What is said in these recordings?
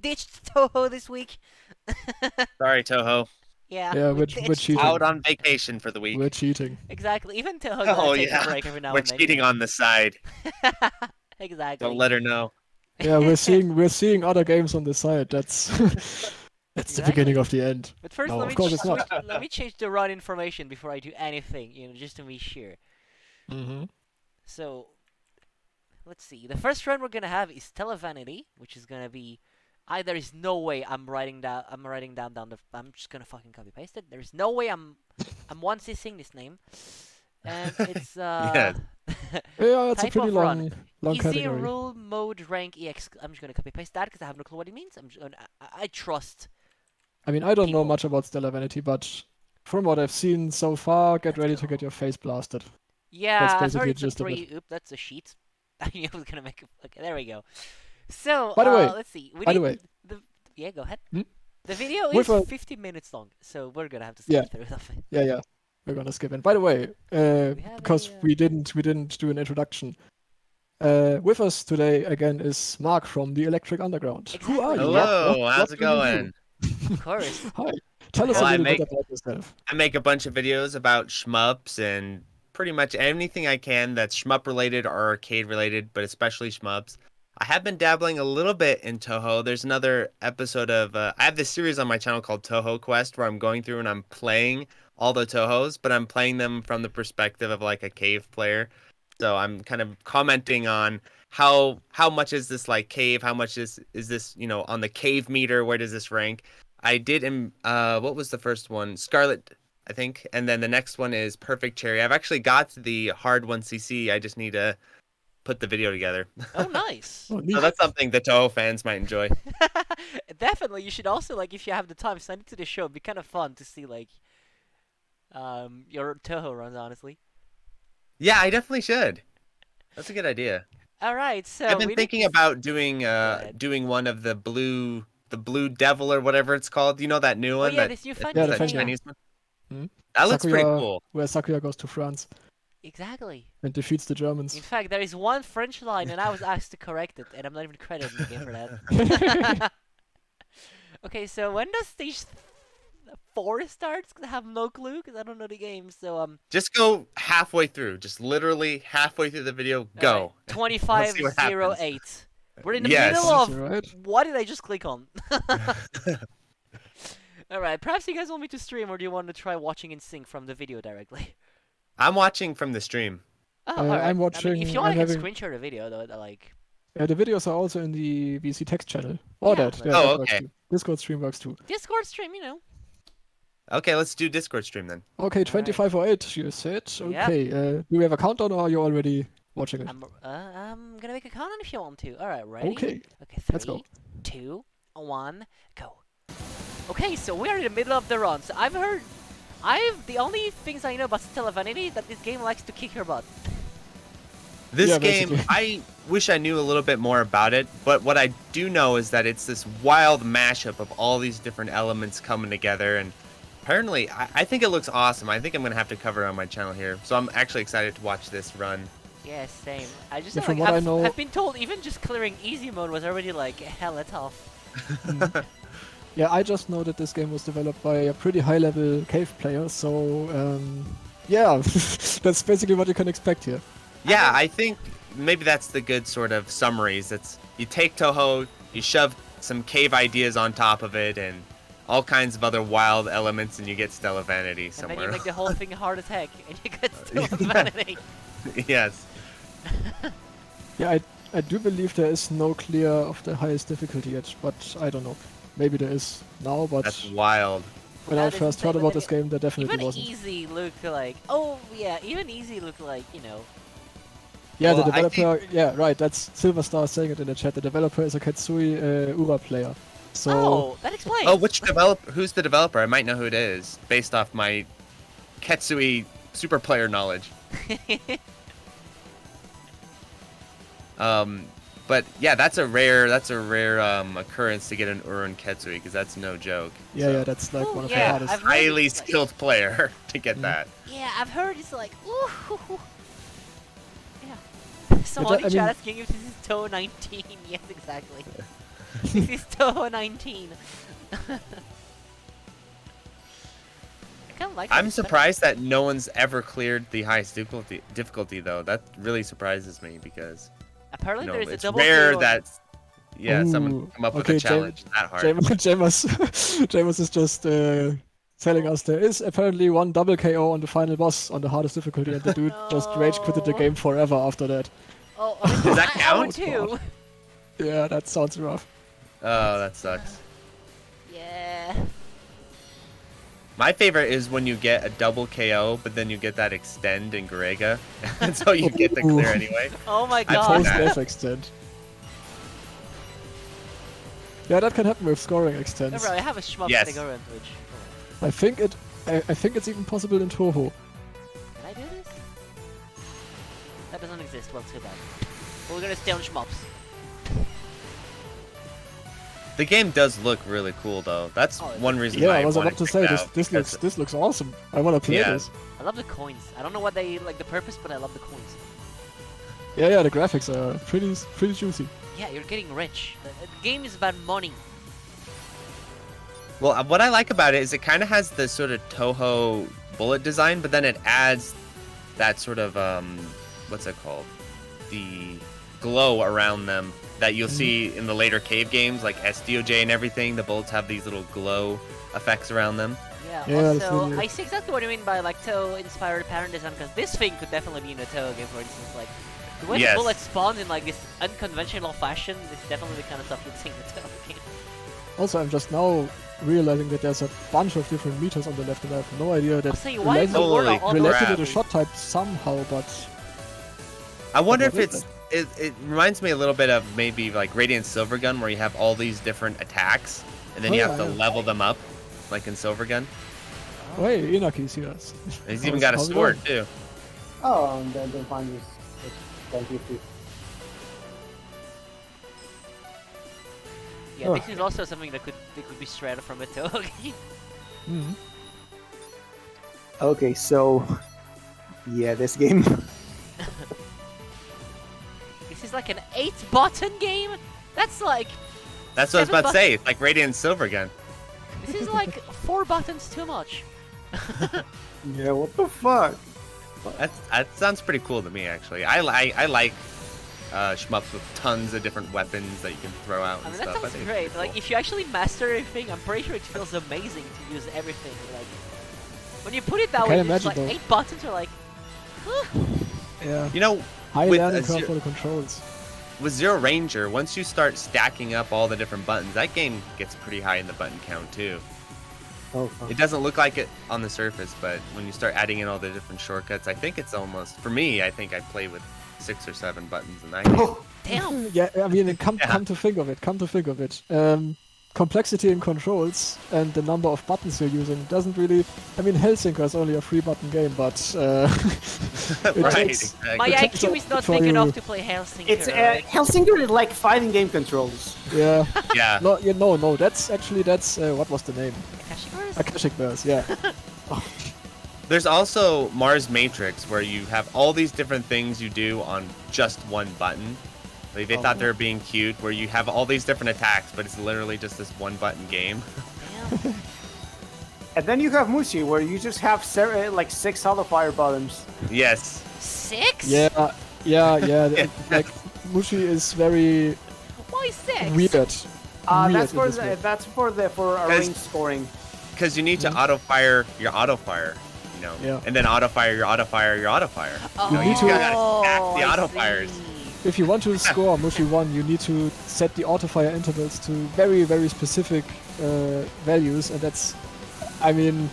ditched Touhou this week. Sorry, Touhou. Yeah, Yeah, we we're ditched cheating. Out on vacation for the week. We're cheating. Exactly. Even Touhou Oh gotta take a yeah, break every now we're and then. cheating on the side. Exactly. Don't let her know. Yeah, we're seeing other games on the side. That's that's the beginning of the end. But first, No, let of me course it's not. let me change the run information before I do anything, just to be sure. Mm-hmm. So, let's see. The first run we're gonna have is Televanity, which is gonna be. There is no way I'm writing down. I'm just gonna fucking copy paste it. There is no way I'm once saying this name, and it's Yes. Yeah, it's a type pretty of run. long Easy category. rule mode rank ex. I'm just gonna copy paste that because I have no clue what it means. I trust. I mean, I don't know people. much about Stellar Vanity, but from what I've seen so far, get ready to get your face blasted. Yeah, That's I've heard basically it's a just a bit. pre. Oop, that's a sheet. I knew I was gonna make. Okay, there we go. So, By the way, let's see. By the way, Yeah, go ahead. Hmm? The video With is a- 50 minutes long, so we're gonna have to Yeah. skip through something. yeah, we're gonna skip it. By the way, have because a, we didn't do an introduction. With us today again is Mark from the Electric Underground. Who are you? Exactly. Hello, how's it do you do? going? Of course. Hi. Tell us Well, a I little make- bit about yourself. I make a bunch of videos about shmups and pretty much anything I can that's shmup related or arcade related, but especially shmups. I have been dabbling a little bit in Touhou. There's another episode of I have this series on my channel called Touhou Quest where I'm going through and I'm playing all the Touhous, but I'm playing them from the perspective of like a cave player. So I'm kind of commenting on how much is this like cave? How much is this, on the cave meter? Where does this rank? I did in what was the first one? Scarlet, I think, and then the next one is Perfect Cherry. I've actually got the hard 1cc. I just need to put the video together. Oh, nice. Oh, So neat. that's something the Touhou fans might enjoy. Definitely, you should also if you have the time, send it to the show. It'd be kind of fun to see your Touhou runs. Honestly. Yeah, I definitely should. That's a good idea. All right, so I've been thinking about doing ahead. doing one of the blue Devil or whatever it's called. You know that new Oh one? yeah, that, this new fun. Yeah, the that fun Chinese one? Hmm? That looks pretty Sakuya- cool. Where Sakuya goes to France Exactly. and defeats the Germans. In fact, there is one French line, and I was asked to correct it, and I'm not even credited in the game for that. Okay, so when does stage 4 starts? 'Cause I have no clue, because I don't know the game. So Just go halfway through. Just literally halfway through the video. Go. Alright, 25:08. happens. We're in the Yes. middle of. Right? What did I just click on? Alright, perhaps you guys want me to stream, or do you want to try watching in sync from the video directly? I'm watching from the stream. Oh, I'm alright. I mean, watching- if you want, I'm I can having- screen share the video, though. Like. The videos are also in the VC text channel. Or Yeah, that. but- Yeah, Oh, that works okay. too. Discord stream works too. Discord stream. Okay, let's do Discord stream then. Okay, 25:08 you said. Yep. Okay, do we have a countdown or are you already watching it? I'm gonna make a countdown if you want to. Alright, ready? Okay, Okay, let's go. 3, 2, 1, go. Okay, so we're in the middle of the run. So the only things I know about Stellar Vanity that this game likes to kick your butt. This Yeah, game, basically. I wish I knew a little bit more about it, but what I do know is that it's this wild mashup of all these different elements coming together, and apparently, I think it looks awesome. I think I'm going to have to cover it on my channel here, so I'm actually excited to watch this run. Yeah, same. I just Yeah, know, from like, what I know- I've been told even just clearing easy mode was already like hella tough. Yeah, I just know that this game was developed by a pretty high-level cave player, so yeah, that's basically what you can expect here. Yeah, I think maybe that's the good sort of summaries. It's you take Touhou, you shove some cave ideas on top of it, and all kinds of other wild elements, and you get Stellar Vanity And then somewhere. you make the whole thing a heart attack, and you get Stellar Vanity. Yes. Yeah, I do believe there is no clear of the highest difficulty yet, but I don't know. Maybe there is now, but That's wild. when I That is first insane, heard but about then this game, there definitely Even wasn't. easy looked like, even easy looked like, Yeah, Well, the I developer. Yeah, right. That's Silver Star saying it in the chat. The developer is a Katsui Ura player. So oh, that explains. Oh, which developer? Who's the developer? I might know who it is based off my Ketsui super player knowledge. But yeah, that's a rare occurrence to get an Urun Ketsui because that's no joke. yeah, So, yeah, that's like Oh, one of yeah, the hardest. I've heard highly it's like- skilled player to get Mhm. that. Yeah, I've heard it's like, ooh. Yeah. Someone in I chat mean- asking if this is Toe 19. Yes, exactly. This is Touhou 19. I kind of like. I'm surprised that no one's ever cleared the highest difficulty though. That really surprises me because Apparently, there is a it's double. rare KO. that someone Ooh, come up with okay, a challenge that hard. Jamus is just telling us there is apparently one double KO on the final boss on the hardest difficulty, and the dude just rage quitted the No. game forever after that. Oh, Does that I would count? too. Yeah, that sounds rough. Oh, that sucks. Yeah. My favorite is when you get a double KO, but then you get that extend in Grpg, and so you get the clear anyway. Oh my I god. told Post that. F extend. Yeah, that can happen with scoring extends. Remember, I have a Shmup Yes. sitting around which. I think it's even possible in Touhou. Can I do this? That doesn't exist. Well, too bad. Well, we're gonna stay on Shmups. The game does look really cool though. That's Oh, one reason Yeah, why I was wanted about to check say it this. out, This because looks awesome. I wanna play Yeah. this. I love the coins. I don't know what they like the purpose, but I love the coins. Yeah, the graphics are pretty juicy. Yeah, you're getting rich. The game is about money. Well, what I like about it is it kind of has the sort of Touhou bullet design, but then it adds that sort of what's it called? The glow around them that you'll see in the later cave games like SDOJ and everything. The bullets have these little glow effects around them. Yeah, Yeah, that's also, really- I see exactly what you mean by like Touhou-inspired pattern design, because this thing could definitely be in a Touhou game, for instance. Like, the way Yes. the bullet spawns in like this unconventional fashion is definitely the kind of stuff you'd see in a Touhou game. Also, I'm just now realizing that there's a bunch of different meters on the left, and I have no idea that I'll say, why is related, the word Holy all related to crap. the shot type somehow, but I wonder what if is it reminds me a little bit of maybe like Radiant Silvergun, where you have all these different attacks, and then Oh, you yeah, have to yeah. level them up, like in Silvergun. oh, hey, Inaki's here. He's even got a how's it sword too. Oh, and then find this. Thank you. Yeah, Oh. this is also something that could be straight from a Touhou game. Mhm. Okay, so yeah, this game. This is like an 8-button game? That's like... That's what I was 7 about to say. It's like Radiant Silvergun. This is like 4 buttons too much. Yeah, what the fuck? That sounds pretty cool to me, actually. I like shmups with tons of different weapons that you can throw out I and mean, that stuff. sounds think it's great. pretty Like, cool. if you actually master everything, I'm pretty sure it feels amazing to use everything. Like, when you put it that I way, can it's like imagine, though. 8 buttons are like... Yeah, You know, high with learning a curve zero- for the controls. with Zero Ranger, once you start stacking up all the different buttons, that game gets pretty high in the button count too. Oh, fuck. It doesn't look like it on the surface, but when you start adding in all the different shortcuts, I think it's almost, for me, I think I play with 6 or 7 buttons in that game. Damn! Yeah, I mean, come Yeah. to think of it, complexity in controls and the number of buttons you're using doesn't really. I mean, Helsinki is only a 3-button game, but it Right, takes- exactly. My It takes IQ up is not for big you. enough to play Helsinki. It's right? Helsinki is like fighting game controls. yeah. Yeah. No, yeah, no. That's what was the name? Akashiverse? Akashic Verse. Yeah. There's also Mars Matrix, where you have all these different things you do on just one button. Like they thought they were being cute, where you have all these different attacks, but it's literally just this one-button game. Damn. And then you have Mushi, where you just have like 6 auto fire buttons. Yes. 6? Yeah. Like Mushi is very Why 6? weird. That's Weird for in this game. for arranged scoring. Because you need to auto-fire your auto-fire, you know? Yeah. And then auto-fire your auto-fire your auto-fire. Oh, You need to- gotta stack the I auto-fires. see. If you want to score Mushi 1, you need to set the auto-fire intervals to very, very specific values, and that's, I mean,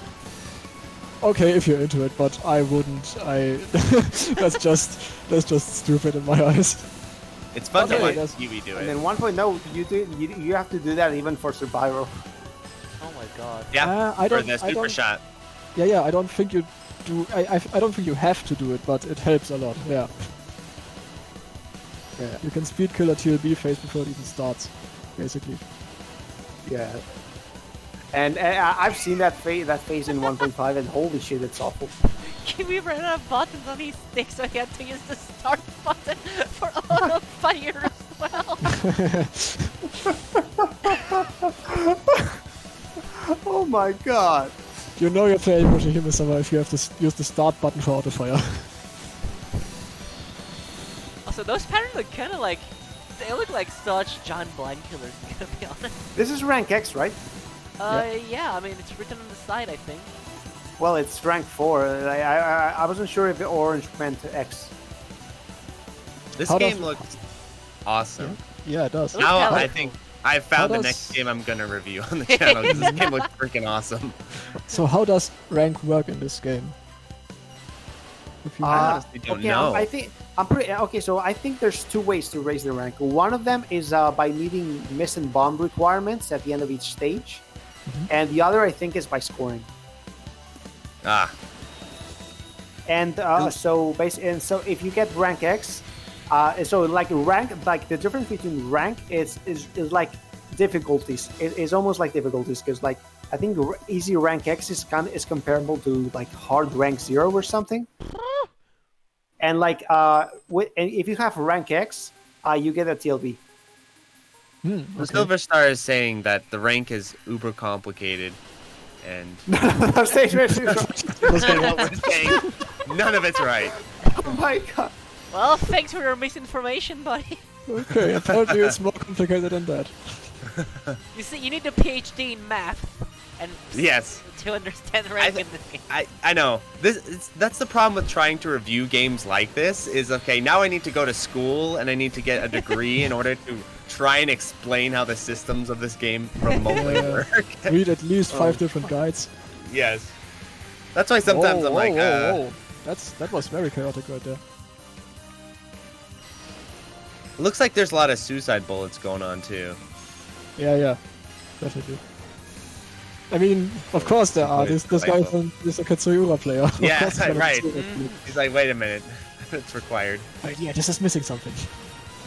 okay if you're into it, but I wouldn't. That's just stupid in my eyes. It's fun to Okay, watch that's- Kiwi do And it. then 1.0, you have to do that even for survival. Oh my god. Yeah, I for don't. the I super don't. shot. Yeah. I don't think you do. I don't think you have to do it, but it helps a lot. Yeah. Yeah. You can speed kill a TLB phase before it even starts, basically. Yeah. And I've seen that phase in 1.5, and holy shit, it's awful. Kiwi ran out of buttons on his stick, so he had to use the start button for auto fire as well. my god. You know you're playing Mushihime-sama if you have to use the start button for autofire. Also, those patterns look kind of like... They look like such giant blind killers, I'm gonna be honest. This is rank X, right? Yeah, I mean, it's written on the side, I think. Well, it's rank 4. I wasn't sure if the orange meant X. This How game does- looks awesome. Yeah, it does. Look Now how- I think I found How the does- next game I'm gonna review on the channel. 'Cause this game looks freaking awesome. So how does rank work in this game? If you I honestly don't okay, know. I think I'm pretty okay. So I think there's 2 ways to raise the rank. One of them is by meeting miss and bomb requirements at the end of each stage, and the other I think is by scoring. Ah, And so if you get rank X, so like rank, like the difference between rank is like difficulties. It's almost like difficulties because like I think easy rank X is comparable to like hard rank 0 or something. And like and if you have rank X, you get a TLB. the okay. Silver Star is saying that the rank is uber complicated, and Stage versus- what we're saying, none of it's right. Oh my god! Well, thanks for your misinformation, buddy. Okay, apparently it's more complicated than that. You see, you need a PhD in math and Yes. to understand the rank in this game. I know that's the problem with trying to review games like this is okay now I need to go to school and I need to get a degree in order to try and explain how the systems of this game remotely Yeah. work. Read at least 5 different guides. Yes, that's why sometimes I'm like whoa. That was very chaotic right there. looks like there's a lot of suicide bullets going on too. Yeah, definitely. I mean, of course there are. This guy is a Katsuura player. Of Yeah, course he's gonna right. Katsuura play. He's like, wait a minute, it's required. But yeah, this is missing something.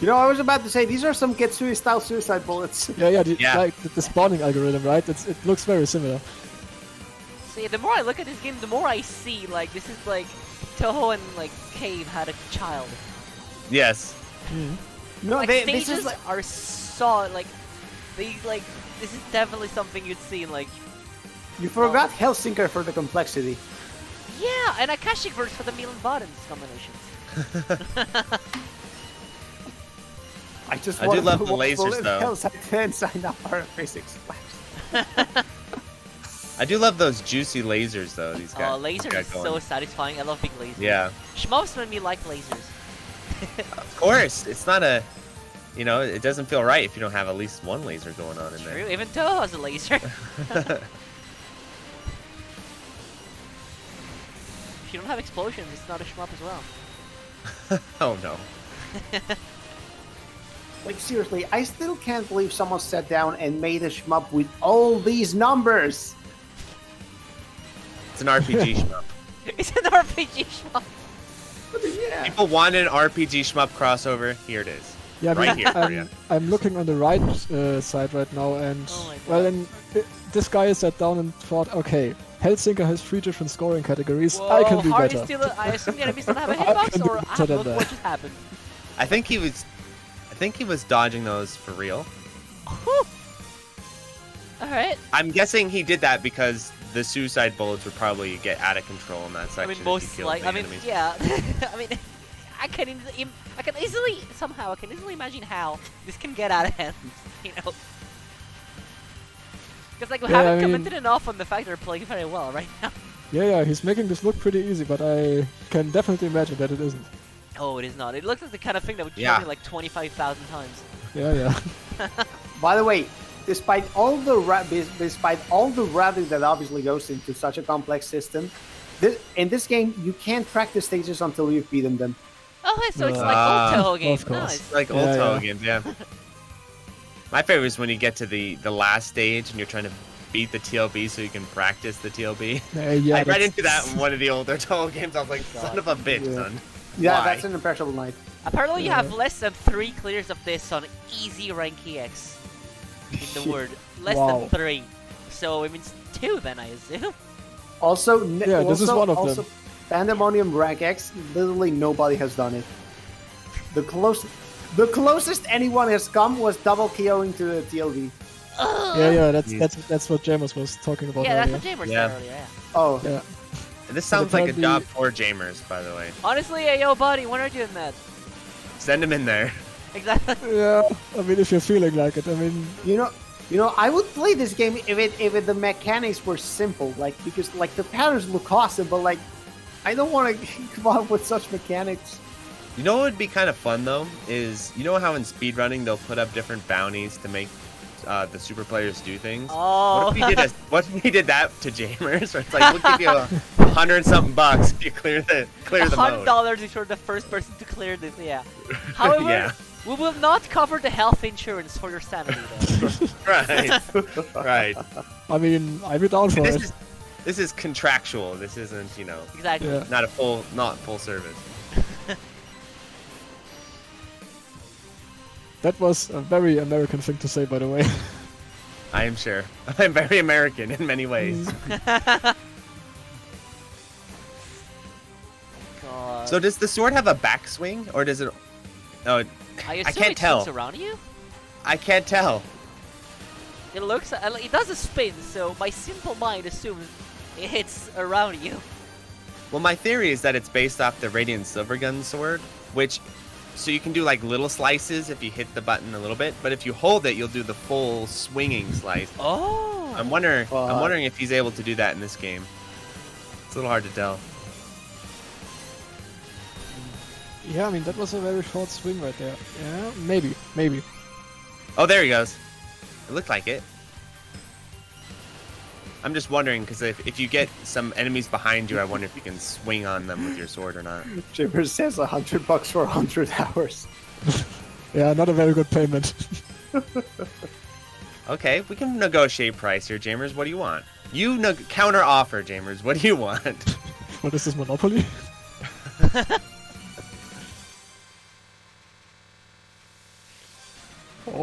You know, I was about to say these are some Getsui style suicide bullets. Yeah, Yeah. like the spawning algorithm, right? It looks very similar. See, the more I look at this game, the more I see, like, this is like Touhou and, like, Cave had a child. Yes. No, Like, this stages is like are so, like, this is definitely something you'd see in, like, you forgot Hellsinker for the complexity. yeah, and Akashic Verse for the meal and buttons combinations. I just I do wanted love to the walk lasers, full though. Hellside and sign up for physics class. I do love those juicy lasers though. These guys. Lasers got is so going. satisfying. I love big lasers. Yeah. Shmups made me like lasers. Of course, it's not a. You know, it doesn't feel right if you don't have at least one laser going on in True, there. even Touhou has a laser. If you don't have explosions, it's not a shmup as well. Oh no. Like seriously, I still can't believe someone sat down and made a shmup with all these numbers. It's an RPG shmup. It's an RPG shmup. Yeah. People want an RPG shmup crossover. Here it is. Yeah, I Right mean, here for ya. I'm looking on the right side right now, and Oh my well, God. then this guy sat down and thought, okay, Hellsinker has 3 different scoring categories. I can do Harvey better. Still, I assume the enemies don't have a I hitbox, can do or better than what that. just happened? I think he was dodging those for real. Alright. I'm guessing he did that because the suicide bullets would probably get out of control in that I section. mean, if most he killed like, the I mean, enemies. yeah. I mean, I can easily imagine how this can get out of hand, you know? Because like we Yeah, haven't I mean- commented enough on the fact they're playing very well right now. Yeah, he's making this look pretty easy, but I can definitely imagine that it isn't. Oh, it is not. It looks like the kind of thing that would kill Yeah. me like 25,000 times. Yeah. By the way, despite all the routing that obviously goes into such a complex system, in this game you can't crack the stages until you've beaten them. Oh, so it's like Ah, old Touhou games. of course. Nice. Like old Yeah, Touhou yeah. games, yeah. My favorite is when you get to the last stage and you're trying to beat the TLB so you can practice the TLB. Yeah, I read that's- into that in one of the older Touhou games. I was like, son of a bitch, Yeah. son. Yeah, Why? that's an imperishable night. Apparently, you Yeah. have less than 3 clears of this on easy rank EX. In the word, less Wow. than 3. So it means 2 then, I assume. Also, Yeah, this is one of them. Pandemonium Rank X, literally nobody has done it. The closest anyone has come was double KOing to the TLV. Yeah, that's what Jamus was talking about Yeah, that's earlier. what Jamer Yeah. said earlier, yeah. Oh, Yeah. This sounds like a apparently- job for Jamers, by the way. Honestly, hey, yo, buddy, when are you doing that? Send him in there. Exactly. Yeah, I mean, if you're feeling like it, I mean, you know, I would play this game if the mechanics were simple, like because like the patterns look awesome, but like I don't want to come up with such mechanics. You know what would be kind of fun though is you know how in speedrunning they'll put up different bounties to make the super players do things. Oh. What if we did that to Jamers? Where it's like we'll give you $100-something if you clear the mode. $100 if you're the first person to clear this, yeah. However, Yeah. we will not cover the health insurance for your sanity, though. Right. Right. I mean, I'd be down for it. This is contractual. This isn't, Exactly. Yeah. not full service. That was a very American thing to say, by the way. I am sure. I'm very American in many ways. God. So does the sword have a backswing or does it? Oh, I assume can't it tell. swings around you? I can't tell. It does a spin, so my simple mind assumes it hits around you. Well, my theory is that it's based off the Radiant Silvergun sword, which, so you can do like little slices if you hit the button a little bit, but if you hold it, you'll do the full swinging slice. Oh. I'm wondering Fuck. if he's able to do that in this game. It's a little hard to tell. Yeah, I mean, that was a very short swing right there. Yeah, maybe. Oh, there he goes. It looked like it. I'm just wondering because if you get some enemies behind you, I wonder if you can swing on them with your sword or not. Jibber says $100 for 100 hours. Yeah, not a very good payment. Okay, we can negotiate price here, Jamers. What do you want? You counter offer, Jamers. What do you want? What is this, Monopoly?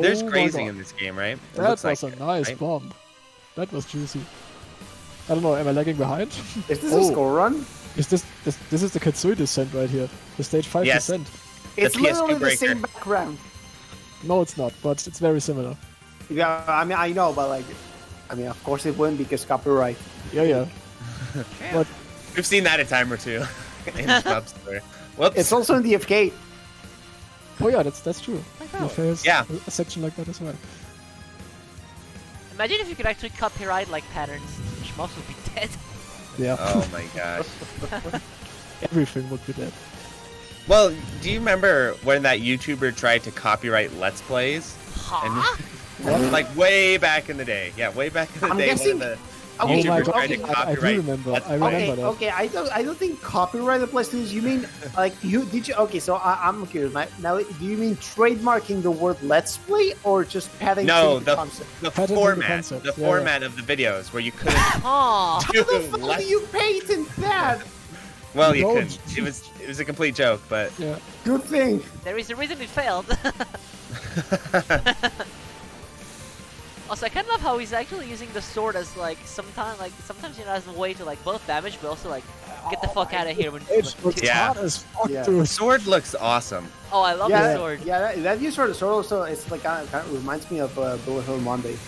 There's Oh my grazing God. in this game, right? It That looks was like a it, nice right? bomb. That was juicy. I don't know, am I lagging behind? Is this Oh. a score run? Is this is the Katsui descent right here? The stage 5 Yes. descent? It's PS2 literally the breaker. same background. No, it's not, but it's very similar. Yeah, I mean, I know, but like, I mean, of course it wouldn't because copyright. Yeah. But We've seen that a time or two in Shmup Store. Whoops. It's also in the FK. oh yeah, that's true. Like The that. face, Yeah. a section like that as well. Imagine if you could actually copyright like patterns. Shmups would be dead. Yeah, Oh my gosh. everything would be dead. Well, do you remember when that YouTuber tried to copyright Let's Plays? Huh? And like way back in the day. Yeah, way back in the I'm day guessing- when the Oh my YouTuber God, tried to I do copyright remember. Let's I Plays. remember that. Okay, I don't think copyright applies to this. You mean like you did you? Okay, so I'm curious. Now, do you mean trademarking the word "Let's Play" or just patenting No, the the concept? Patenting the format. concept, The yeah, format of the videos where you couldn't Aw. do How the fuck Let's- do you patent that? Well, You you don't. couldn't. It was a complete joke, but Yeah. Good thing. There is a reason it failed. Also, I kind of love how he's actually using the sword as sometimes as a way to like both damage, but also like get the fuck out of here when. It looks Yeah. hard as fuck, Yeah. the dude. sword looks awesome. Oh, I love yeah, the sword. yeah. That use for the sword also, it's like kind of reminds me of Bullet Hell Monday.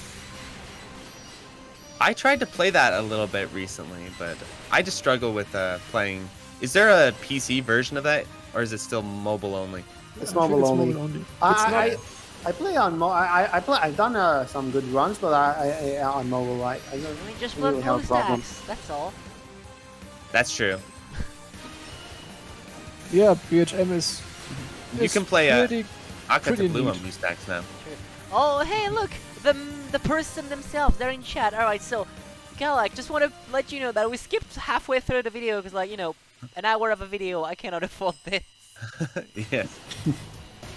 I tried to play that a little bit recently, but I just struggle with playing. Is there a PC version of that, or is it still mobile only? It's I think mobile it's only. mobile only. It's not. I play on I've done some good runs, but I on mobile I don't I mean, just really run have a problem. stacks. That's all. That's true. Yeah, BHM is. You can play a pretty Akata Blue neat. on Blue Stacks now. Oh, hey, look, the person themselves, they're in chat. All right, so, Galak, just want to let you know that we skipped halfway through the video because, like, an hour of a video, I cannot afford this. Yes.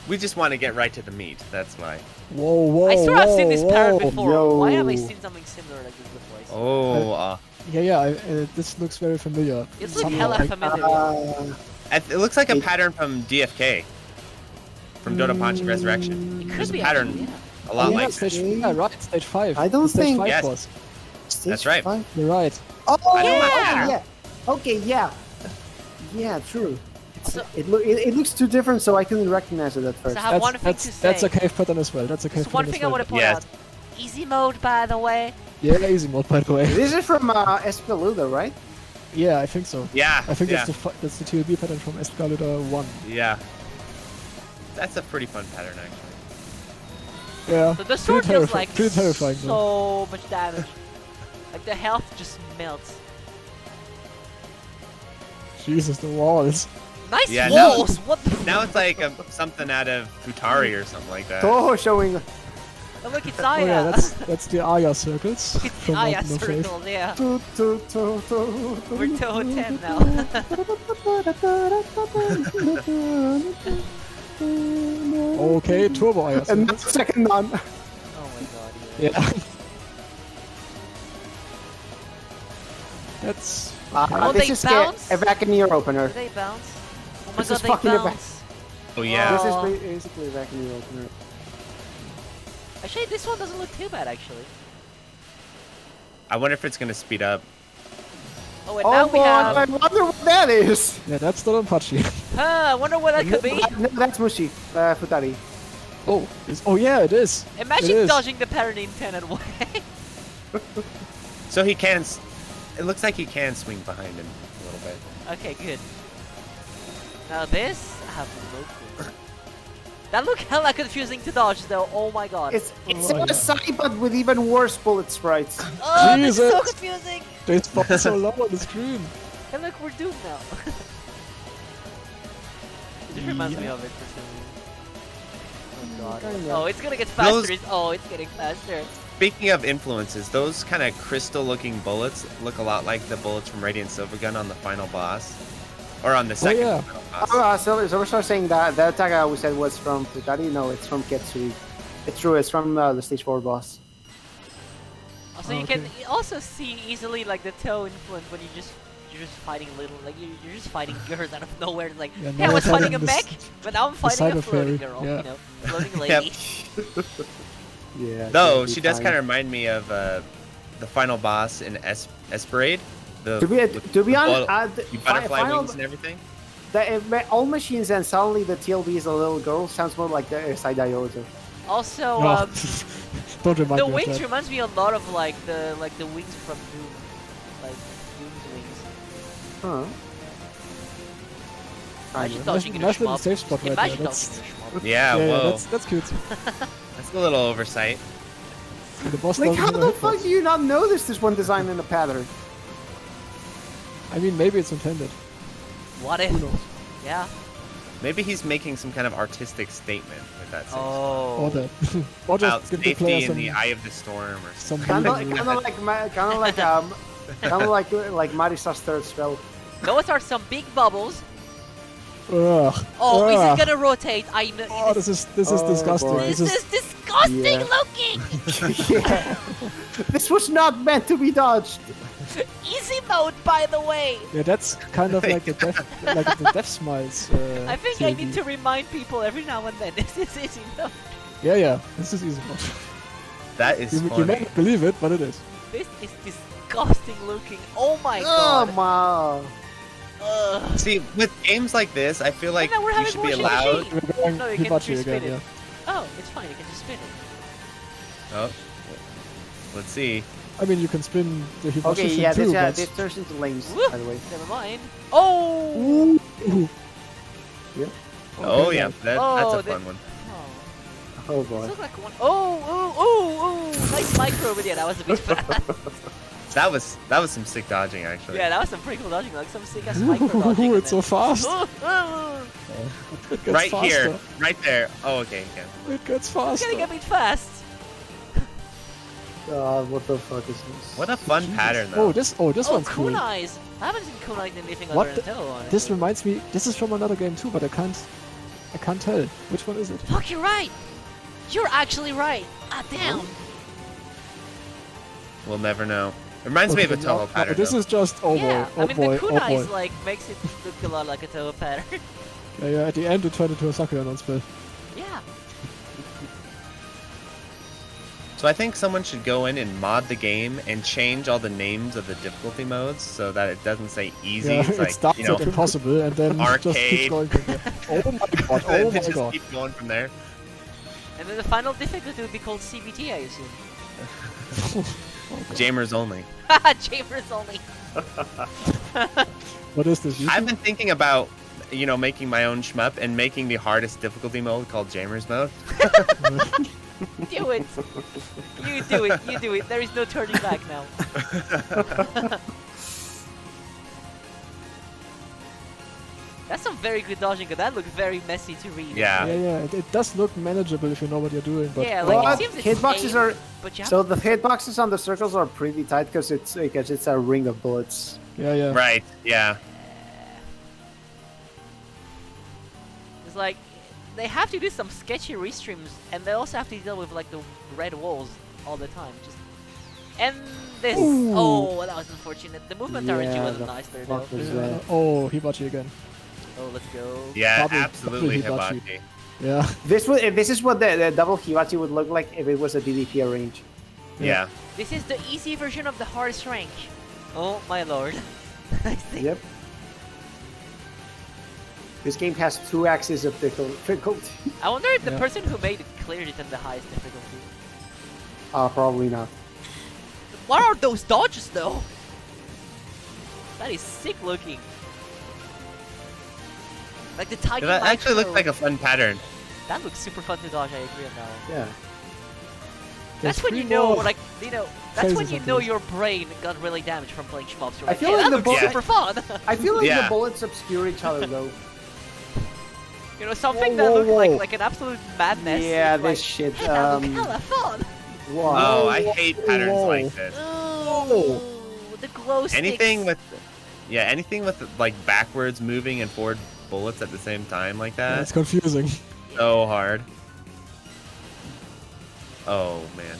We just want to get right to the meat. That's why. Whoa. I swear I've seen this pattern whoa. before. Why have I yo. seen something similar like this before? Oh, Yeah. This looks very familiar. It's like Somehow. hella familiar. it looks like a It- pattern from DFK, from Dodopachi Resurrection. It There's could a be pattern actually, yeah. a lot yeah, like stage, yeah, right, stage 5. I don't The stage think- 5 Yes. boss. Stage That's right. 5? You're right. Oh I know my yeah, pattern. yeah. Okay, yeah. Yeah, true. So, It looks too different, so I couldn't recognize it at first. So I have one thing to say. That's a cave pattern as well. That's a cave There's one pattern thing as I well. want to point Yes. out. easy mode, by the way. Yeah, easy mode, by the way. This is from Espeluda, right? Yeah, I think so. Yeah. I think yeah. that's the TLB pattern from Escalada 1. Yeah. That's a pretty fun pattern, actually. Yeah. So the sword deals like pretty terrifying though. so much damage. Like the health just melts. Jesus, the walls. Nice Yeah, now- walls! What the Now it's like something out of Futari or something like that. Touhou showing. Oh, look, it's Oh Aya! yeah, that's the Aya circles. It's the from Aya Mountain of Faith. circles, yeah. Toot, toot, toot, toot, toot, We're Touhou 10 now. Okay, turbo Aya And circles. second none. Oh my god, Yeah. That's Oh, this they is bounce? a Vacaneer opener. Do they bounce? Oh my This god, is they fucking a bounce! Oh yeah. This Oh. is basically a Vacaneer opener. Actually, this one doesn't look too bad, actually. I wonder if it's gonna speed up. Oh, and Oh now we boy, have... I wonder what that is. yeah, that's not Apache. Huh, I wonder what that could be. No, that's Mushi, Futari. Oh yeah, it is. Imagine It is. dodging the parry in intended way. So he can. It looks like he can swing behind him a little bit. Okay, good. Now this, I have no clue. That looked hella confusing to dodge though, oh my god. It's Oh, a yeah. side, but with even worse bullet sprites. Oh, this is so Jesus. confusing! They spawn so low on the screen. Hey look, we're doomed now. This reminds me of it for some reason. Oh god. Kinda. Oh, it's gonna get faster. Those- Oh, it's getting faster. Speaking of influences, those kind of crystal-looking bullets look a lot like the bullets from Radiant Silvergun on the final boss, or on the second yeah. final boss. So we're start saying that the attack we said was from Futari. No, it's from Ketsui. It's true. It's from the stage 4 boss. Also, Oh, you can okay. also see easily like the toe influence when you're just fighting little, like you're just fighting girls out of nowhere. Like, Yeah, hey, I now was it's fighting a having mech, this- but now I'm fighting a cyber floating fairy, girl. yeah. You know, floating Yep. lady. Yeah. Though she does kind of remind me of the final boss in Esperade. To be honest, The butterfly final, wings and everything. all machines and suddenly the TLB is a little girl sounds more like the side Diozo. Also, No. Don't remind the me of wings that. reminds me a lot of like the wings from Doom, like Doom's wings. Huh. Imagine Kinda. dodging in a Nice little shmup. safe spot right Imagine there. dodging in a shmup. Yeah, yeah, whoa. that's cute. That's a little oversight. The boss Like, doesn't how have a the head fuck boss. do you not notice this one design in the pattern? I mean, maybe it's intended. What if? Who knows? Yeah. Maybe he's making some kind of artistic statement with that. Same Oh. Or that. Or about just give the player safety in some, the eye of the storm or some Kind of breathing like Marisa's third spell. Those are some big bubbles. room. Ugh. Oh, is Ugh. it gonna rotate? I know. Oh, this is Oh, disgusting. boy. This is disgusting Yeah. looking. Yeah. This was not meant to be dodged. Easy mode, by the way. Yeah, that's kind of like the death smiles. I think I TLB. need to remind people every now and then. This is easy mode. Yeah, this is easy mode. That is You funny. may not believe it, but it is. This is disgusting looking. Oh my Oh god. my. Ugh. See, with games like this, I feel like no, we're you having should be more allowed. Shinichi. We're going No, you can Hibachi just again, spin yeah. it. Oh, it's fine. You can just spin it. Oh, let's see. I mean, you can spin the Hibachi Okay, thing yeah, too, but... this turns into lanes, Woo. by the way. Never mind. Oh. Ooh. Yeah. Oh Okay, yeah, nice. that's Oh, a fun one. Oh. Oh This boy. looks like one. Oh. Nice micro, but yeah, that was a bit fast. That was some sick dodging actually. Yeah, that was some pretty cool dodging. Like some sick ass micro dodging. Ooh, it's so fast. It gets Right faster. here, right there. Oh, okay, okay. It gets It's faster. getting a bit fast. God, what the fuck is this? What a fun Jesus. pattern though. This one's cool. kunais. I haven't seen kunai in anything What other the- than Touhou, honestly. This reminds me. This is from another game too, but I can't tell. Which one is it? Fuck, you're right. You're actually right. Ah, damn. We'll never know. It reminds me of a Okay, Touhou no, pattern. this though. is just oh Yeah, boy, I oh mean boy, the oh kunais boy. like makes it look a lot like a Touhou pattern. Yeah, at the end it turned into a Sakura non-spell. Yeah. So I think someone should go in and mod the game and change all the names of the difficulty modes so that it doesn't say easy. Yeah, It's it like, starts you know, at impossible and then just keeps arcade. going from there. Oh my god, and oh my just god. keep going from there. And then the final difficulty would be called CBT, I assume. Jamers only. Chambers only. What is this? I've YouTube? been thinking about, making my own shmup and making the hardest difficulty mode called Jamers mode. Do it. You do it. You do it. There is no turning back now. That's some very good dodging, but that looks very messy to read. Yeah. Yeah, it does look manageable if you know what you're doing, but Yeah, like But it seems it's hitboxes aimed, are but you have so the hitboxes on the circles are pretty tight because it's a ring of bullets. yeah. Right. Yeah. It's like they have to do some sketchy restreams, and they also have to deal with like the red walls all the time. Just and this. Ooh. Oh, that was unfortunate. The movement RNG Yeah, wasn't the nice there though. fuck was Yeah. that? Oh, Hibachi again. Oh, let's go. Yeah. Double Absolutely Hibachi. Hibachi. Yeah. This is what the double Hibachi would look like if it was a DDP range. Yeah. This is the easy version of the hardest rank. Oh my lord. I think. Yep. This game has 2 axes of difficulty. I wonder if the Yeah. person who made it cleared it in the highest difficulty. Probably not. What are those dodges though? That is sick looking. Like the tiny That actually looks micro- like a fun pattern. That looks super fun to dodge, I agree on that one. Yeah. That's There's when you 3 know, more like, that's when phases you of know this. your brain got really damaged from playing Shmups. You're I like, feel hey, like that the looks bullet- super fun! I feel like Yeah. the bullets obscure each other though. You know, something Whoa, that whoa, looked whoa. like an absolute madness. Yeah, is this like, shit. Hey, that looks hella fun! Wow. Oh, I hate patterns whoa. like this. Ooh, the glow sticks. Anything with like backwards moving and forward bullets at the same time like Yeah, that. it's confusing. So hard. Oh man.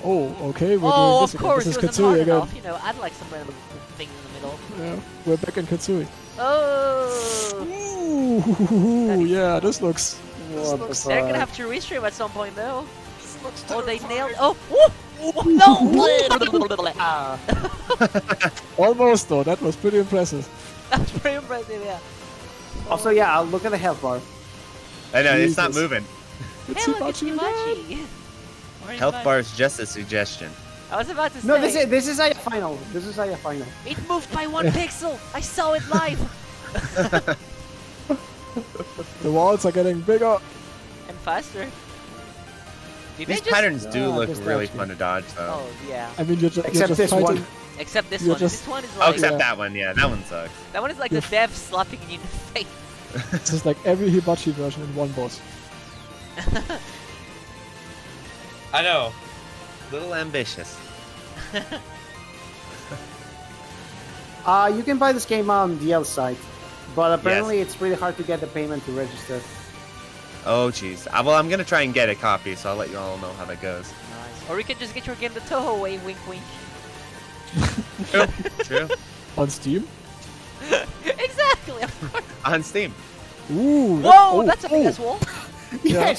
Oh, okay, we're Oh, doing of this course, again. it This is wasn't hard Katsui again. enough. You know, I'd like some random thing in the middle. Yeah, we're back in Katsui. Oh! Ooh, yeah, this looks. What the They're gonna fuck? have to restream at some point though. Oh, they nailed. Oh! Woo! No! Ah. Almost though, that was pretty impressive. That's pretty impressive, yeah. Also, yeah, I'll look at the health bar. I know it's not Jesus. moving. It's Hey, look, it's Hibachi again. Hibachi. Where is Health Hibachi? bar is just a suggestion. I was about to say. No, this is a final. This is a final. It moved by 1 pixel. I saw it live. The walls are getting bigger. And faster. Did they These just... patterns do Ah, look just really dodging. fun to dodge though. Oh yeah. I mean, you're Except just this fighting. one. Except this You're one. just- This one is Oh, like except Yeah. that one. Yeah, that one sucks. that one is like the dev slapping you in the face. It's just like every Hibachi version in one boss. I know. Little ambitious. You can buy this game on DL site, but apparently it's really hard to get the payment to register. Oh jeez. Well, I'm gonna try and get a copy, so I'll let you all know how that goes. Nice. Or you could just get your game the Touhou way. Wink, wink. True. True. On Steam? Exactly. Of course. On Steam. Ooh! Whoa, that's a big ass wall. Yeah, Yeah.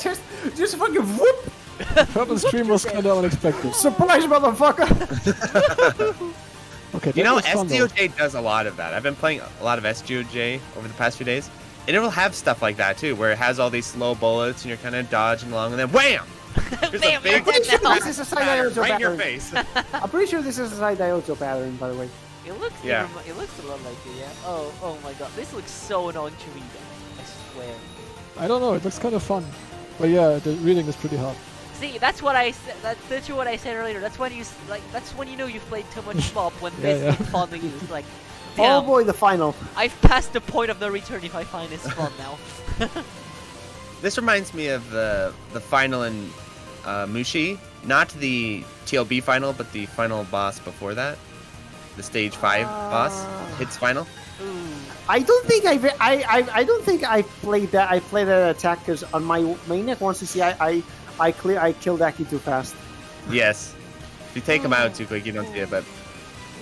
just fucking whoop! Purple stream was kind of unexpected. Surprise, motherfucker! Okay, You that know, was fun, though. SGOJ does a lot of that. I've been playing a lot of SGOJ over the past few days, and it will have stuff like that too, where it has all these slow bullets and you're kind of dodging along, and then wham! There's Bam, a big you're dead now. This is a side pattern Naruto right in your pattern. face. I'm pretty sure this is a side Naruto pattern, by the way. It looks. Yeah. It looks a lot like it. Yeah. Oh my god. This looks so annoying to read. I swear. I don't know, it looks kind of fun. But yeah, the reading is pretty hard. See, that's what I said. That's literally what I said earlier. That's when you That's when you know you've played too much Shmup when Yeah, this yeah. is fun to use. Like, Oh damn, boy, the final. I've passed the point of no return if I find this fun now. This reminds me of the final in Mushi, not the TLB final, but the final boss before that, the stage 5 boss, hits final. Ooh. I don't think I don't think I played that. I played that attack because on my Maniac 1cc I killed Aki too fast. Yes, if you take him out too quick, you don't see it. But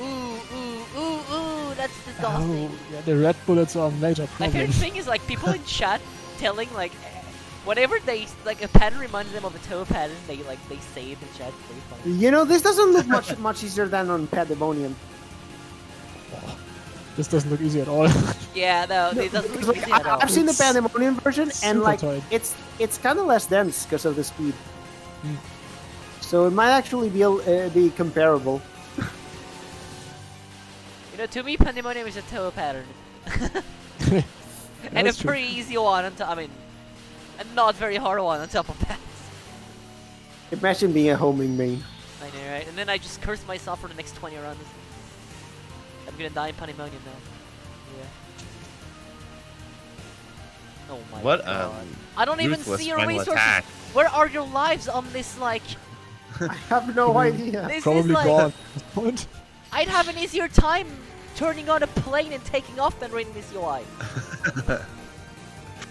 Ooh, that's disgusting. Oh, yeah, the red bullets are a major My favorite problem. thing is like people in chat telling like whatever they like a pattern reminds them of a toe pattern. They say it in chat. It's very funny. You know, this doesn't look much easier than on Pandemonium. This doesn't look easy at all. Yeah, no, it doesn't Because, look like, easy at all. I've seen the It's Pandemonium version, and super like tight. it's kind of less dense because of the speed. So it might actually be comparable. You know, to me, Pandemonium is a Touhou pattern. And a That's true. pretty easy one on top. I mean, a not very hard one on top of that. Imagine being a homing main. I know, right? And then I just curse myself for the next 20 runs. I'm gonna die in Pandemonium now. Yeah. Oh my What god. I don't even ruthless see your final resources. attack. Where are your lives on this, like... I have no idea. This is Probably like... gone at this point. I'd have an easier time turning on a plane and taking off than reading this UI.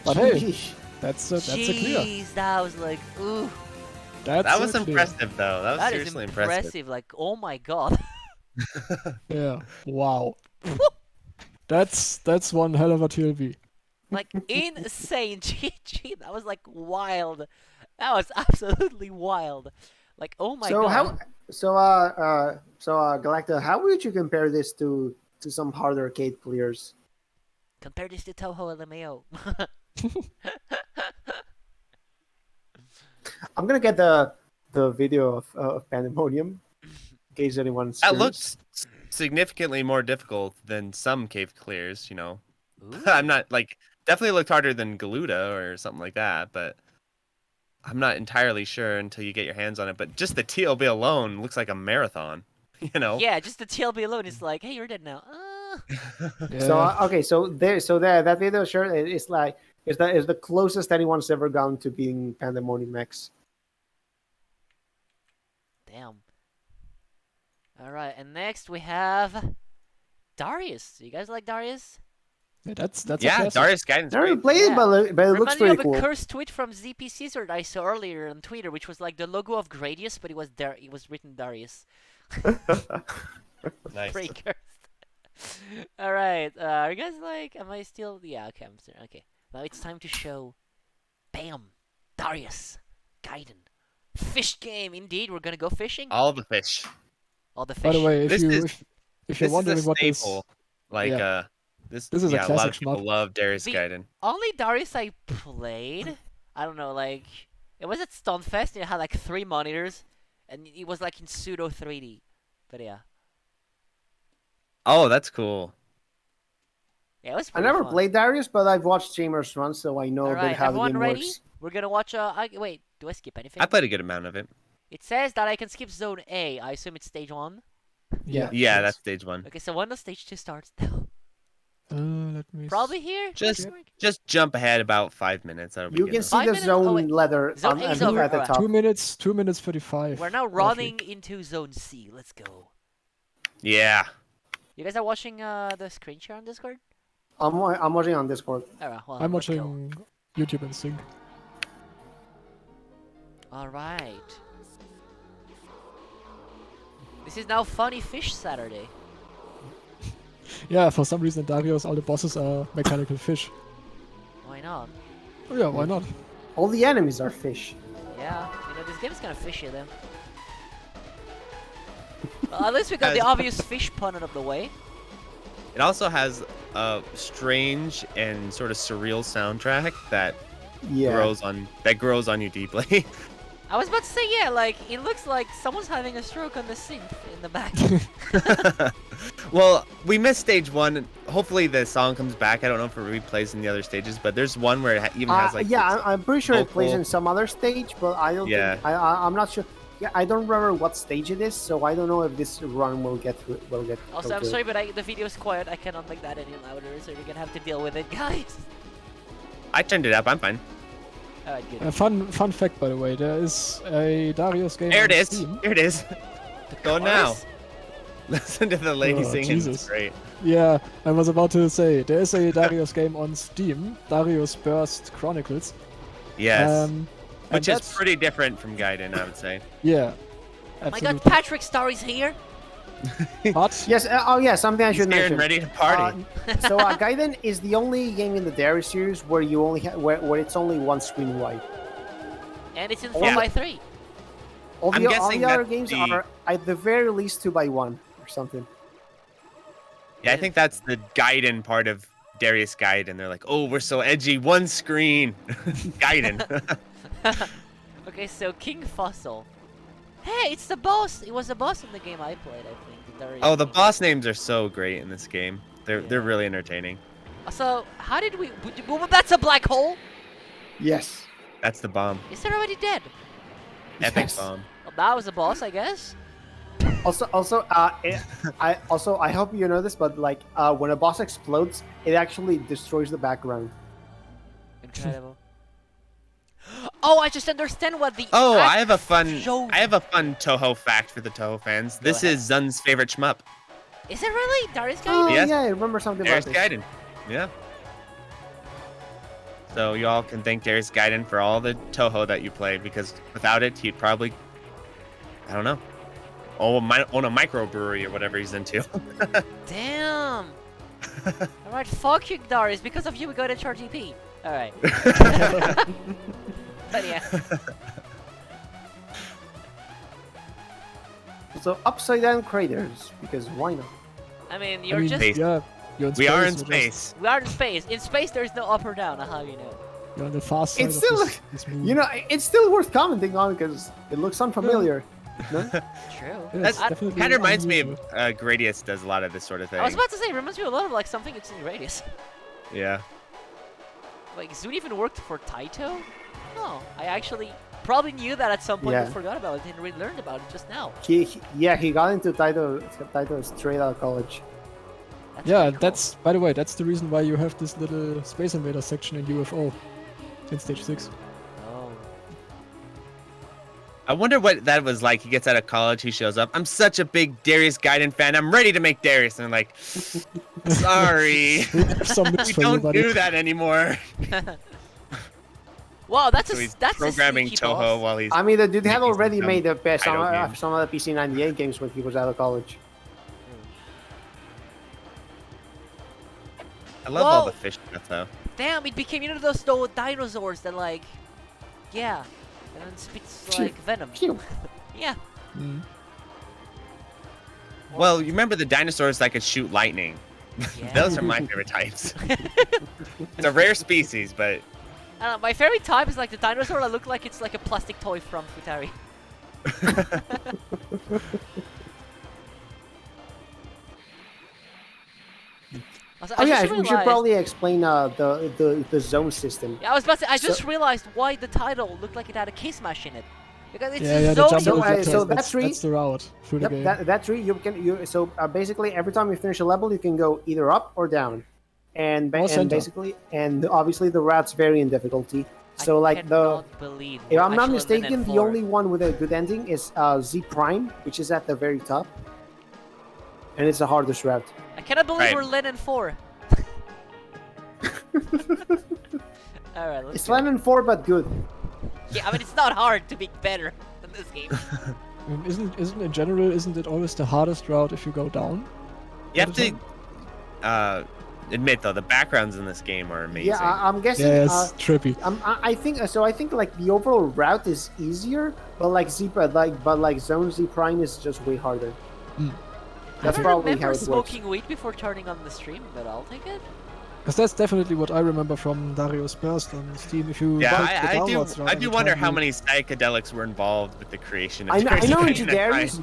But hey, Sheesh. that's a clear. Jeez, that was like, ooh. That's That was a clear. impressive, though. That was That is seriously impressive. Like, oh my god. Yeah. Wow. That's one hell of a TLB. Like, insane. GG. That was like wild. That was absolutely wild. Like, oh my So god. Galacta, how would you compare this to some hard arcade clears? Compare this to Touhou LMAO. I'm gonna get the video of Pandemonium in case anyone's That curious. looks significantly more difficult than some cave clears, you know. Ooh. I'm not like definitely looked harder than Galuda or something like that, but I'm not entirely sure until you get your hands on it. But just the TLB alone looks like a marathon, you know. Yeah, just the TLB alone is like, hey, you're dead now. Yeah. So okay, so that video sure is like is the closest anyone's ever gone to being Pandemonium X. Damn. Alright, and next we have Darius. You guys like Darius? Yeah, that's a Yeah, classic. Darius Guidance. I never Great. played it, Yeah. but it looks Remind me pretty of a cool. cursed tweet from ZP Caesar that I saw earlier on Twitter, which was like the logo of Gradius, but it was written Darius. Nice. Pretty cursed. Alright, are you guys like, am I still, yeah, okay, I'm still, okay. Now it's time to show, bam, Darius, Gaiden. Fish game, indeed, we're gonna go fishing. All the fish. All the fish. By the way, if This you is- if This you're is wondering a what this, staple. Like Yeah. this. This is a yeah, a lot classic of people shmup. love Darius The- Gaiden. Only Darius I played, I don't know, like, it was at Stunfest and it had like 3 monitors, and it was like in pseudo 3D. But yeah. Oh, that's cool. Yeah, it was I pretty never fun. played Darius, but I've watched streamers run, so I know a bit Alright, how the everyone game ready? works. We're gonna watch wait, do I skip anything? I played a good amount of it. It says that I can skip zone A. I assume it's stage 1. yeah, Yeah, yes. that's stage 1. Okay, so when does stage 2 starts? Let me. Probably here? Just- Question mark? Just jump ahead about 5 minutes. That'll be You good can enough. see 5 the minutes? zone Oh, wait. leather Zone A is over, at the alright. top. 2 minutes 35. We're now roughly. running into zone C. Let's go. Yeah. You guys are watching the screen share on Discord? I'm watching on Discord. Alright, well, I'm let's go. watching YouTube and sync. Alright. This is now Funny Fish Saturday. Yeah, for some reason in Darius all the bosses are mechanical fish. Why not? Oh yeah, why not? All the enemies are fish. Yeah, you know, this game is kind of fishy though. Well, at least we got the Guys- obvious fish pun out of the way. It also has a strange and sort of surreal soundtrack that Yeah. grows on you deeply. I was about to say, yeah, like, it looks like someone's having a stroke on the synth in the back. Well, we missed stage 1. Hopefully the song comes back. I don't know if it replays in the other stages, but there's one where it even has like yeah, this- I'm pretty sure it plays vocal- in some other stage, but I don't. Yeah. Think, I'm not sure. Yeah, I don't remember what stage it is, so I don't know if this run will get through. Also, I'm sorry, but the video is quiet. I cannot make that any louder, so you're gonna have to deal with it, guys. I turned it up. I'm fine. Alright, good. A fun fact, by the way, there is a Darius game There on it is. Steam. Here it is. Go now. Chorus? Listen to the lady Oh, singing. Jesus. It's great. Yeah, I was about to say, there is a Darius game on Steam, Darius Burst Chronicles. Yes. And Which is that's- pretty different from Gaiden, I would say. Yeah. Oh my Absolutely. god, Patrick Star is here! But Yes. Yeah. Something I He's should here mention. and ready to party. So Gaiden is the only game in the Darius series where you only where it's only one screen wide. And it's in Yeah. 4x3. All I'm the guessing other that games the- are at the very least 2x1 or something. Yeah, I think that's the Gaiden part of Darius Gaiden. They're like, oh, we're so edgy. One screen. Gaiden. Okay, so King Fossil. Hey, it's the boss. It was the boss in the game I played, I think. The Darius Oh, the game. boss names are so great in this game. They're Yeah. really entertaining. So, how did we... Well, that's a black hole? Yes. That's the bomb. Is it already dead? Epic Yes. bomb. Well, that was a boss, I guess. I hope you know this, but like when a boss explodes, it actually destroys the background. Incredible. Oh, I just understand what the... Oh, act I have a fun showed. Touhou fact for the Touhou fans. This ahead. is Zun's favorite shmup. Is it really? Darius Oh Gaiden? Yes. yeah, I remember something Darius about this. Gaiden. Yeah. So y'all can thank Darius Gaiden for all the Touhou that you play, because without it, he'd probably, I don't know, own a microbrewery or whatever he's into. Damn. Alright, fuck you, Darius. Because of you, we got HRGP. Alright. But yeah. So upside down craters, because why not? I mean, I you're mean, just... Space. yeah, you're in We are in so just- space. We are in space. In space, there is no up or down. How you know? You're on the far side It's of still, this moon. you know, it's still worth commenting on because it looks unfamiliar. No? True. Yeah, That it's definitely kind of reminds me of unusual. Gradius does a lot of this sort of thing. I was about to say, it reminds me a lot of like something it's in Radius. Yeah. Like, Zoot even worked for Taito? Oh, I actually probably knew that at some point, Yeah. but forgot about it and relearned about it just now. He got into Taito straight out of college. That's Yeah, pretty cool. that's, by the way, that's the reason why you have this little Space Invader section in UFO in stage 6. Oh. I wonder what that was like. He gets out of college, he shows up. I'm such a big Darius Gaiden fan. I'm ready to make Darius. And I'm like, sorry, We have some news we for you, don't buddy. do that anymore. Wow, that's So a he's that's programming a sneaky Touhou boss. while he's. I mean, the dude had making already some made the best idle games. some of the PC 98 games when he was out of college. I love all Whoa. the fish stuff though. Damn, it became you know those dinosaurs that like, yeah, and then spits like venom. Phew. Yeah. Mm. Well, you remember the dinosaurs that could shoot lightning? Yeah. Those are my favorite types. It's a rare species, but I don't know, my favorite type is like the dinosaur that look like it's like a plastic toy from Futari. Also, Oh I yeah, just we should realized- probably explain the zone system. Yeah, I was about to say, I So- just realized why the title looked like it had a key smash in it. Because it's Yeah, a the zoning jump So, over so the that tree- that's the route through the Yep, game. that tree basically every time you finish a level, you can go either up or down, and Or center. basically obviously the routes vary in difficulty. So I like the cannot believe if we're I'm not actually mistaken, Linen the 4. only one with a good ending is Z Prime, which is at the very top, and it's the hardest route. I cannot believe Right. we're Linen 4. Alright, let's It's go. Lemon 4, but good. Yeah, I mean, it's not hard to be better than this game. I mean, isn't in general, isn't it always the hardest route if you go down? you have All the to admit though the backgrounds in this game are amazing. Yeah, I'm guessing. Yeah, it's trippy. I think so. I think like the overall route is easier, but like Zone Z Prime is just way harder. That's I don't probably remember how it works. smoking weed before turning on the stream, but I'll take it. Because that's definitely what I remember from Darius Burst on Steam. If you Yeah, take the downwards route I every do wonder time how you- many psychedelics were involved with the creation of I know in Darius G Gaiden, Darius,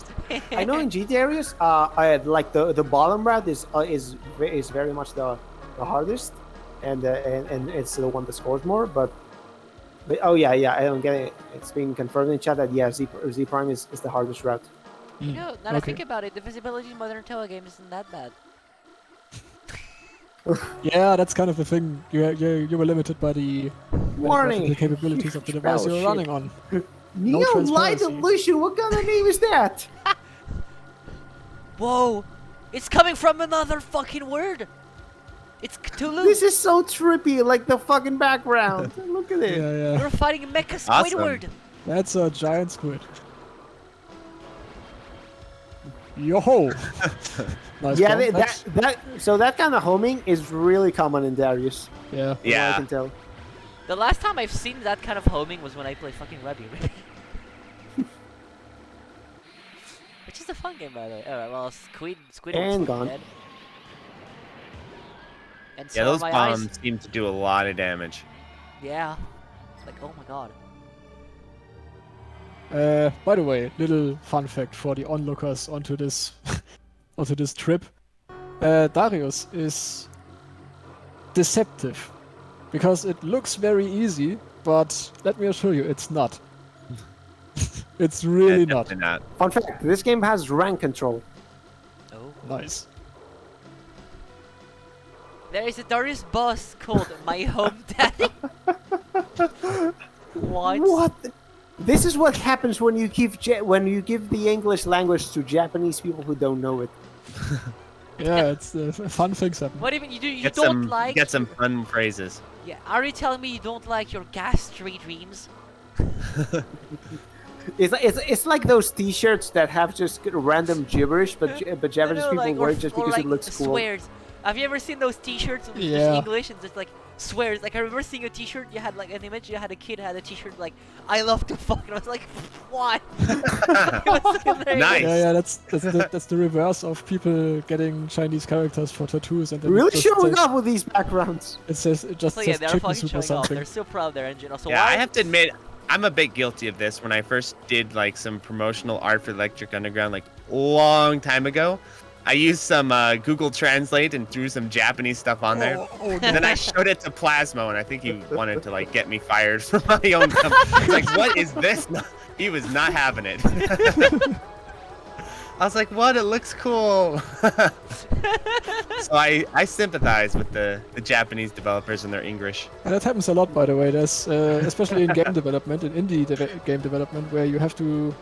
I know in G Darius, like the bottom route is very much the hardest, and it's the one that scores more. But oh yeah, I don't get it. It's being confirmed in chat that yeah, Z Prime is the hardest route. You know, now that I Okay. think about it, the visibility in modern Touhou games isn't that bad. Yeah, that's kind of the thing. You were limited by the Warning! the capabilities of the device Oh, you were shit. running on. Neon Light transparency. Illusion. What kind of name is that? Whoa! It's coming from another fucking word! It's Cthulhu! This is so trippy, like the fucking background. Look at it. Yeah. We're fighting a mecha Awesome. Squidward! That's a giant squid. Yo-ho! Nice Yeah, bomb. that kind of homing is really common in Darius. Yeah. from what I Yeah. can tell. The last time I've seen that kind of homing was when I played fucking Rabbi. Which is a fun game, by the way. Alright, well, Squidward's And gone. dead. And so Yeah, are those my bombs eyes. seem to do a lot of damage. Yeah. It's like, oh my god. By the way, little fun fact for the onlookers onto this onto this trip. Darius is deceptive because it looks very easy, but let me assure you, it's not. It's really Yeah, not. definitely not. Fun fact: this game has rank control. Oh. Nice. There is a Darius boss called My Home Daddy. What? What? This is what happens when you give the English language to Japanese people who don't know it. Yeah, it's fun things happen. What even you Get don't some like? get some fun phrases. Yeah. Are you telling me you don't like your gas-tree dreams? It's like those T-shirts that have just random gibberish, but Japanese No, people like, wear it just because like it looks cool. swears. Have you ever seen those T-shirts with Yeah. just English and just like swears? Like I remember seeing a T-shirt. You had like an image. You had a kid had a T-shirt like "I love to fuck," and I was like, "Why?" It was hilarious. Nice. Yeah, that's the reverse of people getting Chinese characters for tattoos and then Really it just showing says, off with these backgrounds. it just So yeah, says they're chicken fucking soup or showing off. something. They're so proud of their engine. Also, Yeah, why? I have to admit, I'm a bit guilty of this. When I first did like some promotional art for Electric Underground, like long time ago, I used some Google Translate and threw some Japanese stuff on there. Oh, And then I showed it to Plasmo, and I think he wanted to like get me fired from my own company. He's like, "What is this?" No, he was not having it. I was like, "What? It looks cool." So I sympathize with the Japanese developers and their English. And that happens a lot, by the way. There's especially in game development, in indie game development, where you have to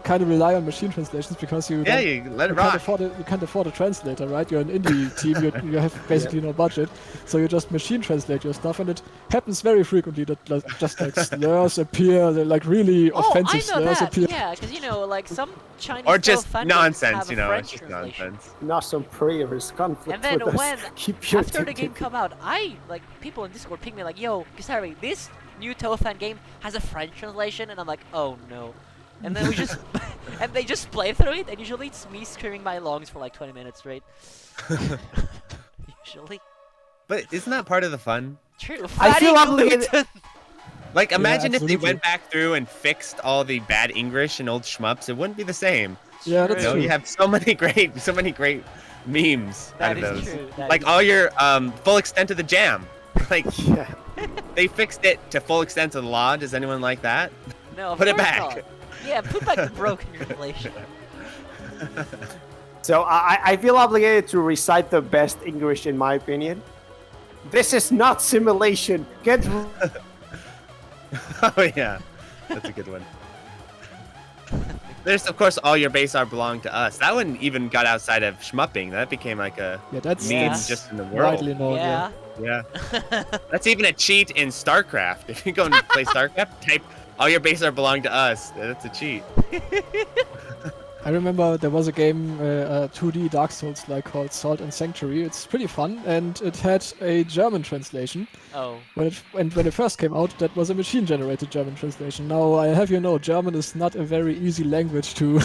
kind of rely on machine translations because you Yeah, don't- you let it you can't rock. afford a translator, right? You're an indie team, you have basically no budget, so you just machine translate your stuff, and it happens very frequently that just like slurs appear, like really Oh, I offensive know slurs that. appear. Yeah, because you know, like some Chinese Or just fandoms nonsense, have a you know, French it's just translation. nonsense. Not some prayers conflict And then with us. when Keep your after the tip- game come out, I like people in Discord ping me like, "Yo, Kisari, this new Touhou game has a French translation," and I'm like, "Oh no." And then we just and they just play through it, and usually it's me screaming my lungs for like 20 minutes straight. Usually, But isn't that part of the fun? true. I feel Fatty obligated- gluten. Like, imagine if they absolutely. went back through and fixed all the bad English and old shmups. It wouldn't be the same. Yeah, that's You know, true. you have so many great memes That out of is those. true. that Like is all your full extent of the jam. Like Yeah. they fixed it to full extent of the law. Does anyone like that? No, of Put it course back. not. Yeah, put back the broken translation. So I feel obligated to recite the best English in my opinion. This is not simulation. Get Oh yeah, that's a good one. There's of course all your base art belong to us. That one even got outside of shmupping. That became like a Yeah, that's meme Yeah. just in the world. widely known. Yeah. Yeah. That's even a cheat in StarCraft. If you go and play StarCraft, type all your base art belong to us. That's a cheat. I remember there was a game, a 2D Dark Souls like called Salt and Sanctuary. It's pretty fun, and it had a German translation. Oh. When it first came out, that was a machine-generated German translation. Now I have you know, German is not a very easy language to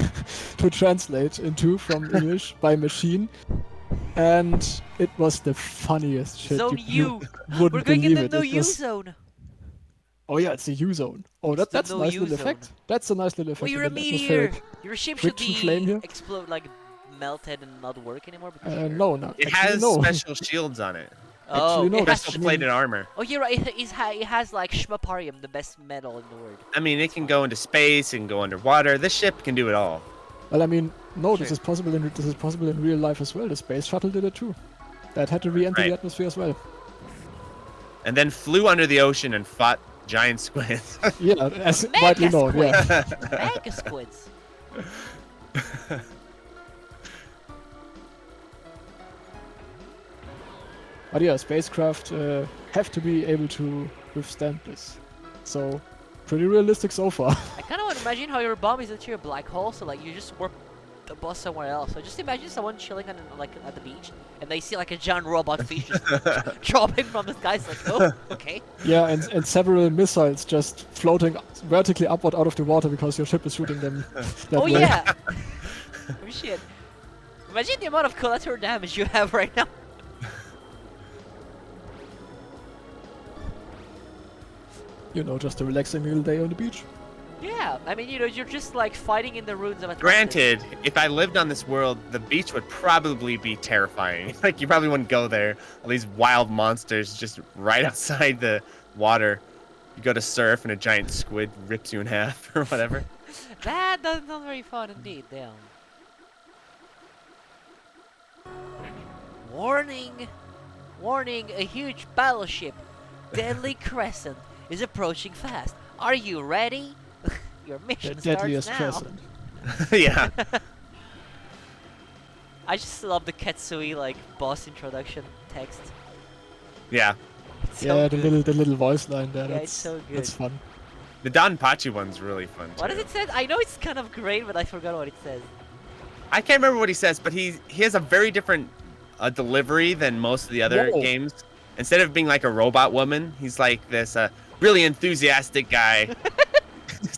to translate into from English by machine, and it was the funniest shit. Zone you U. wouldn't We're going in believe the it. no It U was- zone. Oh yeah, it's the U zone. Oh, It's the that's a no nice U little zone. effect. That's a nice little effect. Well, you're a in the meteor. atmospheric. Your ship should friction flame be here. explode like melted and not work anymore. Because you're... No, no. It actually, has no. special shields on it. Oh, Actually, no, it that's has... Special plated armor. Oh, you're right. It has like Shmuparium, the best metal in the world. I mean, it can go into space, it can go underwater. This ship can do it all. Well, I mean, no, this Sure. is possible. This is possible in real life as well. The space shuttle did it too. That had to re-enter Right. the atmosphere as well. And then flew under the ocean and fought giant squids. Yeah, as Mega widely known. Yeah. squids. Mega squids. But yeah, spacecraft have to be able to withstand this. So, pretty realistic so far. I kind of want to imagine how your bomb is into a black hole, so like you just warp the bus somewhere else. So just imagine someone chilling on like at the beach, and they see like a giant robot fish just dropping from the sky. It's like, oh, okay. Yeah, and several missiles just floating vertically upward out of the water because your ship is shooting them that Oh way. yeah. Oh shit. Imagine the amount of collateral damage you have right now. You know, just a relaxing little day on the beach. Yeah, I mean, you're just like fighting in the ruins of Atlantis. Granted, if I lived on this world, the beach would probably be terrifying. Like, you probably wouldn't go there. All these wild monsters just right outside the water. You go to surf and a giant squid rips you in half or whatever. That doesn't sound very fun indeed, damn. Warning! Warning, a huge battleship, Deadly Crescent, is approaching fast. Are you ready? Your The mission deadliest starts now. crescent. Yeah. I just love the Ketsui, like, boss introduction text. Yeah. It's so Yeah, good. the little voice line there. Yeah, That's it's so good. That's fun. The Donpachi one's really fun, What too. does it say? I know it's kind of great, but I forgot what it says. I can't remember what he says, but he has a very different delivery than most of the other Whoa. games. Instead of being like a robot woman, he's like this really enthusiastic guy.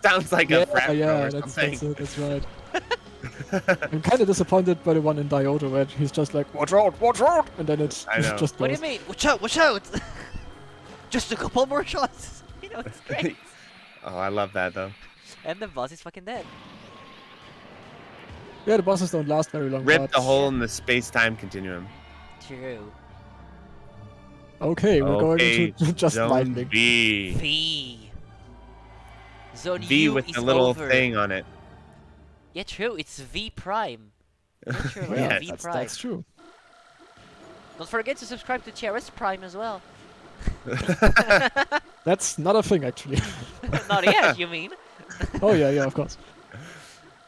Sounds like a frat bro yeah, or that's something. it. That's right. I'm kind of disappointed by the one in Dioto where he's just like, watch out, and then it I know. just goes. What do you mean? Watch out, watch out! Just a couple more shots. You know, it's great. Oh, I love that though. And the boss is fucking dead. Yeah, the bosses don't last very long. Rip but... the hole in the space-time continuum. True. Okay, we're going into just Zone lightning. V. V. Zone V U with is the little over. thing on it. Yeah, true. It's V Prime. Literally Yeah, V that's, Prime. that's true. Don't forget to subscribe to TRS Prime as well. That's not a thing, actually. Not yet, you mean? Oh, yeah, of course.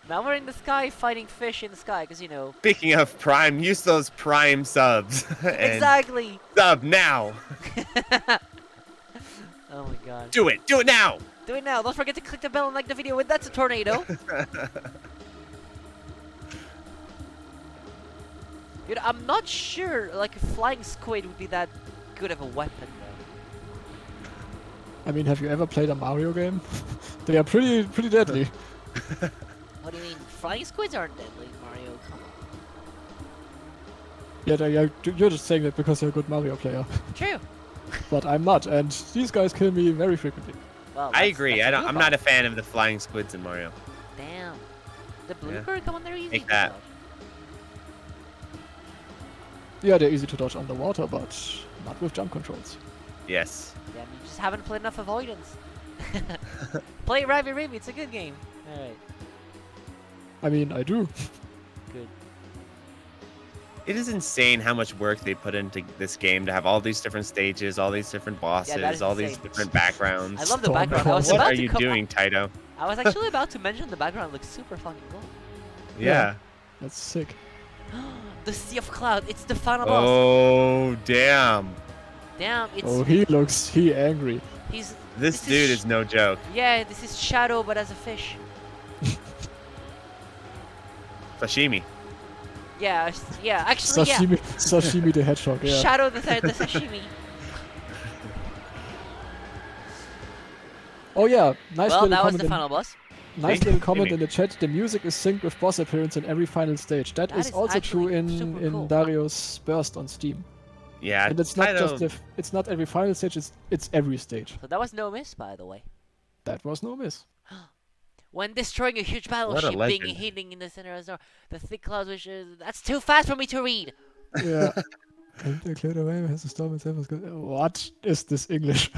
Now we're in the sky fighting fish in the sky, because, you know... Speaking of Prime, use those Prime subs. And Exactly! Sub now. Oh my god. Do it now. Do it now. Don't forget to click the bell and like the video when that's a tornado. Dude, I'm not sure, like, a flying squid would be that good of a weapon, though. I mean, have you ever played a Mario game? They are pretty deadly. What do you mean? Flying squids aren't deadly, Mario. Come on. Yeah, you're just saying that because you're a good Mario player. True. But I'm not, and these guys kill me very frequently. Well, I that's- agree. that's I'm not a fan of the flying squids in Mario. Damn. The blue Yeah. bird come on there easy. Take that. Yeah, they're easy to dodge underwater, but not with jump controls. Yes. Yeah, you just haven't played enough avoidance. Play Ravi Ravi, it's a good game. Alright, I mean, I do. good. It is insane how much work they put into this game to have all these different stages, all these different bosses, that is all these insane. different backgrounds. I love the Storm background. I was Troll. What about are to you co- doing, Taito? I was actually about to mention the background looks super fucking cool. Yeah. That's sick. The Sea of Cloud, it's the final boss. Oh, damn. Damn, it's Oh, he angry. he's This This is dude sh- is no joke. yeah, this is Shadow but as a fish. Sashimi. Yeah, actually yeah. Sashimi the hedgehog, yeah. Shadow the sashimi. Oh yeah, nice Well, little that was comment. the final boss. Nice See? little comment Gimme. in the chat. The music is synced with boss appearance in every final stage. That That is is also true actually super in cool. Dario's Burst on Steam. Yeah. And it's not Taito- just it's not every final stage. It's every stage. So that was no miss, by the way. That was no miss. When destroying a huge battleship, being legend. hidden in the center of the storm, the thick clouds which is... That's too fast for me to read! Yeah. And the cleared away has the storm itself was good. What is this English?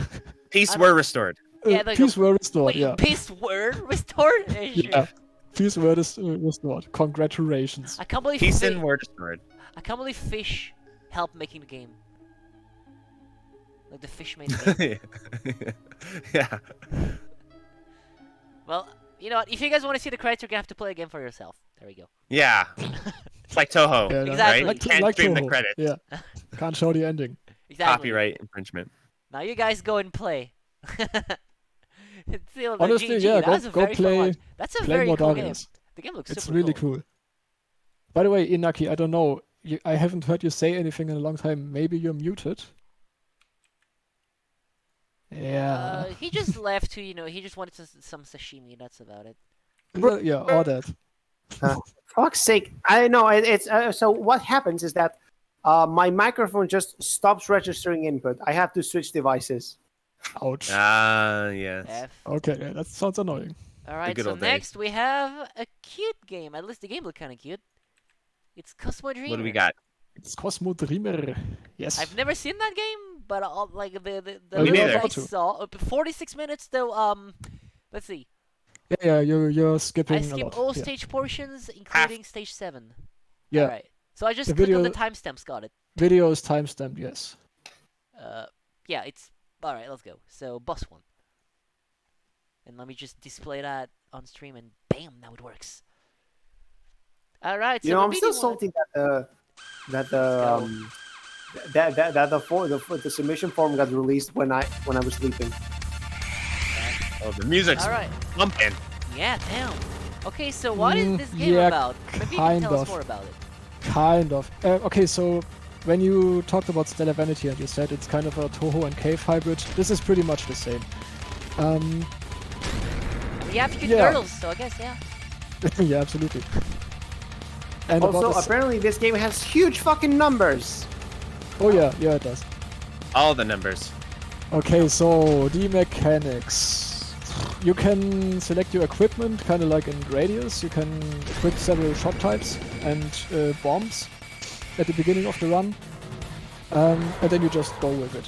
Peace I were restored. Yeah, like Peace were restored. Wait, Yeah. peace word restored? Yeah. Peace were restored. Congratulations. I can't believe Peace fi- and were restored. I can't believe fish helped making the game. Like the fish made the game. Yeah. Well, you know what? If you guys want to see the credits, you're gonna have to play a game for yourself. There we go. Yeah. It's like Touhou, Yeah, Exactly. right? You can't stream the Touhou. credits. Yeah. Can't show the ending. Exactly. Copyright infringement. Now you guys go and play. Still, the Honestly, GG, yeah, that was a go very fun play- one. That's a Play very more cool game. Darius. The game looks It's super really cool. cool. By the way, Inaki, I don't know. I haven't heard you say anything in a long time. Maybe you're muted. Yeah. He just left to, he just wanted some sashimi. That's about it. Yeah, all that. Fuck's sake! I know it's so. What happens is that my microphone just stops registering input. I have to switch devices. Ouch. Ah, yes. F. Okay, yeah, that sounds annoying. All right, good so old days. next we have a cute game. At least the game looked kind of cute. It's Cosmo Dreamer. What do we got? It's Cosmo Dreamer. Yes. I've never seen that game, but like the Me little neither. I saw, 46 minutes though. Let's see. Yeah, you're skipping I a skip lot. all yeah. stage portions, including stage 7. Yeah. All right. So I just The clicked on the video- timestamps. Got it. Video is timestamped. Yes. Yeah, it's all right. Let's go. So boss 1, and let me just display that on stream, and bam, now it works. All right. So You know, the I'm still video one- salty that go. the submission form got released when I was sleeping. Oh, the music's All right. pumping. Yeah, damn. Okay, so what is Mm, this game yeah, about? Maybe you can kind tell us of. more about it. Kind of. Okay, so when you talked about Stellar Vanity and you said it's kind of a Touhou and Cave hybrid, this is pretty much the same. I mean, you have cute Yeah. girls, so I guess yeah. Yeah, absolutely. And Also, about the apparently this game has huge fucking numbers. oh yeah, it does. All the numbers. Okay, so the mechanics. You can select your equipment, kind of like in Gradius. You can equip several shot types and bombs at the beginning of the run. And then you just go with it.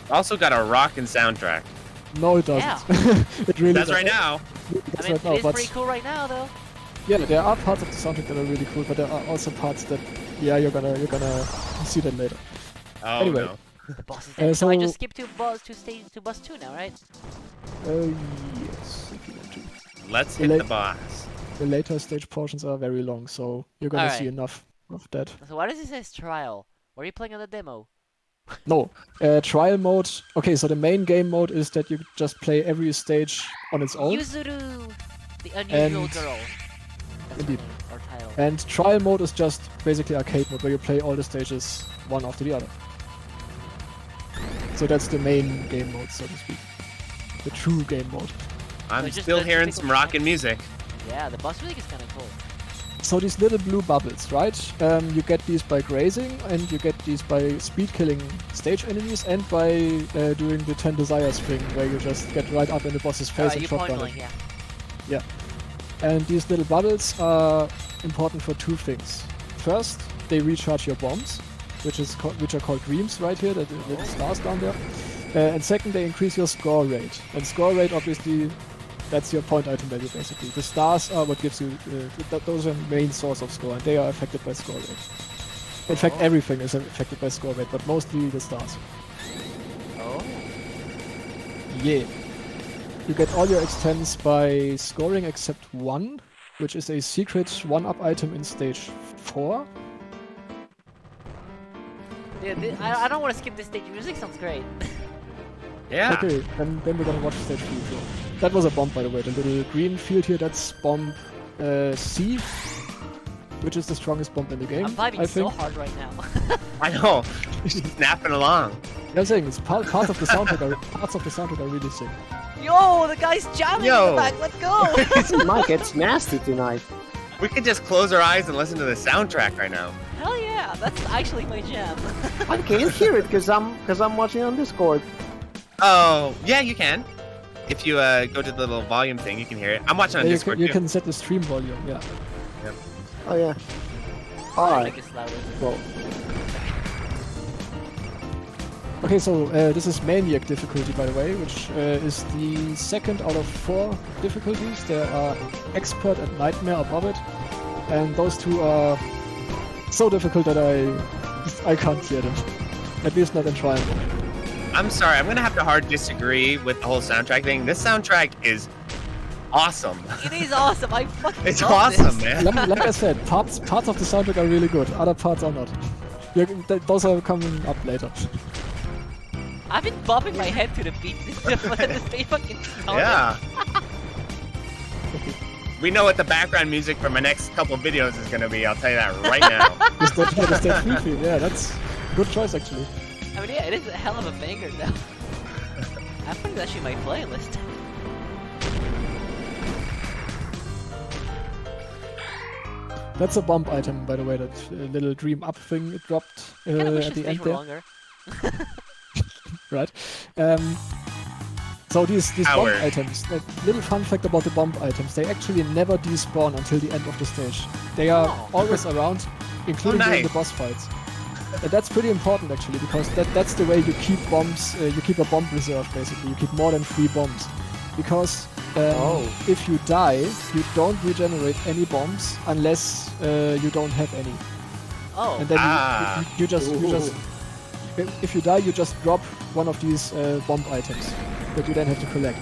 Also got a rockin' soundtrack. No, it doesn't. Yeah. It really That's doesn't. right now. I That's mean, right now, it is but pretty cool right now, though. yeah, there are parts of the soundtrack that are really cool, but there are also parts that, yeah, you're gonna see that later. Oh Anyway. no. The boss is dead. So I so- just skipped to boss 2 now, right? Yes, if you want to. Let's The hit la- the boss. The later stage portions are very long, so you're gonna see Alright. enough of that. So why does it say trial? Were you playing on the demo? No, trial mode. Okay, so the main game mode is that you just play every stage on its own, Yuzuru, the unusual And- girl. That's Indeed. her name, or title. and trial mode is just basically arcade mode where you play all the stages one after the other. So that's the main game mode, so to speak. The true game mode. I'm just still the hearing typical some rockin' music. Yeah, the boss music is kind of cool. So these little blue bubbles, right? You get these by grazing, and you get these by speed killing stage enemies, and by doing the 10 desires thing, where you just get right up in the boss's face and you point shotgun blank, it. yeah. And these little bubbles are important for two things. First, they recharge your bombs, which are called dreams right here, the little stars down there. And second, they increase your score rate. And score rate, obviously, that's your point item value, basically. The stars are what gives you, those are the main source of score, and they are affected by score rate. In fact, everything is affected by score rate, but mostly the stars. Oh. Yeah. You get all your extents by scoring except one, which is a secret 1-up item in stage 4. Dude, I don't want to skip this stage. Music sounds great. Yeah. Okay, then we're gonna watch stage 3. So. That was a bomb, by the way. The little green field here, that's bomb C, which is the strongest bomb in the game. I'm vibing I so think. hard right now. I know. Snapping along. I'm saying it's parts of the soundtrack are really sick. Yo, the guy's jamming in Yo. the back. Let's go. Mike, it's nasty tonight. We could just close our eyes and listen to the soundtrack right now. Hell yeah, that's actually my jam. I can't hear it because I'm watching on Discord. Oh, yeah, you can. If you go to the little volume thing, you can hear it. I'm watching on Yeah, Discord you too. can set the stream volume, yeah. Oh yeah. I'll Alright. make it louder. Well. Okay, so this is Maniac Difficulty, by the way, which is the second out of 4 difficulties. There are Expert and Nightmare above it, and those two are so difficult that I can't clear them. At least not in trial mode. I'm sorry, I'm gonna have to hard disagree with the whole soundtrack thing. This soundtrack is awesome. It is awesome. I fucking It's love awesome, this. man. Like I said, parts of the soundtrack are really good, other parts are not. Those are coming up later. I've been bopping my head to the beat. This fucking song. Yeah. We know what the background music for my next couple videos is gonna be. I'll tell you that right now. The stage 3 field, yeah, that's a good choice actually. I mean, yeah, it is a hell of a banger, though. I'm putting that shit in my playlist. That's a bomb item, by the way, that little dream up thing it dropped Kind of wish at the the end stage were there. longer. Right. So these bomb Howard. items, a little fun fact about the bomb items, they actually never despawn until the end of the stage. They are Oh. always around, including during the nice. boss fights. And that's pretty important actually, because that's the way you keep bombs, you keep a bomb reserve basically, you keep more than 3 bombs. Because if you die, you don't regenerate any bombs unless you don't have any. Oh. And then you just, if you die, you just drop one of these bomb items that you then have to collect.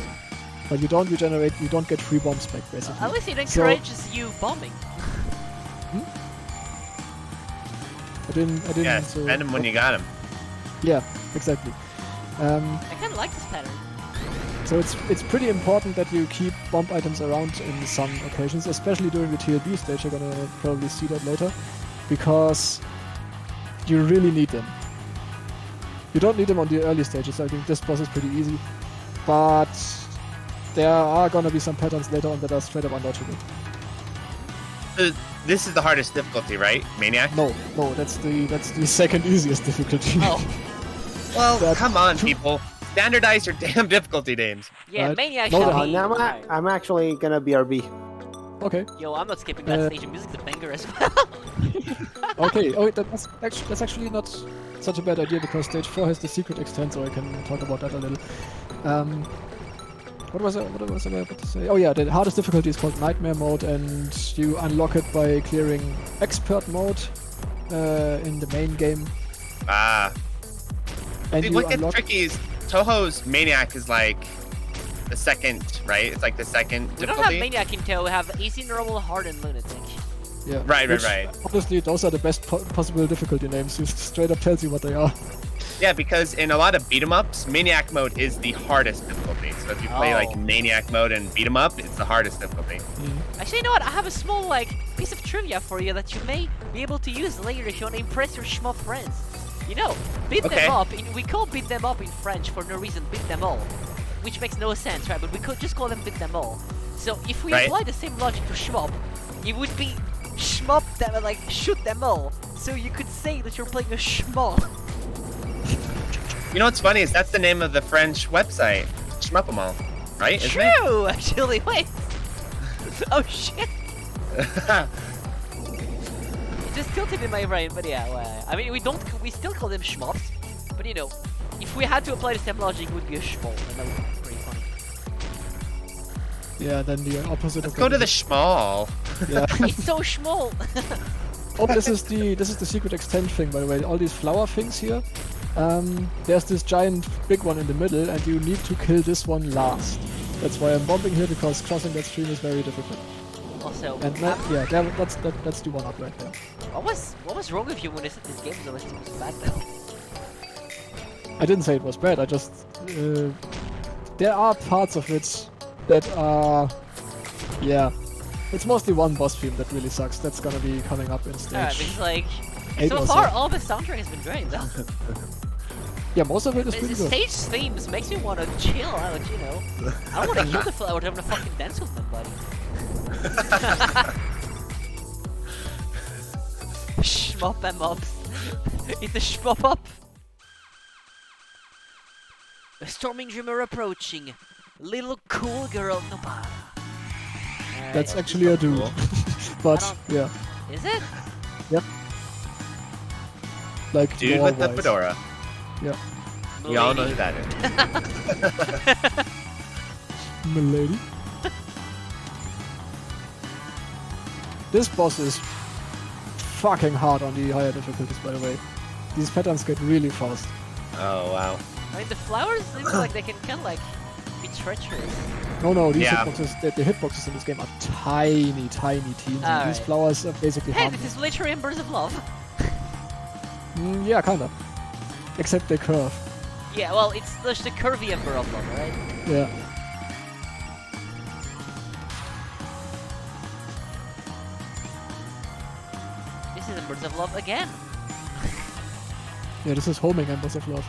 But you don't regenerate, you don't get 3 bombs back basically. At least it So- encourages you bombing. I didn't. Yeah, spend him when you got him. Yeah, exactly. I kind of like this pattern. So it's pretty important that you keep bomb items around in some occasions, especially during the TLB stage. You're gonna probably see that later, because you really need them. You don't need them on the early stages. I think this boss is pretty easy, but there are gonna be some patterns later on that are straight up undodgeable. This is the hardest difficulty, right? Maniac? No, that's the second easiest difficulty. Oh. Well, That's come on, too- people. Standardize your damn difficulty names. Yeah, Right. Maniac No, shall no, be. Now Alright. I'm actually gonna BRB. Okay. Yo, I'm not skipping that stage. The music's a banger as well. Okay. Oh, that's actually not such a bad idea, because stage 4 has the secret extent, so I can talk about that a little. What was I about to say? Oh yeah, the hardest difficulty is called Nightmare Mode, and you unlock it by clearing Expert Mode in the main game. And See, you what gets unlock. tricky is Touhou's Maniac is like the second, right? It's like the second We don't difficulty. have Maniac in tow. We have easy, normal, hard, and lunatic. Yeah. Right. Which, honestly, those are the best possible difficulty names. It straight up tells you what they are. Yeah, because in a lot of beat 'em ups, Maniac mode is the hardest difficulty. So if you play Oh. like Maniac mode and beat 'em up, it's the hardest difficulty. Actually, you know what? I have a small piece of trivia for you that you may be able to use later if you want to impress your Shmup friends. You know, beat Okay. them up. We call beat them up in French for no reason. Beat them all, which makes no sense, right? But we could just call them beat them all. So if we Right. apply the same logic to Shmup, it would be Shmup them, shoot them all. So you could say that you're playing a Shmup. You know what's funny is that's the name of the French website, Shmup 'em all, right? Isn't it? True, actually. Wait. Oh shit. It just tilted in my brain, but yeah. Well, I mean, we still call them Shmups, but you know, if we had to apply the same logic, it would be a Shmup, and that would be pretty funny. Yeah. Then the opposite. Let's of go that to the is- Schmall. Yeah. It's so small. Oh, this is the secret extent thing, by the way. All these flower things here. There's this giant big one in the middle, and you need to kill this one last. That's why I'm bombing here, because crossing that stream is very difficult. Also, And that's the one up right there. what was wrong with you when you said this game was bad though? I didn't say it was bad. I just there are parts of it that are It's mostly one boss theme that really sucks. That's gonna be coming up in Alright, stage because 8 so or far so. all the soundtrack has been great though. Yeah, most of it is The pretty good. stage themes makes me want to chill out, you know. I want to kill the flower and have a fucking dance with them, buddy. Shmup and mobs. It's a shmup up. A storming dreamer approaching. Little cool girl Nobara. That's actually a dude. Cool. But I don't- yeah, Is it? like Dude with the lore-wise. fedora. Yeah, We all know who that is. milady. This boss is fucking hard on the higher difficulties, by the way. These patterns get really fast. Oh wow. I mean, the flowers seem like they can kind of be treacherous. No, these Yeah. hitboxes, the hitboxes in this game are tiny teeny. Alright. These flowers are basically Hey, harmless. this is literally Embers of Love. Yeah, kinda. Except they curve. Yeah, well, it's just a curvy Ember of Love, right? Yeah. This is Embers of Love again. Yeah, this is homing Embers of Love.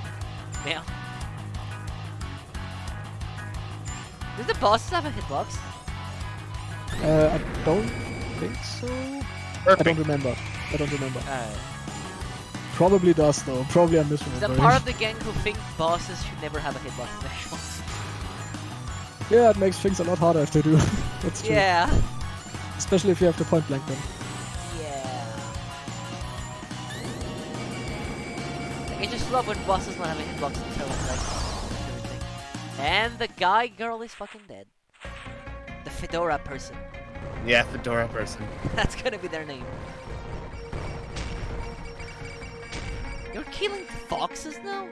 Yeah. Does the boss have a hitbox? I don't think so. I don't remember. Alright. Probably does though. Probably I'm Is that misremembering. part of the gang who think bosses should never have a hitbox in their shots? Yeah, it makes things a lot harder if they do. That's true. Yeah. Especially if you have to point blank them. Yeah. Like, I just love when bosses not having hitbox until like everything. And the girl is fucking dead. The fedora person. Yeah, fedora person. That's gonna be their name. You're killing foxes now?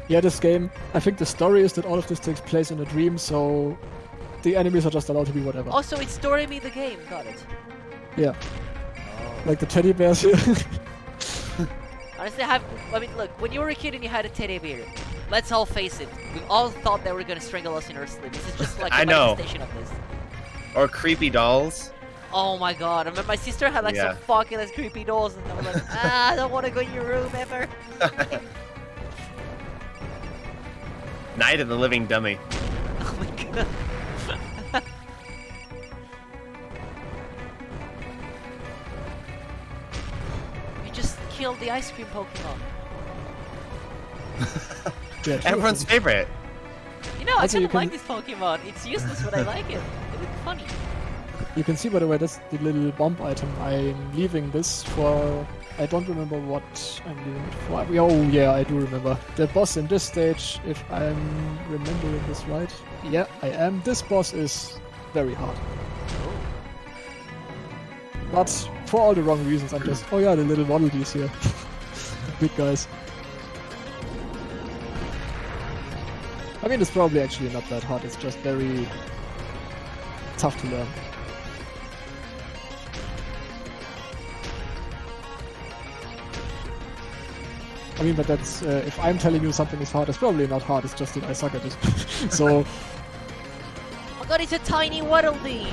Yeah, this game, I think the story is that all of this takes place in a dream, so the enemies are just allowed to be whatever. Oh, so it's story me the game. Got it. Yeah. Like the teddy bears here. Honestly, I mean, look, when you were a kid and you had a teddy bear, let's all face it, we all thought they were gonna strangle us in our sleep. This is just like I a know. manifestation of this. Or creepy dolls. Oh my god, I remember my sister had like Yeah. some fucking ass creepy dolls and I was like, I don't want to go in your room ever. Night of the Living Dummy. Oh my god. You just killed the ice cream Pokemon. Yeah, sure. Everyone's favorite. You know, I Also, kind you of like can- this Pokemon. It's useless, but I like it. It looks funny. You can see, by the way, that's the little bomb item. I'm leaving this for... I don't remember what I'm leaving it for. Oh, yeah, I do remember. The boss in this stage, if I'm remembering this right. Yeah, I am. This boss is very hard. But for all the wrong reasons, I'm just... Oh yeah, the little waddledees here. The big guys. I mean, it's probably actually not that hard. It's just very tough to learn. I mean, but that's if I'm telling you something is hard, it's probably not hard. It's just that I suck at it. So Oh my god, it's a tiny Waddle-Dee!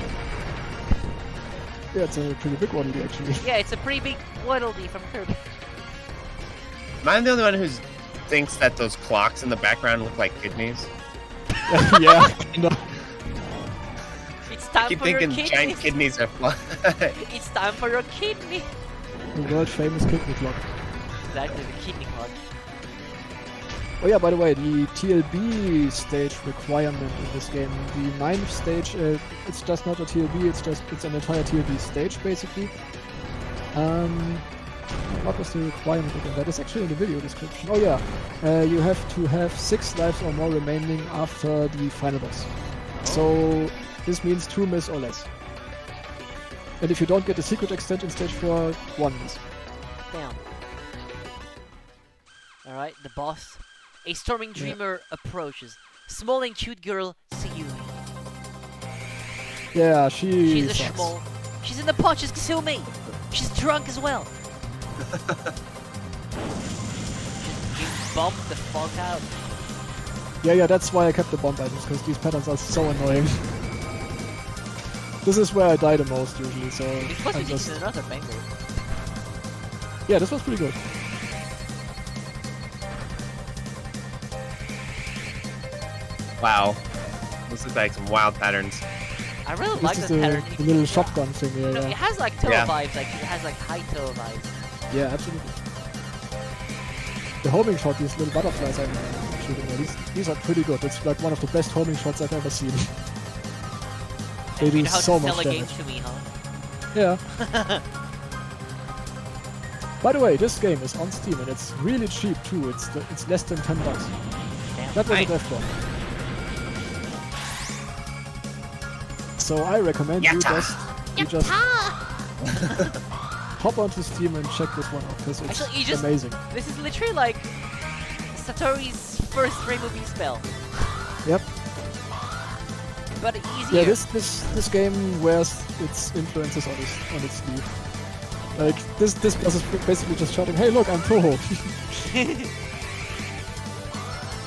yeah, it's a pretty big waddledee actually. Yeah, it's a pretty big Waddle-Dee from Kirby. Am I the only one who thinks that those clocks in the background look like kidneys? Yeah, no. It's I time keep for your thinking kidneys! giant kidneys are It's time for your kidney! The world famous kidney clock. Exactly, the kidney clock. Oh yeah, by the way, the TLB stage requirement in this game, the 9th stage, it's just not a TLB, it's an entire TLB stage basically. What was the requirement again? That is actually in the video description. Oh yeah, you have to have 6 lives or more remaining after the final boss. So this means 2 miss or less. And if you don't get the secret extent in stage 4, 1 miss. Damn. Alright, the boss. A storming dreamer approaches. Small and cute girl, Sayumi. Yeah, she She's a sucks. schmoll. She's in the pot, she's Kasumi! She's drunk as well. Just bomb the fuck out. Yeah, that's why I kept the bomb items, because these patterns are so annoying. This is where I die the most usually, so This must I'm be just... just another banger. Yeah, this was pretty good. Wow. This is like some wild patterns. I really This like is the pattern. the little shotgun thing, No, yeah. it has like Touhou Yeah. vibes, like it has like high Touhou vibes. Yeah, absolutely. The homing shot, these little butterflies I'm shooting at, these are pretty good. It's like one of the best homing shots I've ever seen. They You do know how so to sell much a game damage. to me, huh? Yeah. By the way, this game is on Steam and it's really cheap too. It's less than $10. Damn. That was a death bomb. So I recommend you just hop onto Steam and check this one out because it's Actually, you just- amazing. This is literally like Satori's first Grpg spell, Yep. but easier. Yeah, this game wears its influences on its sleeve. Like this boss is basically just shouting, "Hey, look, I'm Touhou."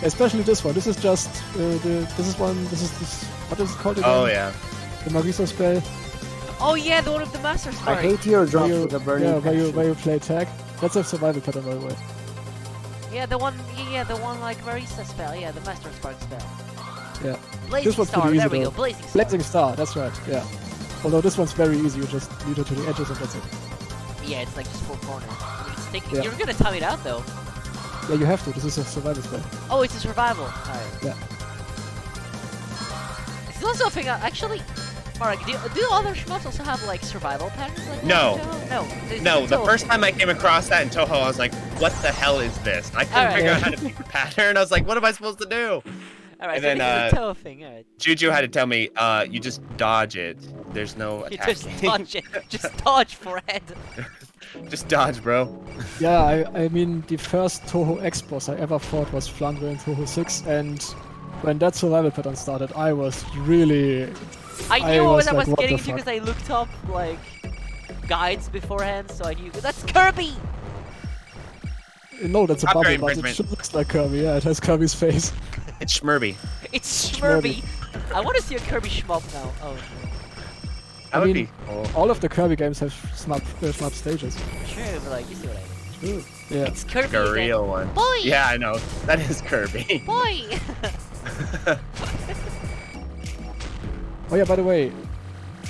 Especially this one. This is just this what is it called again? Oh yeah. The Marisa spell. Oh yeah, the one with the Master I Spark. hate teardrops Where you- with a burning yeah, passion. where you play tag. That's a survival pattern, by the way. Yeah, the one like Marisa spell. Yeah, the Master Spark spell. Yeah. Blazing This one's Star. pretty There easy we go. though. Blazing Star. Blazing Star, that's right. Yeah. Although this one's very easy. You just lead it to the edges and that's it. Yeah, it's like just 4 corners. It's taking, Yeah. You're gonna time it out though. Yeah, you have to. This is a survival spell. Oh, it's a survival. Alright. Yeah. also a thing. Actually, Mark, do other shmups also have like survival patterns like No. that? No. No, the first time I came across that in Touhou, I was like, what the hell is this? I couldn't Alright. figure out how to pick the pattern. I was like, what am I supposed to do? All right, and so then, this is a toe thing. All right. Juju had to tell me, you just dodge it. There's no You attacking. just dodge it. Just dodge forehead. Just dodge, bro. Yeah, I mean, the first Touhou X boss I ever fought was Flandre in Touhou 6, and when that survival pattern started, I was really... I knew what I was like, what getting the into fuck? because I looked up like guides beforehand, so I knew that's Kirby. No, that's a Upgrade bubble, but it improvement. should looks like Kirby, yeah, it has Kirby's face. It's Schmurby. It's Shmurby. Shmurby. I want to see a Kirby shmup now. Oh, That I would mean, be cool. all of the Kirby games have Shmup stages. true, but like you see what I mean. Yeah. It's Kirby. Like a again. real one. Boy. Yeah, I know. That is Kirby. Boy. Oh yeah, by the way,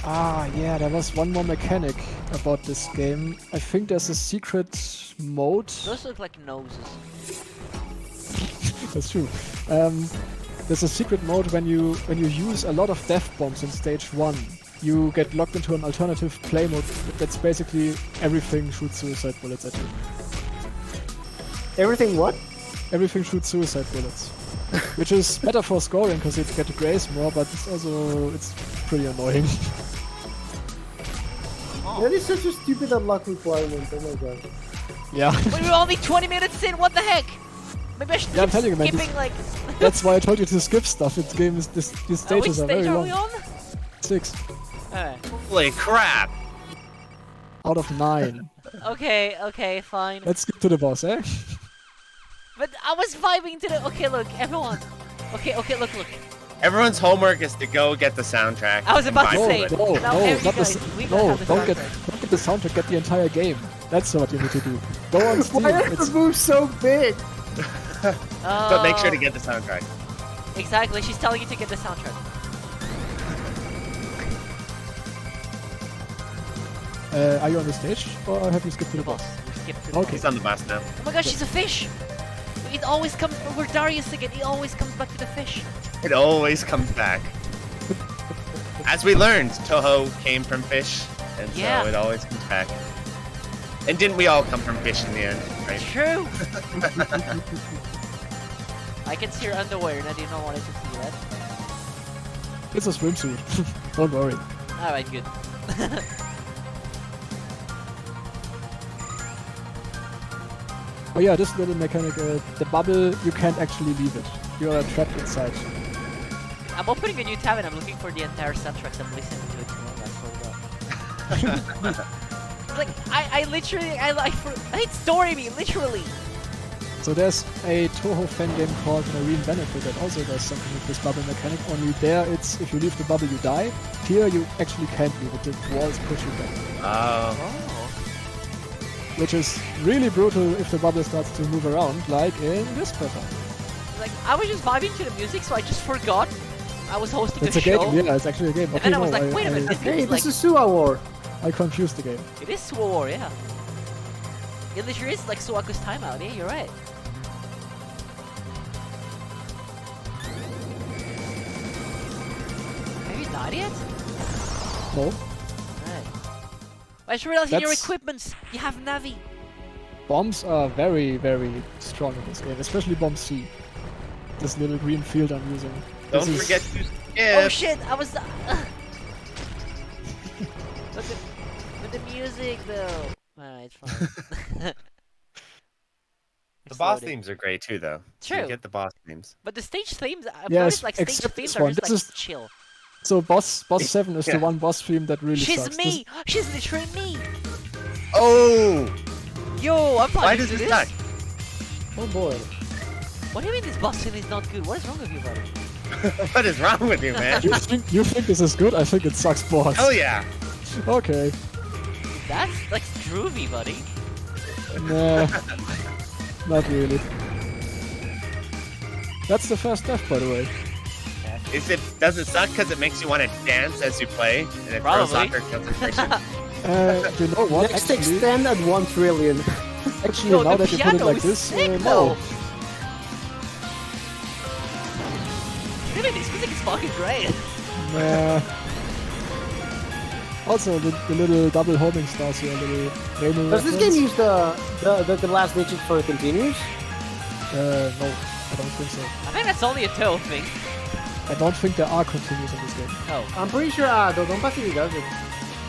yeah, there was one more mechanic about this game. I think there's a secret mode. Those look like noses. That's true. There's a secret mode when you use a lot of death bombs in stage 1. You get locked into an alternative play mode that's basically everything shoots suicide bullets at you. Everything what? Everything shoots suicide bullets. Which is better for scoring because you get to graze more, but it's pretty annoying. That is such a stupid unlock requirement. Oh my god. Yeah. But we're only 20 minutes in. What the heck? Maybe I should Yeah, I'm keep telling you, man, skipping like. That's why I told you to skip stuff. These Which stages are very stage are long. we on? 6 Alright. Holy crap. out of 9. Okay, fine. Let's skip to the boss, eh? But I was vibing to the. Okay, look, everyone. Okay, look. Everyone's homework is to go get the soundtrack. I was and about to vibe say. with it. No, Now, no, every not guys, we gotta have the don't get soundtrack. the soundtrack, get the entire game. That's what you need to do. Go on Steam. Why are the It's, moves so big? But make sure to get the soundtrack. Exactly, she's telling you to get the soundtrack. are you on the stage or have you skipped to The the boss? boss. We skipped to the Okay. He's on the bus now. Oh my gosh, she's a fish! It always comes. We're Darius again. It always comes back to the fish. It always comes back. As we learned, Touhou came from fish, and Yeah. so it always comes back. And didn't we all come from fish in the end, right? True. I can see her underwear, and I did not want to see that. It's a swimsuit. Don't worry. All right, good. Oh yeah, this little mechanic, the bubble, you can't actually leave it. You are trapped inside. I'm opening a new tab and I'm looking for the entire soundtracks. I'm listening to it tomorrow. I forgot. Like I literally it's story me literally. So there's a Touhou fan game called Marine Benefit that also does something with this bubble mechanic, only there it's if you leave the bubble you die. Here you actually can't leave it, the wall is pushing back. Oh. Oh. Which is really brutal if the bubble starts to move around, like in this pattern. Like I was just vibing to the music, so I just forgot I was hosting It's a a show. game, yeah, it's actually a game. And Okay, then I no, was like, wait a minute, this Hey, is like this is Suwa War. I confused the game. it is War, yeah. It literally is like Suaku's timeout. Yeah, you're right. Have you died yet? No? Right. I just realized in your That's- equipments you have Navi. Bombs are very, very strong in this game, especially Bomb C. This little green field I'm using. Don't This is- forget to Oh skip. shit! I was. With the music though. Alright, it's fine. The boss Exploded. themes are great too, though. So True. you get the boss themes. But the stage themes, I've Yes, noticed like stage except themes this are one. just This like is- chill. So boss 7 is Yeah. the one boss theme that really She's sucks. me! She's literally me! Oh! Yo, I'm Why vibing does to it this. suck? Oh boy. What do you mean this boss theme is not good? What is wrong with you, buddy? What is wrong with you, man? You think this is good? I think it sucks balls. Hell yeah! Okay. That's like groovy, buddy. Nah. Not really. That's the first death, by the way. Does it suck because it makes you want to dance as you play? And it throws Probably. off your concentration? You know what? Next Actually, extend at 1 trillion. actually now the that you put it piano like is this, sick, no. though. Really, this music is fucking great. Nah. Also, the little double homing stars here, little rainbow. Does this game use the last digit for continues? No, I don't think so. I think that's only a Touhou thing. I don't think there are continues in this game. Oh, I'm pretty sure Donpachi does it.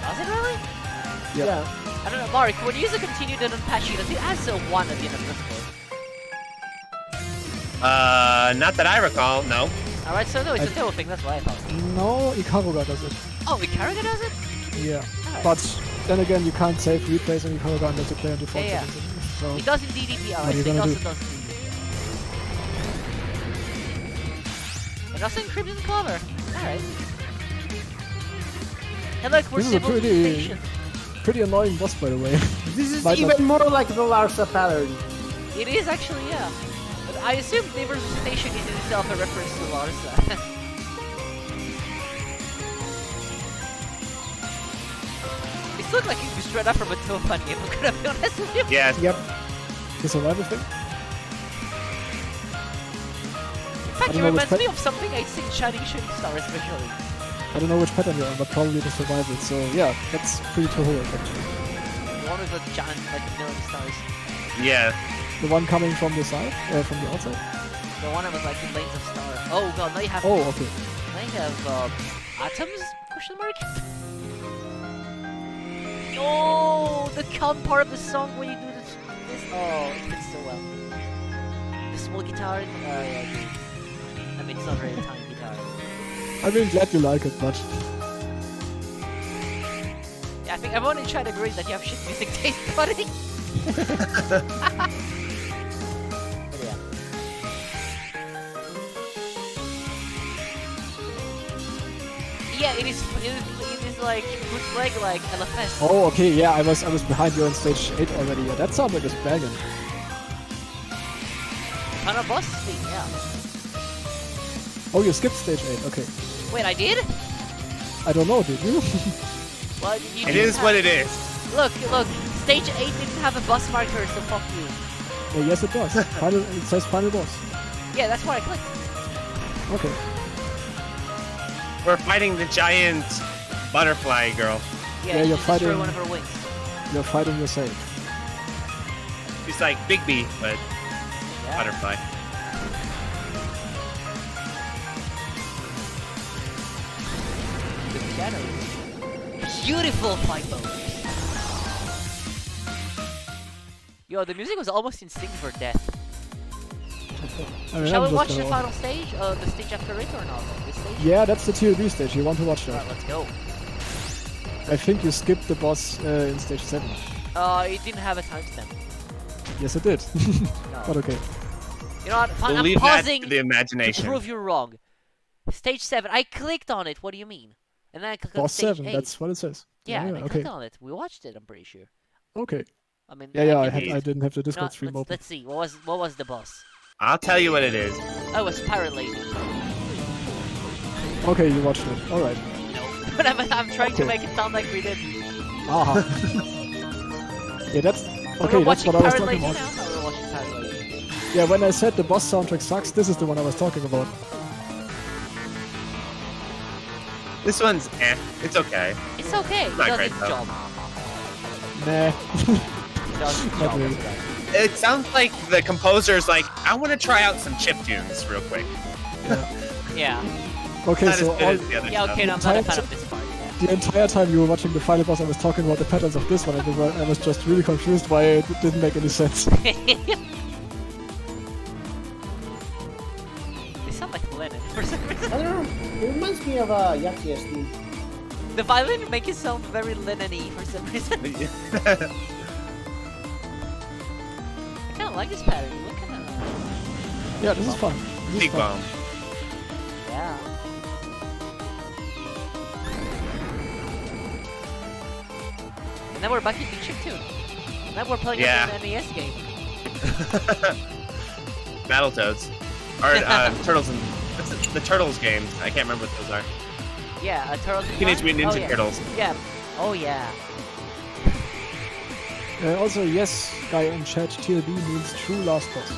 does it really? Yeah. I don't know, Mark. When you use a continue to Donpachi, does it add a 1 at the end of this one? Not that I recall. No. Alright, so no, it's a Touhou thing. That's what I thought. No, Ikaruga does it. Oh, Ikaruga does it? Yeah. Alright. But then again, you can't save replays on Ikaruga unless you play on default Yeah, settings. So It does in DDP. What are Alright, you so it gonna also do? does in DDP. And also in Crimson Clover. Alright. And look, we're This is a civilization. pretty annoying boss, by the way. This is Might even more like the Larsa pattern. It is actually, yeah. But I assume diversification is in itself a reference to Larsa. This looks like it was straight up from a Touhou game, I'm gonna be honest with you. Yes. Yep. The survival thing? In fact, I it don't know which reminds me of something I see in Shining Shooting Star especially. I don't know which pattern you're on, but probably the survival. So yeah, that's pretty Touhou actually. The one with the giant, like, million stars. Yeah. The one coming from the side, from the outside. The one that was like the lanes of star. Oh god, now you have. Oh, okay. Now you have atoms? Question mark. Oh, the calm part of the song when you do this. Oh, it fits so well. The small guitar. Yeah, I agree. I mean, it's not really a tiny guitar. I'm really glad you like it, but Yeah, I think everyone in chat agrees that you have shit music taste, buddy. But yeah. Yeah, it is like bootleg like LFS. oh, okay, yeah, I was behind you on stage 8 already. Yeah, that sounds like it's banging. Kind of boss thing, yeah. Oh, you skipped stage 8. Okay. Wait, I did? I don't know, did you? Well, you It didn't is have- what it is. Look, stage 8 didn't have a boss marker, so fuck you. Yes, it does. Final. It says final boss. Yeah, that's where I clicked. Okay. We're fighting the giant butterfly girl. Yeah, Yeah, you you're just destroy fighting- one of her wings. You're fighting yourself. She's like Big B, but Yeah. butterfly. The piano. Beautiful fight mode. Yo, the music was almost in sync for Death. I mean, Shall I'm we just watch the gonna- final stage? The stage after it or not? This stage? Yeah, that's the TLB stage. You want to watch that? Alright, let's go. I think you skipped the boss in stage 7. It didn't have a timestamp. Yes, it did. No. But okay. You know what? Fine, We'll I'm leave that pausing to the to imagination. prove you wrong. Stage 7. I clicked on it. What do you mean? And then I clicked on Boss stage 7. 8. That's what it says. Yeah, and I okay. clicked on it. We watched it. I'm pretty sure. Okay. I mean, Yeah, I can- I didn't have the You know Discord what, stream let's, open. let's see. What was the boss? I'll tell you what it is. Oh, it was Pirate Lady. Okay, you watched it. All right. No, but I'm trying to Okay. make it sound like we did. Aha. Yeah, that's So okay. we're That's watching what I was Pirate talking Lady about. now. No, we're watching Pirate Lady. Yeah, when I said the boss soundtrack sucks, this is the one I was talking about. This one's Oh, It's okay. It's okay. It Not does great, its though. job. Nah. It does its Not job. really. that's right. It sounds like the composer's like, I want to try out some chiptunes real quick. Yeah. Okay, Not as so good all, as the other Yeah. stuff. Okay. No, I'm not a Entire fan of this part. the entire time you were watching the final boss, I was talking about the patterns of this one, and I was just really confused why it didn't make any sense. They sound like Lennon for some reason. I don't know. It reminds me of Yahtzee SD. The violin make it sound very Lennon-y for some reason. I kind of like this pattern. Look at that. Yeah, this is fun. This is Big fun. bomb. Yeah. And then we're back in the chiptune. Now we're playing Yeah. an NES game. Battletoads. Or Turtles and the Turtles games. I can't remember what those are. Yeah, a Turtles. in Teenage Time? Mutant Ninja Oh, yeah. Turtles. Yeah. Oh yeah. Also, yes, guy in chat, TLB means true last boss.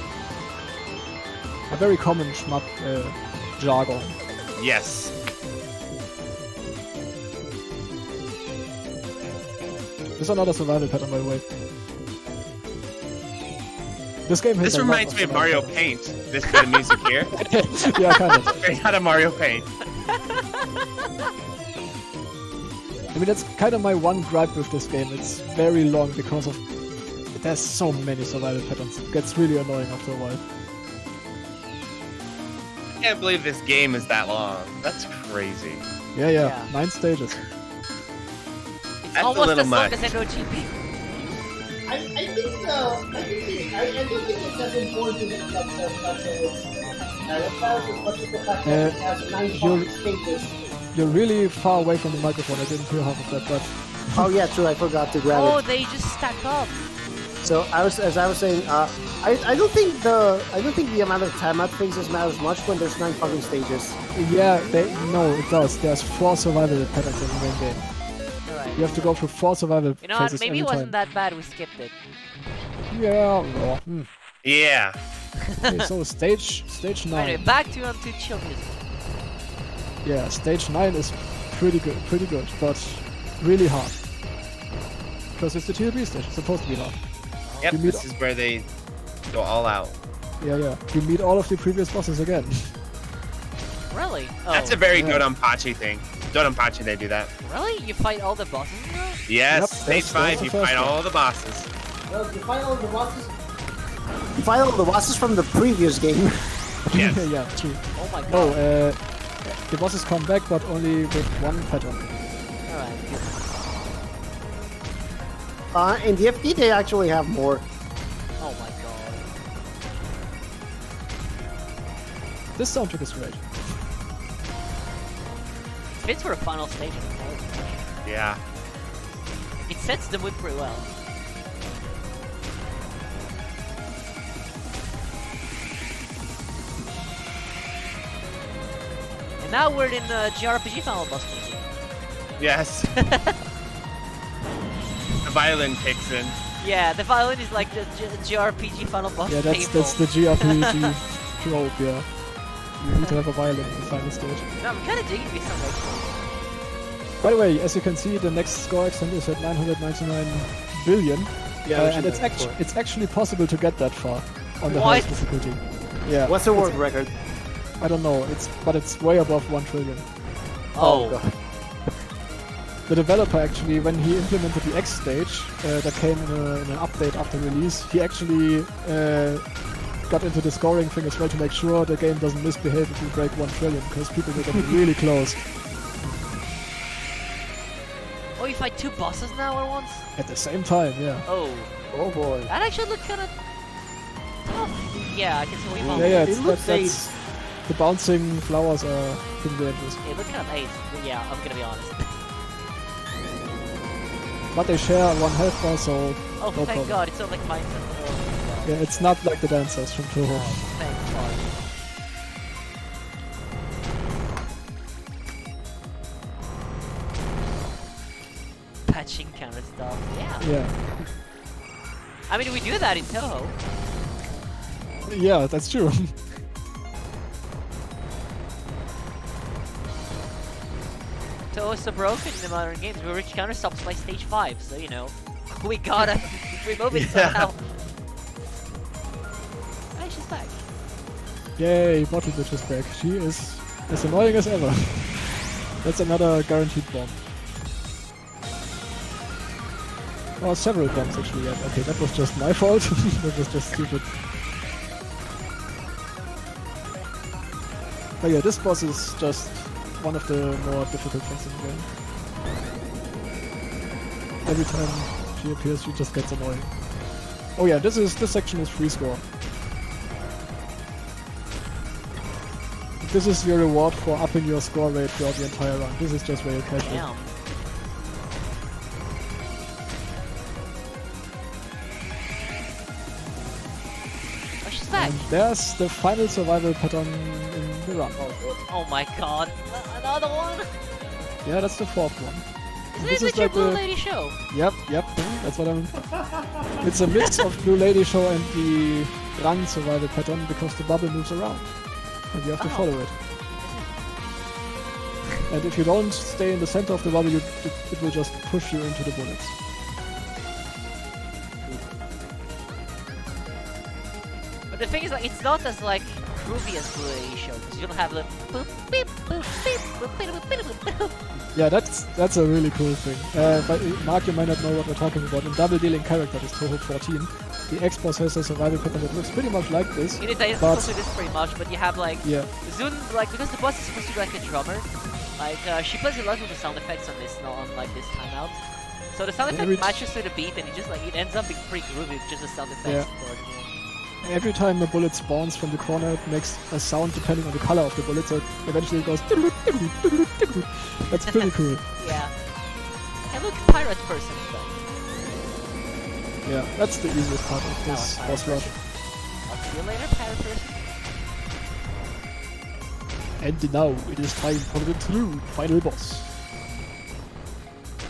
A very common Shmup jargon. Yes. There's another survival pattern, by the way. This game has This a lot reminds me of Mario survival Paint. This bit of music here. patterns. Yeah, kind of. Straight out of Mario Paint. I mean, that's kind of my one gripe with this game. It's very long because of it has so many survival patterns. It gets really annoying after a while. I can't believe this game is that long. That's crazy. Yeah. Yeah. 9 stages. It's That's a almost little as long much. as NOGP. I don't think it's as important as much as the fact that it has 9 you're- fucking stages. You're really far away from the microphone. I didn't hear half of that, but Oh yeah, true. I forgot to grab Oh, it. they just stack up. So as I was saying, I don't think the amount of timeout phases matters much when there's 9 fucking stages. yeah, no, it does. There's 4 survival patterns in the main game. Alright. You have to go through 4 survival You know what? phases Maybe every it wasn't time. that bad. We skipped it. Yeah. Yeah. Okay, so stage 9. Anyway, back to Untitled Chapter. Yeah, stage 9 is pretty good, but really hard. Because it's the TLB stage. It's supposed to be hard. Yep, You meet- this is where they go all out. Yeah. You meet all of the previous bosses again. Really? Oh, That's a very yeah. Dodonpachi thing. Dodonpachi, they do that. Really? You fight all the bosses now? Yes, Yep, stage that's 5, the you first fight one. all the bosses. Well, the final of the bosses. You fight all the bosses from the previous game. Yes. Yeah, true. Oh my god. No, the bosses come back, but only with one pattern. Alright. In the FD, they actually have more. Oh my god. This soundtrack is great. Fits for a final stage. Yeah. It sets the mood pretty well. And now we're in GRPG final boss stage. Yes. The violin kicks in. Yeah, the violin is like the GRPG final boss. Yeah, that's the GRPG trope, yeah. You need to have a violin in the final stage. No, I'm kind of digging this one actually. By the way, as you can see, the next score extent is at 999 billion. And it's actually possible to get that far on the What? highest difficulty. Yeah. What's the world record? I don't know. But it's way above 1 trillion. Oh. God. The developer actually, when he implemented the X stage, that came in an update after release, he actually got into the scoring thing as well to make sure the game doesn't misbehave if you break 1 trillion, because people will get really close. Oh, you fight 2 bosses now at once? At the same time, yeah. Oh. Oh boy. That actually looked kind of tough. Yeah, I can see what you mean. Yeah, It looks that's the bouncing flowers are pretty dangerous. It looked kind of nice. Yeah, I'm gonna be honest. But they share 1 health bar, so Oh, no thank problem. god, it's not like mine. Oh, my god. Yeah, it's not like the dancers from Touhou. Oh, thank god. Patching counter stuff. Yeah. Yeah. I mean, we do that in Touhou. Yeah, that's true. Touhou's so broken in the modern games. We reach counter stops by stage 5, so you know, we gotta remove it somehow. Hey, she's back. Yay, Bottle Bitch is back. She is as annoying as ever. That's another guaranteed bomb. Oh, several bombs actually. Yeah. Okay, that was just my fault. That was just stupid. But yeah, this boss is just one of the more difficult things in the game. Every time she appears, she just gets annoying. Oh yeah, this section is free score. This is your reward for upping your score rate throughout the entire run. This is just very casual. Damn. Oh, she's back. And there's the final survival pattern in the run. Oh my god. Another one? Yeah, that's the 4th one. Isn't it your Blue Lady show? Yep, that's what I mean. It's a mix of Blue Lady Show and the run survival pattern because the bubble moves around. And you have to Oh. follow it. And if you don't stay in the center of the bubble, it will just push you into the bullets. But the thing is, like, it's not as like groovy as the show because you don't have the. Boop, beep, boop, beep, boop, beep, boop, beep, boop, boop. Yeah, that's a really cool thing. But Mark, you might not know what we're talking about. In double dealing character, this Touhou 14, the X-Boss has a survival pattern that looks pretty much like this. It is identical to this pretty much, but you have like Yeah, Zun, like because the boss is supposed to be like a drummer. Like she plays a lot with the sound effects on this, not on like this timeout. So the sound effect matches to the beat, and it ends up being pretty groovy with just the sound effects. Yeah. Every time a bullet spawns from the corner, it makes a sound depending on the color of the bullet, so eventually it goes. That's pretty cool. Yeah. And look, pirate person is done. Yeah, that's the easiest part of this boss rush. I'll see you later, pirate person. And now it is time for the true final boss.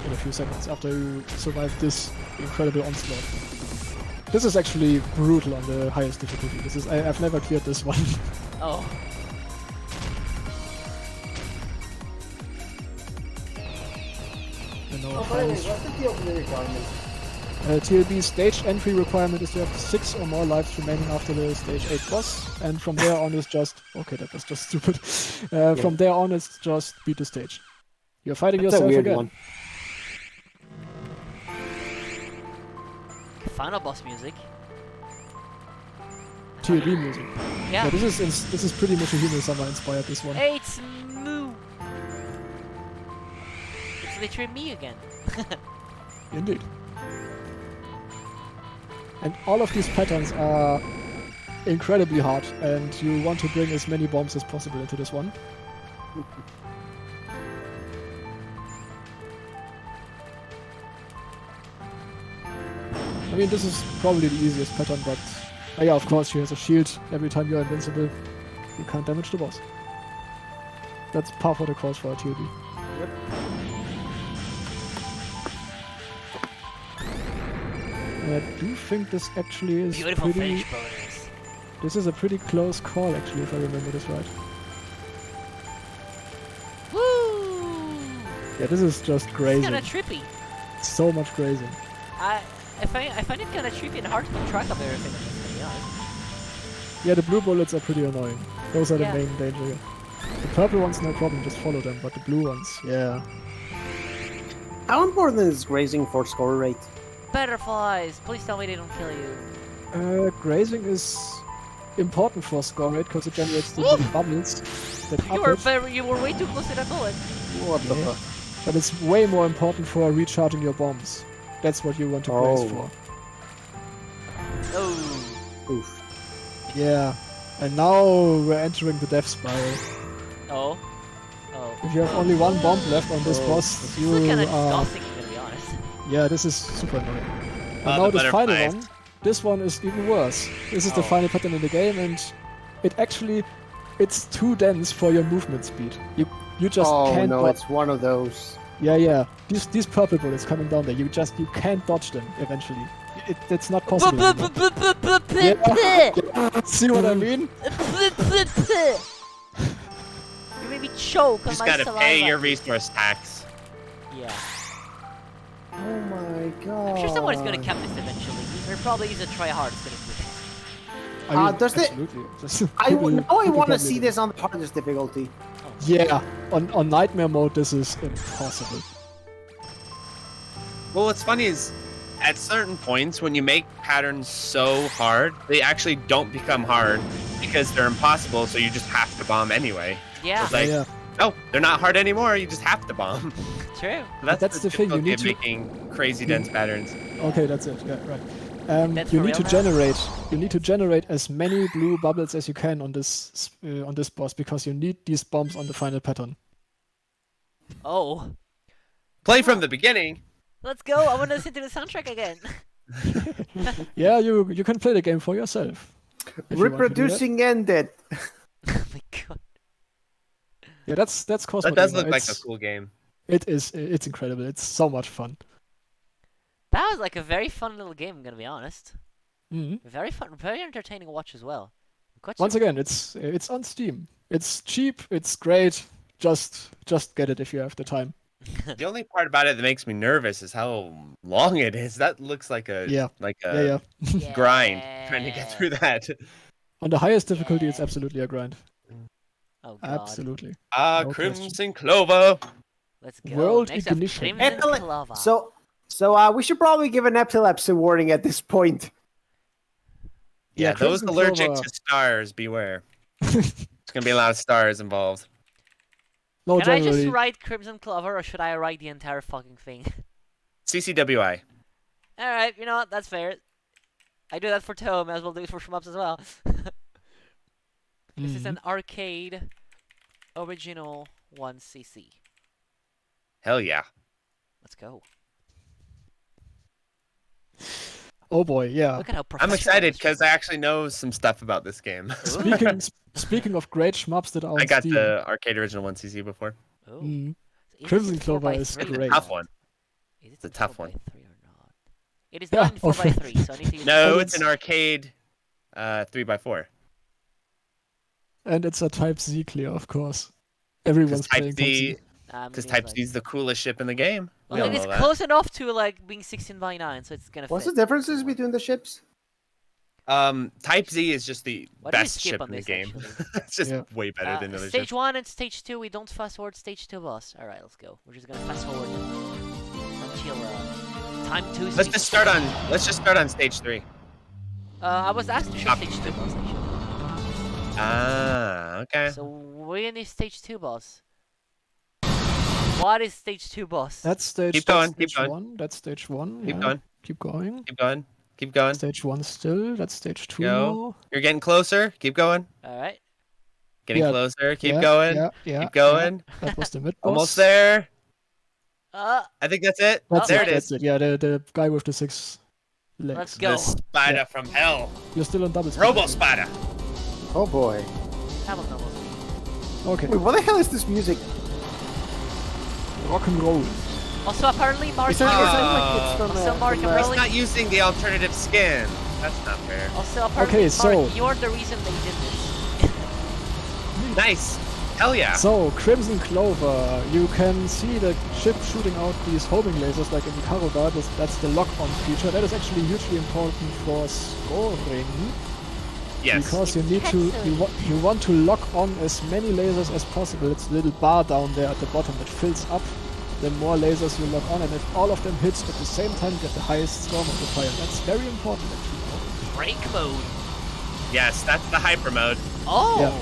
In a few seconds after you survive this incredible onslaught. This is actually brutal on the highest difficulty. I've never cleared this one. Oh. And now Oh, by the way, what's the TLB requirement? TLB stage entry requirement is to have 6 or more lives remaining after the stage 8 boss, and from there on is just... Okay, that was just stupid. From there on it's just beat the stage. You're fighting That's a yourself weird again. one. Final boss music. TLB music. Yeah. This is pretty Mushihime-sama inspired, this one. Hey, it's Moo. It's literally me again. Indeed. And all of these patterns are incredibly hard, and you want to bring as many bombs as possible into this one. I mean, this is probably the easiest pattern, but... yeah, of course, she has a shield. Every time you're invincible, you can't damage the boss. That's par for the course for a TLB. Yep. And I do think this actually is Beautiful pretty... finish bonus. This is a pretty close call, actually, if I remember this right. Woo! Yeah, this is just It's grazing. kinda trippy. So much grazing. I find it kinda trippy and hard to keep track of everything, to be honest. Yeah, the blue bullets are pretty annoying. Those are Yeah. the main danger here. The purple ones, no problem, just follow them, but the blue ones, yeah. How important is grazing for score rate? Butterflies! Please tell me they don't kill you. Grazing is important for score rate because it generates the Oof! bubbles that You up it. you were way too close to that bullet. What the Yeah. fuck? But it's way more important for recharging your bombs. That's what you want to graze Oh. for. Oh. Oof. Yeah. And now we're entering the Death Spire. Oh. Oh. If you have only one bomb left on this Oh. boss, This you is kinda are... disgusting, to be honest. Yeah, this is super annoying. And Oh, now the this final butterflies. one, this one is even worse. This is the Oh. final pattern in the game, and it actually, it's too dense for your movement speed. You just Oh can't. no, it's one of those. Yeah. These purple bullets coming down there, you can't dodge them eventually. It's not possible. anymore. See what I mean? You made me choke You on just my gotta saliva. pay your resource tax. Yeah. Oh my god. I'm sure someone is gonna cap this eventually. There probably is a tryhard that's gonna do it. I mean, does it- absolutely. Just Now I people want to probably see do. this on the hardest difficulty. Yeah, on Nightmare mode, this is impossible. Well, what's funny is, at certain points, when you make patterns so hard, they actually don't become hard because they're impossible, so you just have to bomb anyway. Yeah, It's like, Yeah. no, they're not hard anymore, you just have to bomb. true. That's the thing, you difficulty need of to- making crazy dense patterns. Okay, that's it. Yeah, right. That's You for need to real now? generate as many blue bubbles as you can on this boss because you need these bombs on the final pattern. Oh. Play from the beginning. Let's go. I want to listen to the soundtrack again. Yeah, you can play the game for yourself. if you want to do that. Reproducing ended. Oh my god. Yeah, that's Cosmo. That does Demo. look like a It's- cool game. It's incredible. It's so much fun. That was like a very fun little game, I'm gonna be honest. Mhm. Very fun, very entertaining watch as well. Got Once some- again, it's on Steam. It's cheap. It's great. Just get it if you have the time. The only part about it that makes me nervous is how long it is. That looks like a Yeah. like Yeah. a grind trying to get through that. On the highest difficulty, it's absolutely a grind. Oh god. Absolutely. Ah, No Crimson Clover. Let's go. World Next up, Ignition. Crimson Epile- Clover. So we should probably give an epilepsy warning at this point. Yeah, Yeah, those Crimson allergic Clover. to stars, beware. There's gonna be a lot of stars involved. No, Can I generally. just write Crimson Clover, or should I write the entire fucking thing? CCWI. Alright, you know what? That's fair. I do that for Touhou, may as well do it for Shmups as well. This is an arcade original 1cc. Hell yeah. Let's go. Oh boy, yeah. Look at how I'm professional excited this because I actually know some stuff about this game. is. Speaking of great shmups that are on I got Steam. the arcade original 1cc before. Ooh. Mm. Is it Crimson 4x3 Clover is or great. not? Tough one. Is it It's a tough 4x3 one. or not? It is Yeah, not in 4x3, so I need to use No, And it's an arcade 3x4. And it's a Type Z clear, of course. Everyone's playing Type Z. Because Type C is the coolest ship in the game. We Well, all it is know that. close enough to like being 16x9, so it's gonna What's the fit. differences between the ships? Type Z is just the Why don't we best skip ship on in the this, game. actually? It's just Yeah. way better than other Stage ships. 1 and Stage 2, we don't fast forward Stage 2 boss. Alright, let's go. We're just gonna fast forward until time 2 Let's stages just start will on. start. Let's just start on stage 3. I was asked to show Top. Stage 2 boss, actually. Ah, okay. So, we're in the Stage 2 boss. What is Stage 2 boss? That's stage, Keep that's going, keep stage going. 1. That's stage 1. Keep yeah. going. Keep going. Keep going. Keep going. Stage 1 still. That's stage 2 Go. now. You're getting closer. Keep going. Alright. Getting Yeah. closer. Keep Yeah, going. Yeah, yeah, Keep going. yeah. That was the mid boss. Almost there. Uh, I think that's it. That's there it, it that's is. it. Yeah, the guy with the 6 legs. let's go. The spider Yeah. from hell. You're still on double speed. Robo spider. Oh boy. Have a normal speed. Okay. Wait, what the hell is this music? Rock and roll. Also, apparently, Mark, It sounds you're- like it's from, Also, Mark, from, I'm He's really- not using the alternative skin. That's not fair. Also, apparently, Okay, Mark, so- you're the reason they did this. Nice. Hell yeah. So, Crimson Clover, you can see the ship shooting out these homing lasers like in the Karuga. That's the lock-on feature. That is actually hugely important for scoring. Yes. Because you need to, you want to lock on as many lasers as possible. It's a little bar down there at the bottom that fills up. The more lasers you lock on, and if all of them hit at the same time, you get the highest score multiplier. That's very important actually. Break mode. Yes, that's the hyper mode. Oh! Yeah.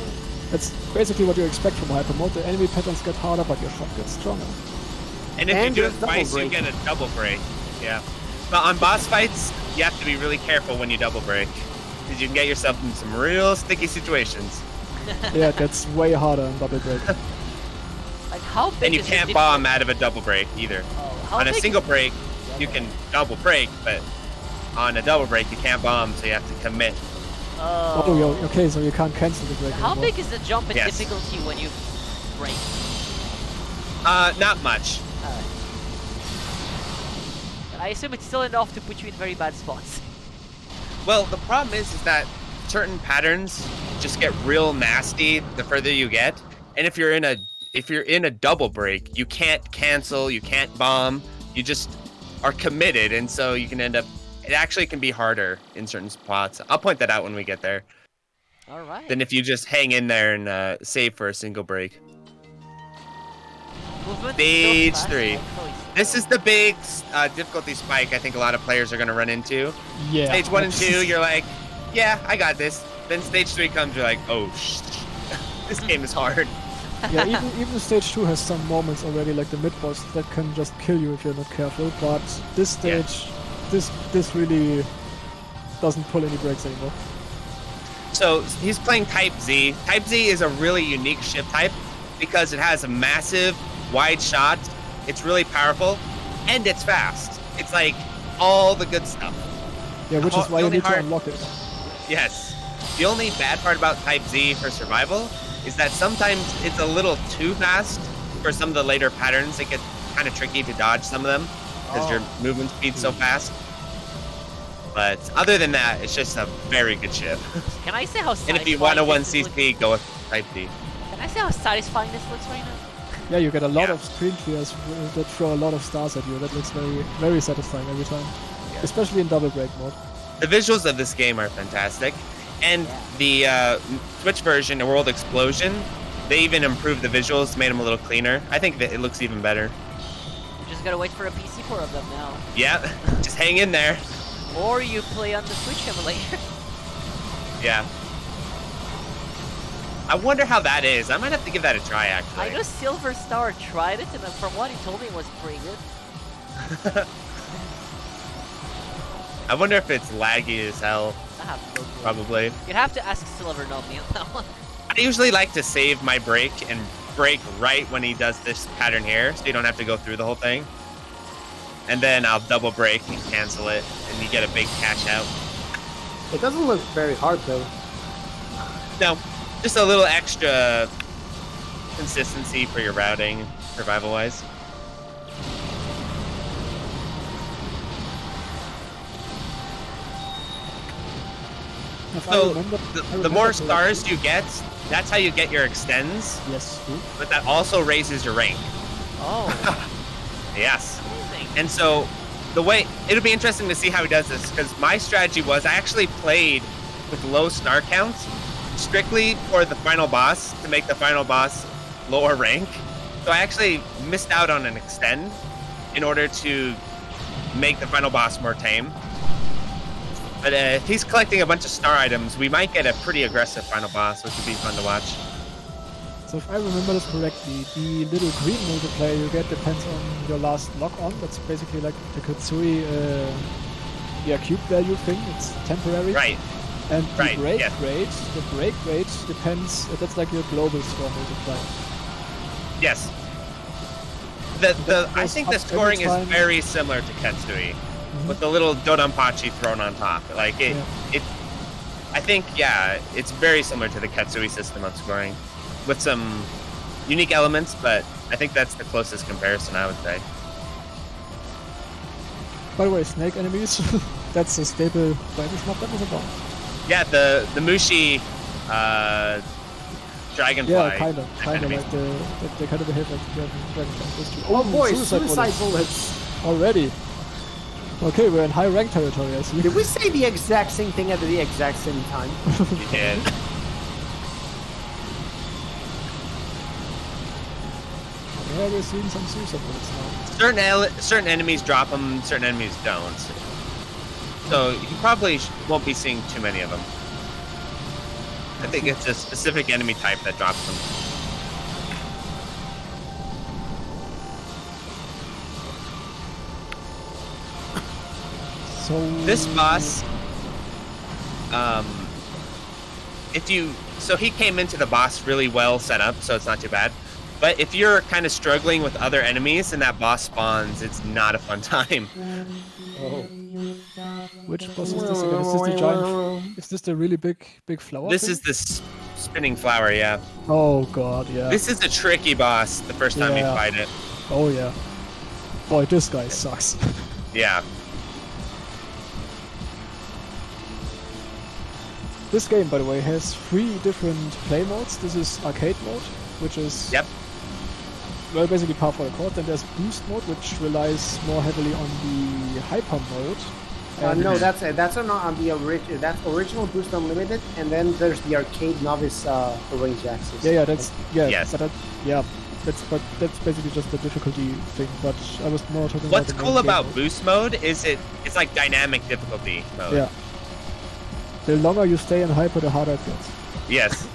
That's basically what you expect from hyper mode. The enemy patterns get harder, but your shot gets stronger. And if And you do there's it double twice, you break. get a double break. Yeah. But on boss fights, you have to be really careful when you double break. Because you can get yourself in some real sticky situations. Yeah, it gets way harder in double break. Like, how big And you is can't the bomb out of a double break either. Oh, how On a big single is- break, you can double break, but on a double break, you can't bomb, so you have to commit. Oh, yo, okay, so you can't cancel the break How anymore. big is the jump in Yes. difficulty when you break? Not much. Alright. I assume it's still enough to put you in very bad spots. Well, the problem is that certain patterns just get real nasty the further you get. And if you're in a double break, you can't cancel, you can't bomb, you just are committed, and so you can end up. It actually can be harder in certain spots. I'll point that out when we get there. Alright. Than if you just hang in there and save for a single break. Movement Stage so fast, 3. actually This slow. is the big difficulty spike I think a lot of players are going to run into. Yeah. Stage 1 and 2, you're like, yeah, I got this. Then stage 3 comes, you're like, oh, this game is hard. Yeah, even stage 2 has some moments already, like the mid-boss, that can just kill you if you're not careful, but this stage, this really doesn't pull any brakes anymore. So he's playing Type Z. Type Z is a really unique ship type because it has a massive, wide shot. It's really powerful, and it's fast. It's like all the good stuff. Yeah, which Oh, is why the you only need to hard- unlock it. Yes. The only bad part about Type Z for survival is that sometimes it's a little too fast for some of the later patterns. It gets kind of tricky to dodge some of them because your movement speed's so fast. But other than that, it's just a very good ship. Can I say how And satisfying if you want a this looks? 1cc, go with Type D. Can I say how satisfying this looks right now? Yeah, you get a lot Yeah. of screen clears that throw a lot of stars at you. That looks very, very satisfying every time. Yeah. Especially in double break mode. The visuals of this game are fantastic. And Yeah. the Switch version, the World Explosion, they even improved the visuals, made them a little cleaner. I think that it looks even better. You just gotta wait for a PC port of them now. Yeah, just hang in there. Or you play on the Switch emulator. Yeah. I wonder how that is. I might have to give that a try, actually. I know Silver Star tried it, and from what he told me, it was pretty good. I wonder if it's laggy as hell. I have no clue. Probably. You'd have to ask Silver, not me on that one. I usually like to save my break and break right when he does this pattern here, so you don't have to go through the whole thing. And then I'll double break and cancel it, and you get a big cash out. It doesn't look very hard though. No, just a little extra consistency for your routing, survival-wise. If I So remember, the more stars you get, that's how you get your extends, Yes. but that also raises your rank. Oh, Yes. amazing. And so the way it'll be interesting to see how he does this, because my strategy was I actually played with low star counts strictly for the final boss to make the final boss lower rank. So I actually missed out on an extend in order to make the final boss more tame. But if he's collecting a bunch of star items, we might get a pretty aggressive final boss, which would be fun to watch. So if I remember this correctly, the little green multiplayer you get depends on your last lock on. That's basically like the Katsui cube value thing. It's temporary. Right. And the Right, break yes. rate, depends. That's like your global score multiplier. Yes. I goes think up the every scoring is time. very similar to Ketsui, with the little Dodonpachi thrown on top. Like it, Yeah. it. I think it's very similar to the Ketsui system of scoring, with some unique elements, but I think that's the closest comparison I would say. By the way, snake enemies, that's a staple for any Shmup that was about. Yeah, the Mushi, dragonfly. Yeah, kinda enemies. like they kind of behave like dragonfly. Oh boy, suicide suicide bullets. bullets. Already. Okay, we're in high rank territory, I see. Did we say the exact same thing at the exact same time? You did. Yeah, we're seeing some suicide bullets now. Certain enemies drop them, certain enemies don't. So you probably won't be seeing too many of them. I think it's a specific enemy type that drops them. So This boss, so he came into the boss really well set up, so it's not too bad. But if you're kind of struggling with other enemies and that boss spawns, it's not a fun time. which boss is this again? Is this the giant? Is this the really big flower? This thing? is the spinning flower, yeah. Oh god, yeah. This is a tricky boss the first time you Yeah. fight it. Oh yeah. Boy, this guy sucks. Yeah. This game, by the way, has 3 different play modes. This is arcade mode, which is Yep. well, basically par for the course. Then there's boost mode, which relies more heavily on the hyper mode. And No, that's on the original. That's original Boost Unlimited, and then there's the arcade novice range access. that's Yes. but that's basically just the difficulty thing. But I was more talking What's about the cool main game about mode. boost mode is it's like dynamic difficulty mode. Yeah. The longer you stay in hyper, the harder it gets. Yes.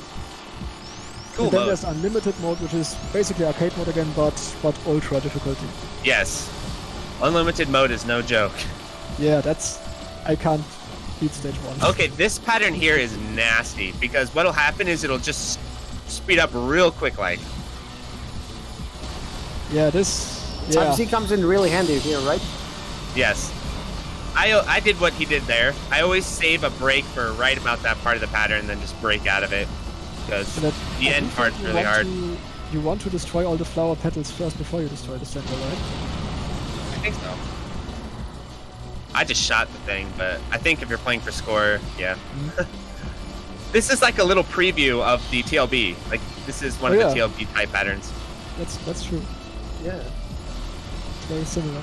Cool And then mode. there's unlimited mode, which is basically arcade mode again, but ultra difficulty. Yes. Unlimited mode is no joke. Yeah, I can't beat stage 1. Okay, this pattern here is nasty because what'll happen is it'll just speed up real quick like. Yeah, Type C comes in really handy here, right? Yes. I did what he did there. I always save a break for right about that part of the pattern and then just break out of it because So that the I end think part's you really want hard. You want to destroy all the flower petals first before you destroy the center, right? I think so. I just shot the thing, but I think if you're playing for score, yeah. This is like a little preview of the TLB. Like this is one Oh, of yeah. the TLB type patterns. That's true. Yeah. It's very similar.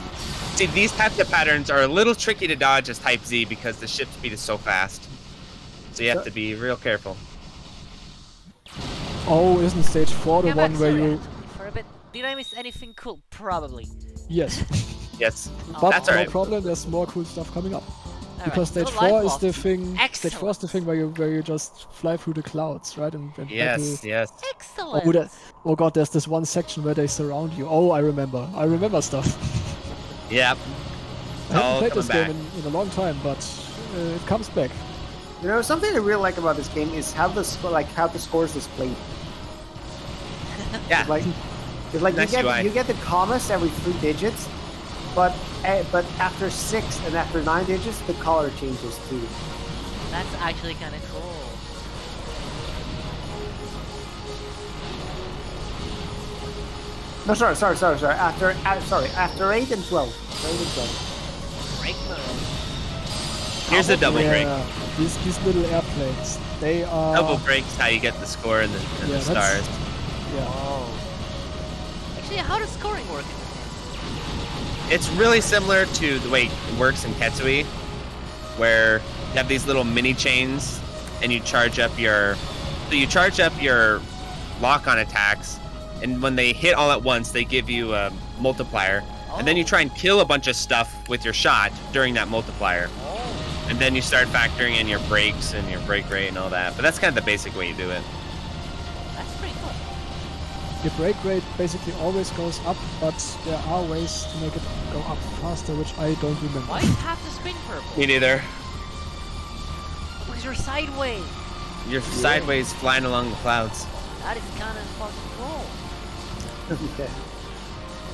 See, these types of patterns are a little tricky to dodge as Type Z because the ship speed is so fast. So you have to be real careful. Oh, isn't stage 4 the Yeah, one but where sorry, I you... had to leave for a bit. Did I miss anything cool? Probably. Yes. Yes. But That's no alright. problem, there's more cool stuff coming up. Alright, Because stage no life 4 is lost. the thing. Stage 4 is the Excellent. thing where you just fly through the clouds, right? And battle. Yes, yes. Excellent. Oh god, there's this one section where they surround you. Oh, I remember. I remember stuff. Yep. I haven't all played this coming game in a long time, but it comes back. You know, something I really like about this game is how the scores displayed. Yeah. Like, it's like Nice UI. you get the commas every 3 digits, but after 6 and after 9 digits, the color changes too. That's actually kind of cool. No, sorry. After 8 and 12. 8 and 12. Break mode. Here's the double break. Yeah, these little airplanes. They are... Double breaks how you get the score and the Yeah, stars. that's- Yeah. Oh. Actually, how does scoring work? It's really similar to the way it works in Ketsui, where you have these little mini chains, and you charge up your lock-on attacks, and when they hit all at once, they give you a multiplier, and then you try and kill a bunch of stuff with your shot during that multiplier, Oh. and then you start factoring in your brakes and your brake rate and all that. But that's kind of the basic way you do it. That's pretty cool. Your brake rate basically always goes up, but there are ways to make it go up faster, which I don't remember. Why is half the screen purple? Me neither. Because you're sideways. You're sideways flying along the clouds. That is kind of fucking cool. Okay.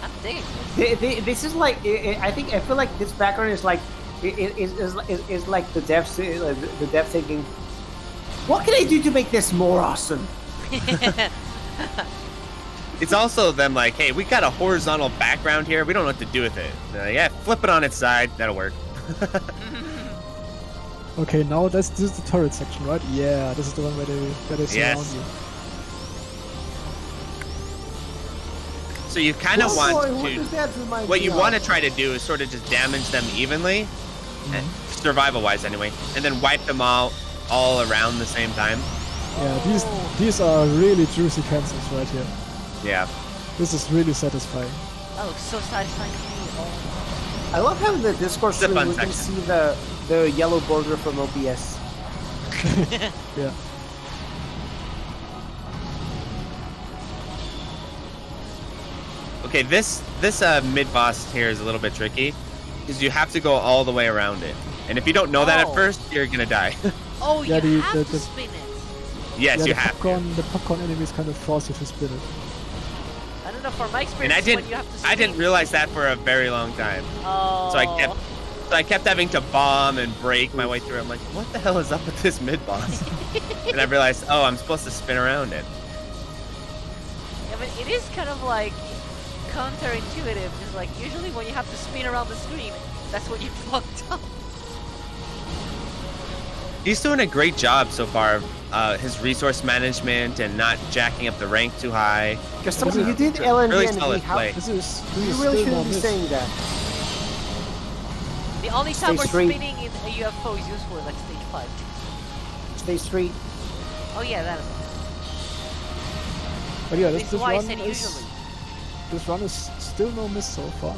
I'm digging this. This is like I feel like this background is like is like the devs thinking, what can I do to make this more awesome? It's also them like, hey, we got a horizontal background here. We don't know what to do with it. Yeah, flip it on its side. That'll work. Okay, now this is the turret section, right? Yeah, this is the one where they surround Yes. you. So you kind of want What to... does that remind What me you of? want to try to do is sort of just damage them evenly, survival-wise anyway, and then wipe them all around the same time. Yeah, these are really juicy cancels right here. Yeah. This is really satisfying. That looks so satisfying to me. Oh. I love how in the Discord It's a stream fun we can section. see the yellow border from OBS. Yeah. Okay, this mid-boss here is a little bit tricky, because you have to go all the way around it. And if you don't know that at Oh. first, you're gonna die. Oh, Yeah, you the- have the- to spin it. Yes, Yeah, you the have to. popcorn enemies kind of force you to spin it. I don't know, from my And experience, when you have to spin I didn't realize that for a very long time. Oh. So I kept having to bomb and break my way through. I'm like, what the hell is up with this mid-boss? And I realized, oh, I'm supposed to spin around it. Yeah, but it is kind of like counterintuitive. It's like usually when you have to spin around the screen, that's when you fucked up. He's doing a great job so far of his resource management and not jacking up the rank too high. Because This is you did LND really and solid play. This is you still really more shouldn't be miss. saying that. The only time we're Stage 3. spinning in a UFO is useful like stage 5. Stage 3. Oh yeah, that is. But yeah, This this is why I run said is usually. this run is still no miss so far,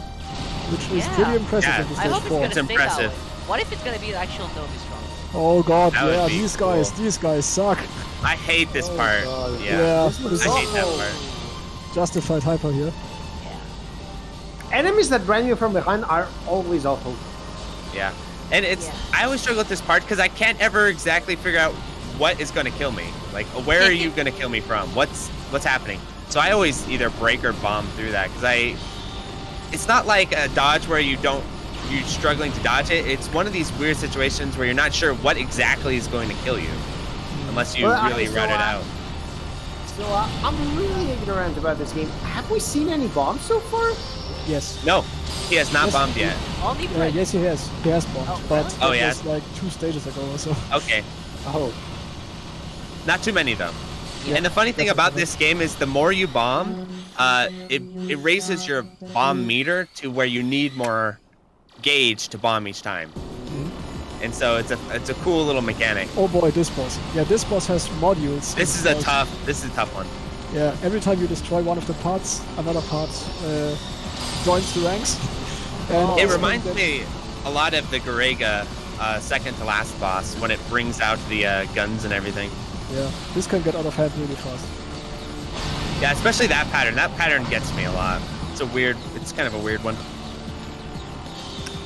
which is Yeah. pretty impressive Yeah. in the I stage hope it's 4. gonna It's stay that impressive. way. What if it's gonna be the actual no miss run? Oh god, That would yeah, be these cool. guys suck. I hate this Oh, part. God. Yeah. This was I hate that awful. part. Justified hyper here. Yeah. Enemies that brand you from behind are always awful. Yeah. And it's Yeah. I always struggle with this part because I can't ever exactly figure out what is going to kill me. Like, where are you going to kill me from? What's happening? So I always either break or bomb through that because it's not like a dodge where you're struggling to dodge it. It's one of these weird situations where you're not sure what exactly is going to kill you unless you Well, really so, run it out. So I'm really ignorant about this game. Have we seen any bombs so far? Yes. No, he has not Yes. bombed yet. Only break. Yes, he has. He has bombed, Oh, but really? Oh, that yeah. was like 2 stages ago or so. Okay, Oh. not too many though. Yeah, And the funny thing that's about okay. this game is the more you bomb, it raises your bomb meter to where you need more gauge to bomb each time. and so it's a cool little mechanic. Oh boy, this boss. Yeah, this boss has modules. This is a tough one. Yeah, every time you destroy one of the parts, another part joins the ranks. And It reminds me a lot of the Grpg second to last boss when it brings out the guns and everything. Yeah, this can get out of hand really fast. Yeah, especially that pattern. That pattern gets me a lot. It's kind of a weird one.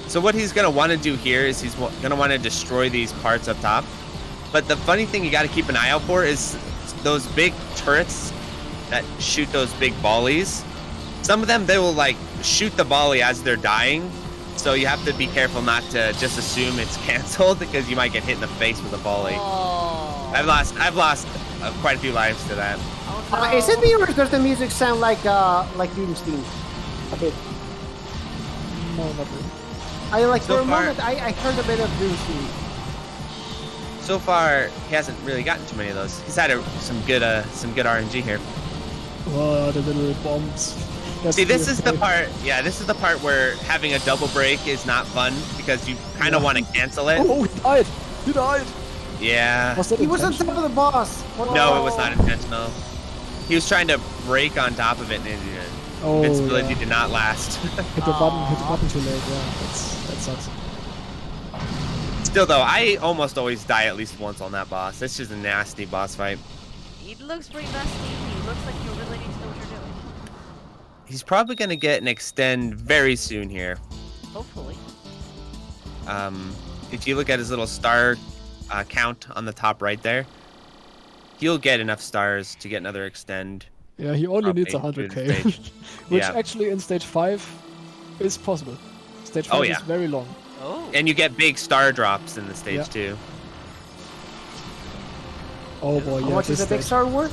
So what he's gonna want to do here is he's gonna want to destroy these parts up top. But the funny thing you got to keep an eye out for is those big turrets that shoot those big volleys. Some of them, they will like shoot the volley as they're dying. So you have to be careful not to just assume it's canceled because you might get hit in the face with a volley. Oh. I've lost quite a few lives to that. Oh, no. Is it me or does the music sound like Doom's theme? A bit. No, not really. I like So for a far- moment I heard a bit of Doom's theme. So far, he hasn't really gotten too many of those. He's had some good RNG here. Oh, the little bombs. That's See, this the is the part. Yeah, this is the part where having a double break is not fun because you kind of want to cancel it. Oh, he died! He died! Yeah. Was that He was on intentional? top of the boss. What No, the- it was not intentional. He was trying to break on top of it, and Oh, invincibility yeah. did not last. Hit the button too late, yeah. That sucks. Still, though, I almost always die at least once on that boss. It's just a nasty boss fight. It looks pretty nasty. It looks like you really need to know what you're doing. He's probably going to get an extend very soon here. Hopefully. If you look at his little star count on the top right there, he'll get enough stars to get another extend. Yeah, he only needs Okay, through the 100k. stage. Which Yeah. actually in stage 5 is possible. Stage 5 Oh, is yeah. very long. Oh. And you get big star drops in the stage Yeah. too. Oh boy, How yeah. much this is a big stage. star worth?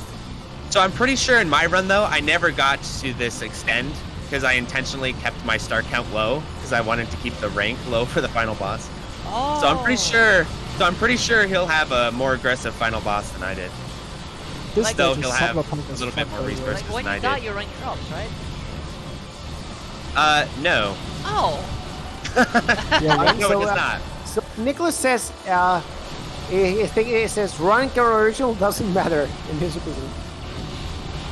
So I'm pretty sure in my run though, I never got to this extend because I intentionally kept my star count low because I wanted to keep the rank low for the final boss. Oh. So I'm pretty sure he'll have a more aggressive final boss than I did. This Like- Though stage he'll is have cyberpunk a as little bit fuck, more by the way. resources. Like when than you I die, did. your rank drops, right? No. Oh. Yeah, No, right? it So, does not. So Nicholas says, it says rank or original doesn't matter in his opinion.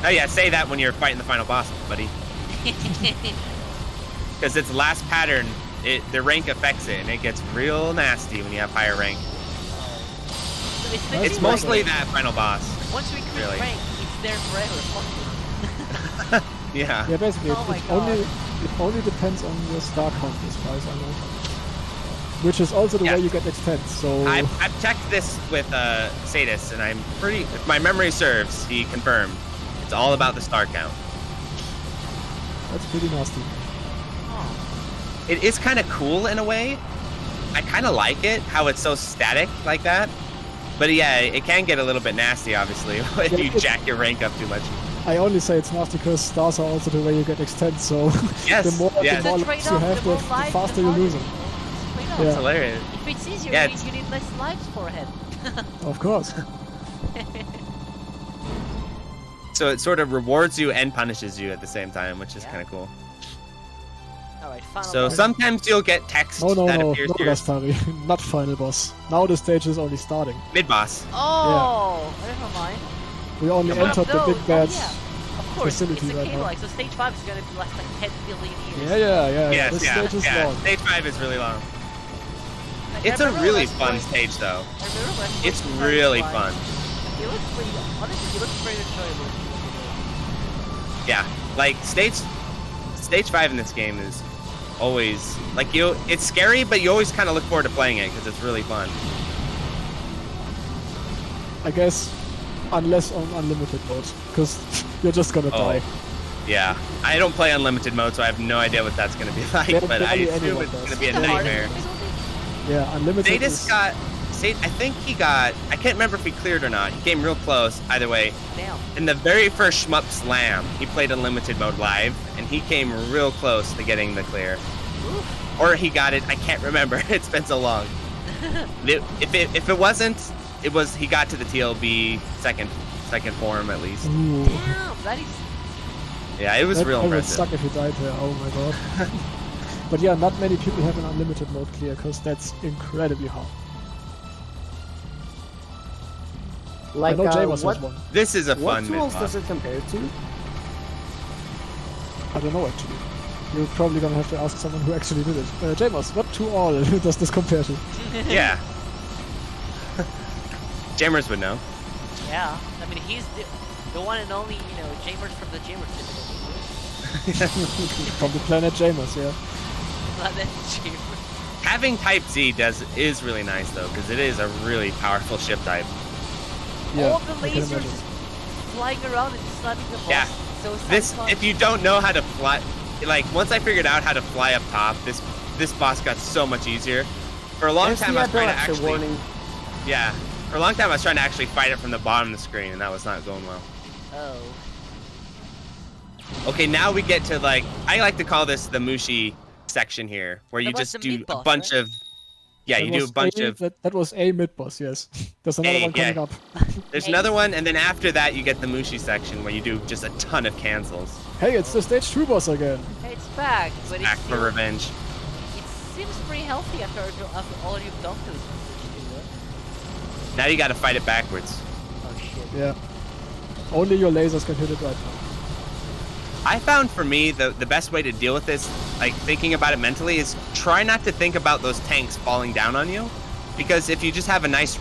Oh yeah, say that when you're fighting the final boss, buddy. Because its last pattern, the rank affects it, and it gets real nasty when you have higher rank. So it's It's It's like mostly that final boss. once we quit really. rank, it's there forever. Fuck you. Yeah. Yeah, basically, Oh my it only depends on your star count as far as I know. Which is also the Yeah. way you get extends, so... I've checked this with Sadis, and I'm pretty. If my memory serves, he confirmed. It's all about the star count. That's pretty nasty. Oh. It is kind of cool in a way. I kind of like it, how it's so static like that. But yeah, it can get a little bit nasty, obviously, if Yeah, you it's- jack your rank up too much. I only say it's nasty because stars are also the way you get extends, so Yes, the more, yes. the more It's a lives you trade-off, have, the more the lives, faster the you harder lose it them. is. Trade-off. Yeah. It's hilarious. If it's easier, Yeah, you need less lives for a head. Of course. So it sort of rewards you and punishes you at the same time, which is Yeah. kind of cool. Alright, final So boss. sometimes you'll get text No, that no, appears no, here. Rastari. Not final boss. Now the stage is only starting. Mid-boss. Oh, never mind. We only Yeah. entered the No, big bad... yeah. Of course, facility it's a right cave now. like, so stage 5 is gonna be like 10 billion years. Yeah. Yes, This yeah, stage is yeah. long. Stage 5 is really long. Like, It's I a remember really last fun point- stage, though. I remember last It's point really stage fun. five. It looks pretty, honestly, it looks pretty enjoyable. Yeah, like stage 5 in this game is always like it's scary, but you always kind of look forward to playing it because it's really fun. I guess, unless on unlimited mode, because you're just gonna Oh. die. Yeah, I don't play unlimited mode, so I have no idea what that's gonna be like, Yeah, but I barely assume anyone it's does. gonna be a The hardest nightmare. difficulty? Yeah, unlimited is... I think he got. I can't remember if he cleared or not. He came real close. Either way, Damn. in the very first Shmup Slam, he played unlimited mode live, and he came real close to getting the clear. Oof. Or he got it. I can't remember. It's been so long. If it wasn't, it was he got to the TLB second form at least. Ooh. Damn, that is... Yeah, it was That real would impressive. suck if you died there, oh my god. But yeah, not many people have an unlimited mode clear, because that's incredibly hard. Like, I know James what, has one. This is a what fun tools mid-boss. does it compare to? I don't know actually. You're probably gonna have to ask someone who actually did it. James, what to all does this compare to? Yeah. Jammers would know. Yeah, I mean he's the one and only, Jamers from the Jamers From the planet James, yeah. Planet Jamers. Having Type Z is really nice though, because it is a really powerful ship type. Yeah, All the I can lasers imagine. just flying around and slamming the boss. Yeah. So This, satisfying. if you don't know how to fly, like once I figured out how to fly up top, this boss got so much easier. For a long There's time the I was trying to epilepsy actually, warning. yeah, for a long time I was trying to actually fight it from the bottom of the screen, and that was not going well. Oh. Okay, now we get to like, I like to call this the Mushi section here, where you That was just the do a mid-boss, bunch right? of, yeah, That you do a was bunch of. That was a mid-boss, yes. There's another A, one coming yeah. up. There's Hey. another one, and then after that you get the Mushi section where you do just a ton of cancels. Hey, it's the stage 2 boss again. Hey, it's back, but Back it's for still, revenge. it seems pretty healthy after all you've done to it. Now you gotta fight it backwards. Oh shit. Yeah. Only your lasers can hit it right now. I found for me the best way to deal with this, like thinking about it mentally, is try not to think about those tanks falling down on you, because if you just have a nice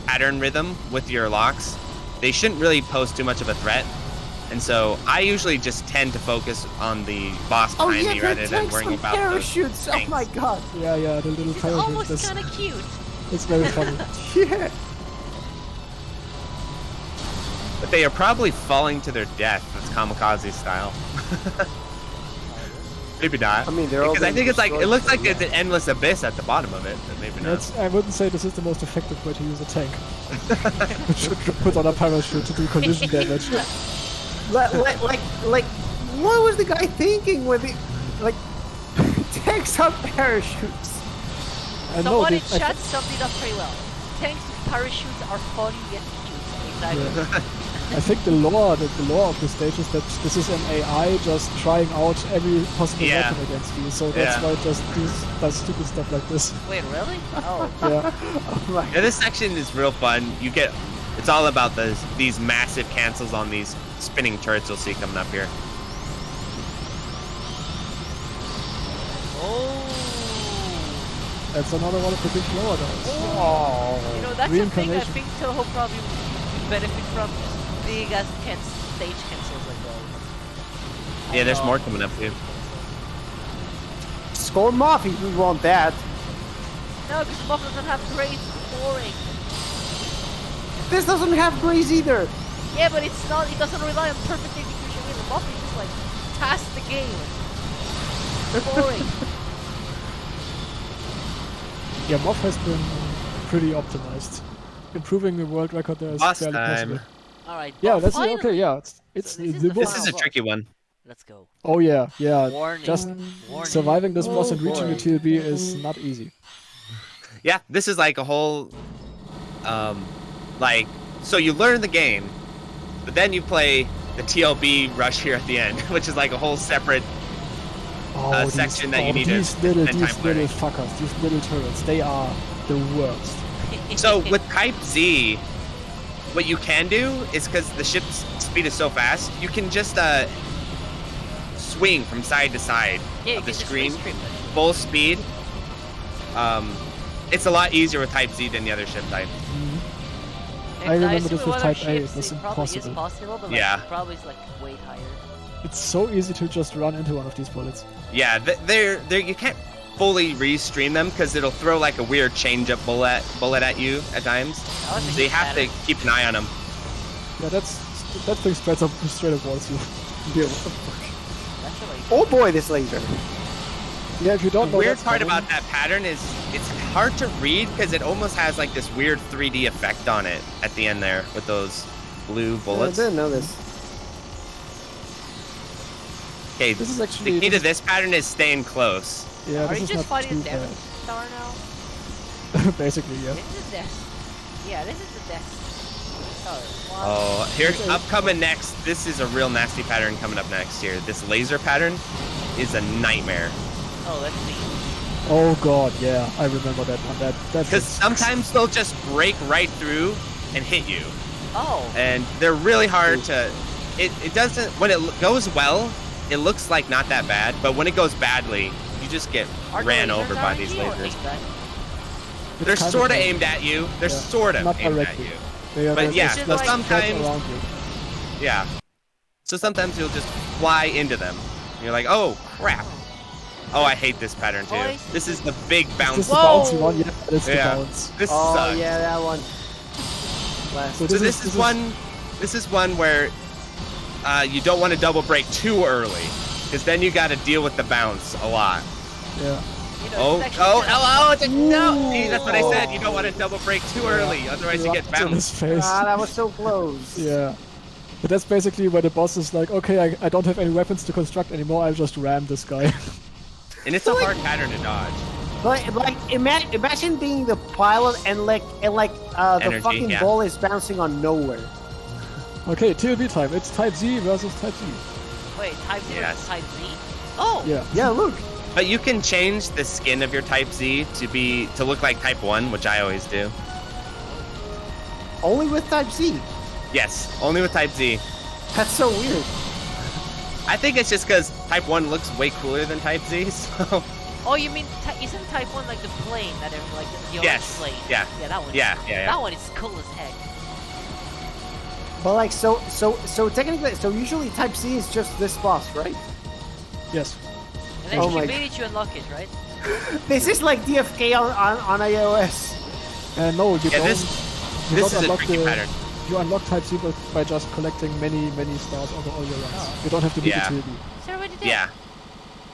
pattern rhythm with your locks, they shouldn't really pose too much of a threat. And so I usually just tend to focus on the boss Oh behind yeah, me the rather than tanks worrying with about parachutes. those Oh my tanks. god. Yeah, the little It's parachute. almost That's, kind of cute. it's very funny. Yeah. But they are probably falling to their death. That's kamikaze style. Maybe not. I mean, they're all because I being think it's like, it destroyed, looks so like yeah. there's an endless abyss at the bottom of it, but maybe not. I wouldn't say this is the most effective way to use a tank. You should put on a parachute to do collision damage. like, what was the guy thinking with the, like, tanks on parachutes? I know, Someone in the- chat summed it up pretty well. Tanks with parachutes are funny yet cute. Exactly. I think the lore of the stage is that this is an AI just trying out every possible Yeah. weapon against you, so that's Yeah. why it just does stupid stuff like this. Wait, really? Oh. Yeah. Oh my Yeah, this section is real fun. It's all about these massive cancels on these spinning turrets you'll see coming up here. Oh. That's another one of the big lore guys. That's the thing I Reincarnation. think Touhou probably would benefit from big as stage cancels like those. Yeah, there's more coming up too. Score Moth if we want that. No, because Muff doesn't have grades. It's boring. This doesn't have grace either. Yeah, but it's not. It doesn't rely on perfect execution either. Muff is just like task the game. It's boring. Yeah, Moth has been pretty optimized. Improving the world record there is Boss fairly time. possible. All right. Yeah, well, that's finally. okay. Yeah, it's So this is the the boss. This is a boss. tricky one. Let's go. Oh yeah. Warning. Just Warning. surviving this boss and Oh, reaching the boy. TLB is not easy. Yeah, this is like a whole, so you learn the game, but then you play the TLB rush here at the end, which is like a whole separate. Oh, section that you need to these little spend time learning. fuckers, these little turrets, they are the worst. So with Type Z, what you can do is, because the ship's speed is so fast, you can just swing from side to side Yeah, you of the can just screen, restream it. full speed. It's a lot easier with Type Z than the other ship type. And I remember assume this with other Type A, ships, it was probably is impossible. possible, but like, Yeah. it probably is like way higher. It's so easy to just run into one of these bullets. Yeah, they're you can't fully restream them because it'll throw like a weird change-up bullet at you at times. That was a So you good have to pattern. keep an eye on them. Yeah, that thing straight up walls you. Yeah, what the fuck? That's really Oh boy, this laser. Yeah, if you don't The know weird that's part coming- about that pattern is it's hard to read because it almost has like this weird 3D effect on it at the end there with those blue I bullets. didn't know this. Okay, This is actually- the key to this pattern is staying close. Yeah, Are this you is just not fighting too the Death Star now? bad. Basically, yeah. This is the Death. Yeah, this is the Death Star. One. Oh, here's upcoming next. This is a real nasty pattern coming up next here. This laser pattern is a nightmare. Oh, let's see. Oh god, yeah, I remember that one. That's Because sometimes they'll just break right through and hit you, Oh. and they're really hard to. It doesn't when it goes well, it looks like not that bad, but when it goes badly, you just get Are the ran lasers over by these RNG or lasers. aimbot? They're kind sort of of aimed at you. They're Yeah, sort of not aimed directly. at you. They are But yeah, so just sometimes- around you. Yeah. So sometimes you'll just fly into them. And you're like, oh crap. Oh, I hate this pattern too. Boys. This is the big Is bounce. this the Whoa! bouncy one? Yeah, it's the Yeah. bounce. This Oh sucks. yeah, that one. Last. So So this is one. This is one where you don't want to double break too early, because then you got to deal with the bounce a lot. Yeah. You know, Oh, it's actually oh, kind of- oh, oh, no! See, that's what I said. Ooh. You don't want to double break too early, otherwise you get Right in his bounced. face. Ah, that was so close. Yeah. But that's basically where the boss is like, okay, I don't have any weapons to construct anymore, I'll just ram this guy. And it's a hard pattern to dodge. Like imagine being the pilot and the Energy, fucking yeah. ball is bouncing on nowhere. Okay, TLB time. It's Type Z versus Type Z. Wait, Type Z Yes. versus Type Z? Oh! Yeah. Yeah, look. But you can change the skin of your Type Z to look like Type 1, which I always do. Only with Type Z. Yes, only with Type Z. That's so weird. I think it's just because Type 1 looks way cooler than Type Z, so... Oh, you mean, isn't Type 1 like the plane that like the orange Yes, plane? yeah. Yeah, that one. Yeah. That one is cool as heck. But like so technically, so usually Type C is just this boss, right? Yes. And then Oh if you my beat it, you unlock it, right? This is like DFK on iOS. No, you Yeah, don't. this you is don't a unlock tricky the, pattern. You unlock Type Z by just collecting many stars over all your runs. Oh. You don't have to beat Yeah. the TLB. It's already dead. Yeah.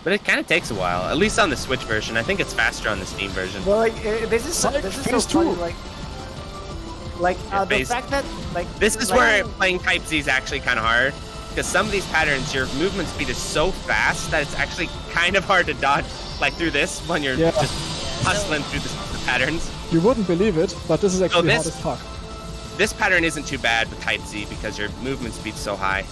But it kind of takes a while, at least on the Switch version. I think it's faster on the Steam version. But like this is so phase funny. two. Like Yeah, the phase- fact that like This is like- where playing Type Z is actually kind of hard, because some of these patterns, your movement speed is so fast that it's actually kind of hard to dodge, like through this, when you're Yeah. just hustling through the patterns. You wouldn't believe it, but this is actually this- hard as fuck. This pattern isn't too bad with Type Z because your movement speed's so high.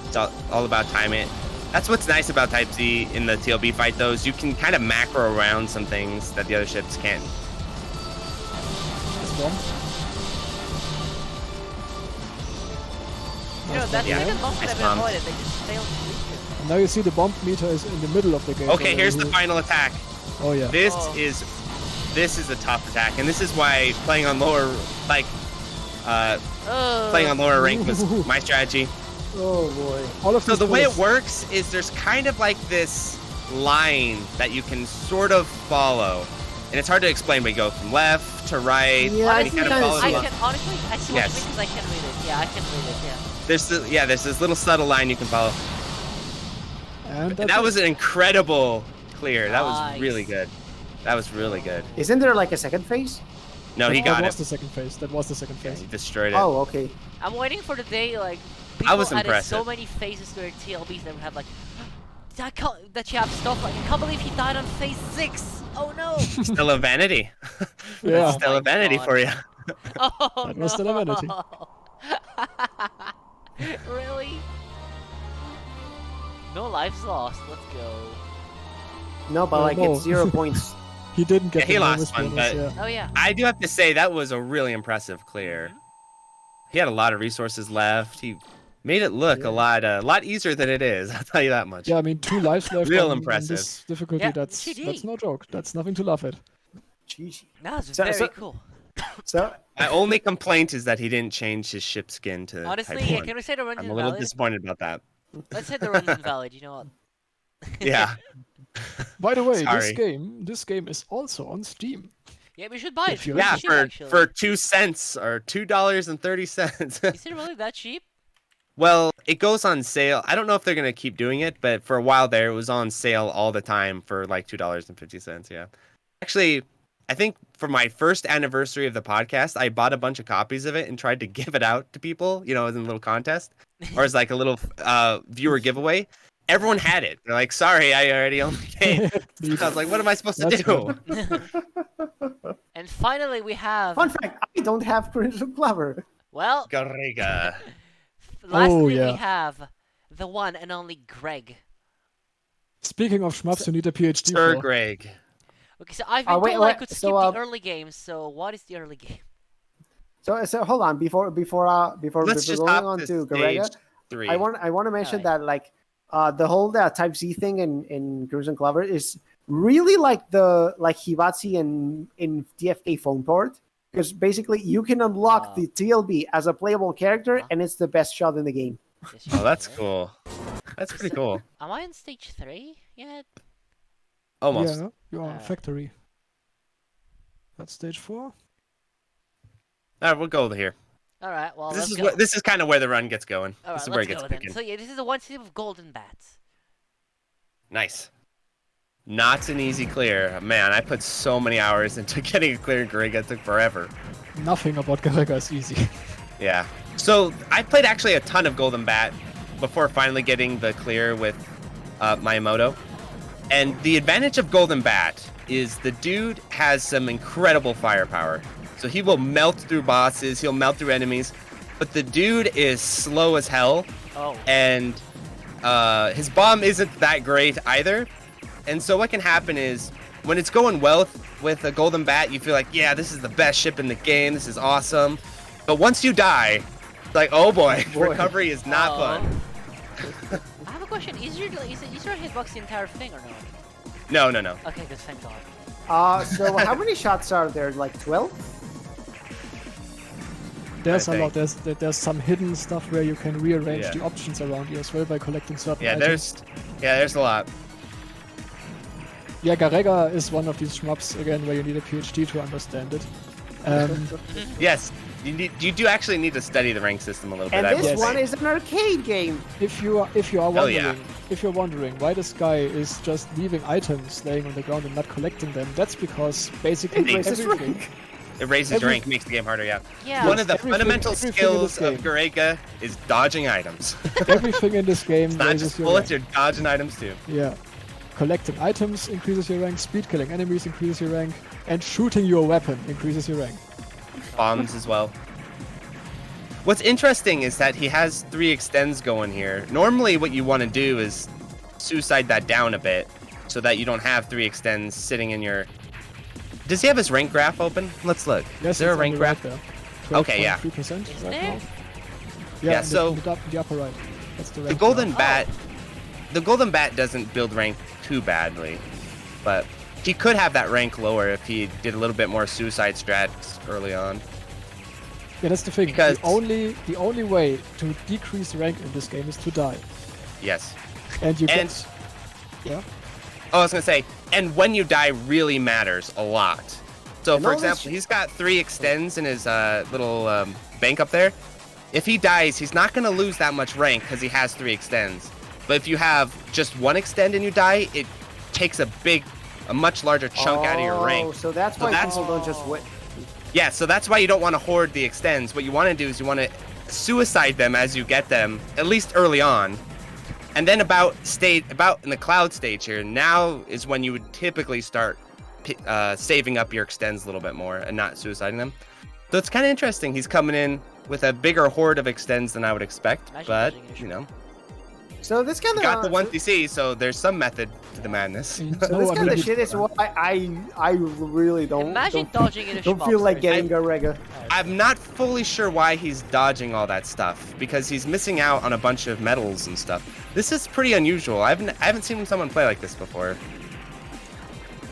It's all about timing. That's what's nice about Type Z in the TLB fight, though, is you can kind of macro around some things that the other ships can't. This bomb. You know, that's Yeah. even most of Nice them bomb. avoided. They just failed to reach it. And now you see the bomb meter is in the middle of the game. Okay, here's the final attack. Oh yeah. This Oh. is a tough attack, and this is why playing on lower, like, playing on lower rank was my strategy. Oh boy. All of So these the way it bullets- works is there's kind of like this line that you can sort of follow, and it's hard to explain. But you go from left to right, Yeah, and you kind of I follow see I the that. line. can honestly, I see what Yes. you mean because I can read it. Yeah, I can read it. Yeah. There's this little subtle line you can follow. And And that's that it. was an incredible clear. That was Nice. really good. That was really good. Isn't there like a second phase? No, he that got was it. the second phase. That was the second Yeah, phase. he destroyed it. Oh, okay. I'm waiting for the day like I people was added so impressive. many phases to their TLBs that would have like that you have stuff like I can't believe he died on phase 6. Oh no. Still a vanity. Yeah. Still my a vanity God. for you. Oh That was still a vanity. Really? No lives lost. Let's go. No, but like no. it's 0 points. He didn't get Yeah, he the lost bonus one, bonus, but- yeah. Oh yeah. I do have to say that was a really impressive clear. He had a lot of resources left. He made it look a lot easier than it is. I'll tell you that much. Yeah, I mean, 2 lives left Real on impressive. this difficulty, Yeah, that's GG. no joke. That's nothing to laugh at. Jeez. That's So- very so- cool. So My only complaint is that he didn't change his ship skin to Honestly, Type yeah, 1. can we say the run's I'm a little invalid? disappointed about that. Let's say the run's invalid. You know what? Yeah. By the way, Sorry. this game is also on Steam. Yeah, we should buy it. If you It's Yeah, cheap, for actually. for 2 cents or $2.30. Is it really that cheap? Well, it goes on sale. I don't know if they're gonna keep doing it, but for a while there, it was on sale all the time for like $2.50. Yeah. Actually, I think for my first anniversary of the podcast, I bought a bunch of copies of it and tried to give it out to people, you know, as a little contest or as like a little viewer giveaway. Everyone had it. They're like, "Sorry, I already only paid." I was like, "What am I supposed to That's do?" And finally, we have fun fact, I don't have Crimson Clover. well. Grpg. Lastly, yeah. we have the one and only Greg. Speaking of shmups, you need a PhD Sir for. Greg. Okay, so I've been wait, told I wait, could skip so, the early game. So what is the early game? So hold on before Let's just going hop on to to stage Grega. 3. I want to mention Alright. that like the whole Type Z thing in Cruise and Clover is really like the Hibatsi in DFK phone port, because basically you can unlock the TLB as a playable character Huh? and it's the best shot in the game. Yes, Oh, you that's did. cool. That's pretty cool. Am I on stage 3 yet? Almost. Yeah, you are Uh. factory. That's stage 4. All right, we'll go here. All right. Well, let's This is go. what this is kind of where the run gets going. All This right, is where let's it gets go then. picking. So yeah, this is the one team of golden bats. Nice. Not an easy clear. Man, I put so many hours into getting a clear in Greg. It took forever. Nothing about Garega is easy. Yeah. So I played actually a ton of Golden Bat before finally getting the clear with Miyamoto. And the advantage of Golden Bat is the dude has some incredible firepower. So he will melt through bosses, he'll melt through enemies, but the dude is slow as hell, Oh. and his bomb isn't that great either. And so what can happen is, when it's going well with a Golden Bat, you feel like, yeah, this is the best ship in the game, this is awesome. But once you die, it's like, oh boy, recovery is not fun. I have a question. Is your hitbox the entire thing or no? No. Okay, good. Thank God. So how many shots are there? Like 12? There's I a lot. think. There's some hidden stuff where you can rearrange Yeah. the options around you as well by collecting certain Yeah, items. there's a lot. Yeah, Garega is one of these shmups again where you need a PhD to understand it. Yes, you do actually need to study the rank system a little bit. And I this will Yes. one say. is an arcade game. If you are Hell wondering, yeah. if you're wondering why this guy is just leaving items laying on the ground and not collecting them, that's because basically It raises everything. rank. It raises every- rank, makes the game harder. Yeah. Yeah. One of the everything- fundamental everything in skills this of game. Garega is dodging items. Everything in this game It's not raises just your bullets; rank. you're dodging items too. Yeah. Collecting items increases your rank, speed killing enemies increases your rank, and shooting your weapon increases your rank. Bombs as well. What's interesting is that he has 3 extends going here. Normally, what you want to do is suicide that down a bit so that you don't have 3 extends sitting in your. Does he have his rank graph open? Let's look. Yes, Is there a it's on rank the graph? right there. Okay, yeah. 12.3% Is right there? now. Yeah, in so- in the upper right. That's the The rank Golden graph. Bat, the Golden Bat doesn't build rank too badly, but he could have that rank lower if he did a little bit more suicide strats early on. Yeah, that's the thing. Because- The only way to decrease rank in this game is to die. Yes. And you And get. Yeah. oh, I was gonna say, and when you die really matters a lot. So, And for all this example, he's got 3 extends in his little bank up there. If he dies, he's not gonna lose that much rank because he has 3 extends. But if you have just 1 extend and you die, it takes a much larger chunk out of your rank. So that's So why that's- people don't just wait. Yeah, so that's why you don't want to hoard the extends. What you want to do is you want to suicide them as you get them, at least early on. And then about in the cloud stage here, now is when you would typically start saving up your extends a little bit more and not suiciding them. So it's kind of interesting. He's coming in with a bigger horde of extends than I would expect, Imagine but using a you know, So this kind of got the 1cc, so there's some method to the madness. No, this I mean, kind of you- shit is why I really Imagine don't dodging in a don't Shmup feel like stage. getting Garega. I'm not fully sure why he's dodging all that stuff because he's missing out on a bunch of medals and stuff. This is pretty unusual. I haven't seen someone play like this before.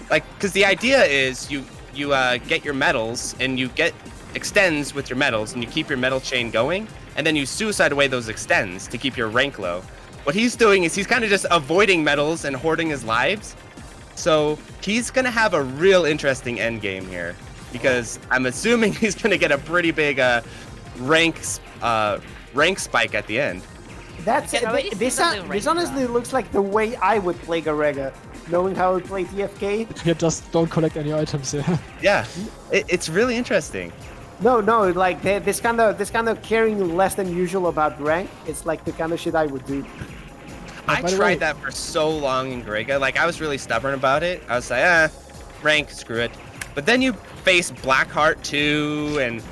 Like, because the idea is you get your medals and you get extends with your medals and you keep your medal chain going and then you suicide away those extends to keep your rank low. What he's doing is he's kind of just avoiding medals and hoarding his lives. So he's gonna have a real interesting end game here because I'm assuming he's gonna get a pretty big rank spike at the end. That's can already see this. the new This rank honestly graph. looks like the way I would play Garega, knowing how I play TFK. You just don't collect any items. Yeah. Yeah, it's really interesting. No, like this kind of caring less than usual about rank. It's like the kind of shit I would do. I by the way- tried that for so long in Grega. Like, I was really stubborn about it. I was like, rank, screw it. But then you face Blackheart 2 and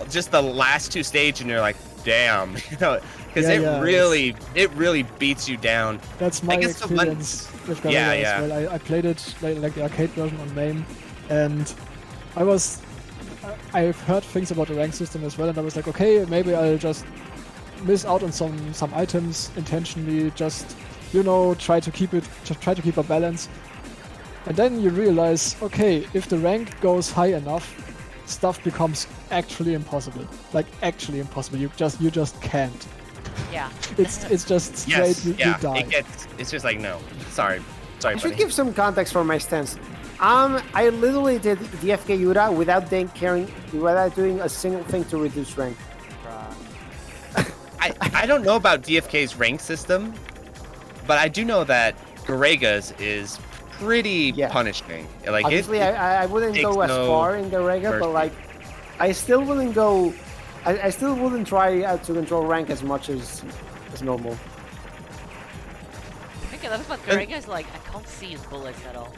just the last 2 stages, and you're like, damn, because it really beats you down. That's my guess the one- experience with Garega Yeah, as yeah. well. I played it like the arcade version on MAME, and I've heard things about the rank system as well, and I was like, okay, maybe I'll just miss out on some items intentionally, just try to keep a balance. And then you realize, okay, if the rank goes high enough, stuff becomes actually impossible. Like actually impossible. You just can't. Yeah. It's just straight. Yes, you die. It's just like no. Sorry, I should buddy. give some context for my stance. I literally did DFK Yura without doing a single thing to reduce rank. I don't know about DFK's rank system, but I do know that Garega's is pretty punishing. Like Obviously, I wouldn't go as far in Garega, but like, I still wouldn't go. I still wouldn't try to control rank as much as normal. I think I love about Greg is like I can't see his bullets at all.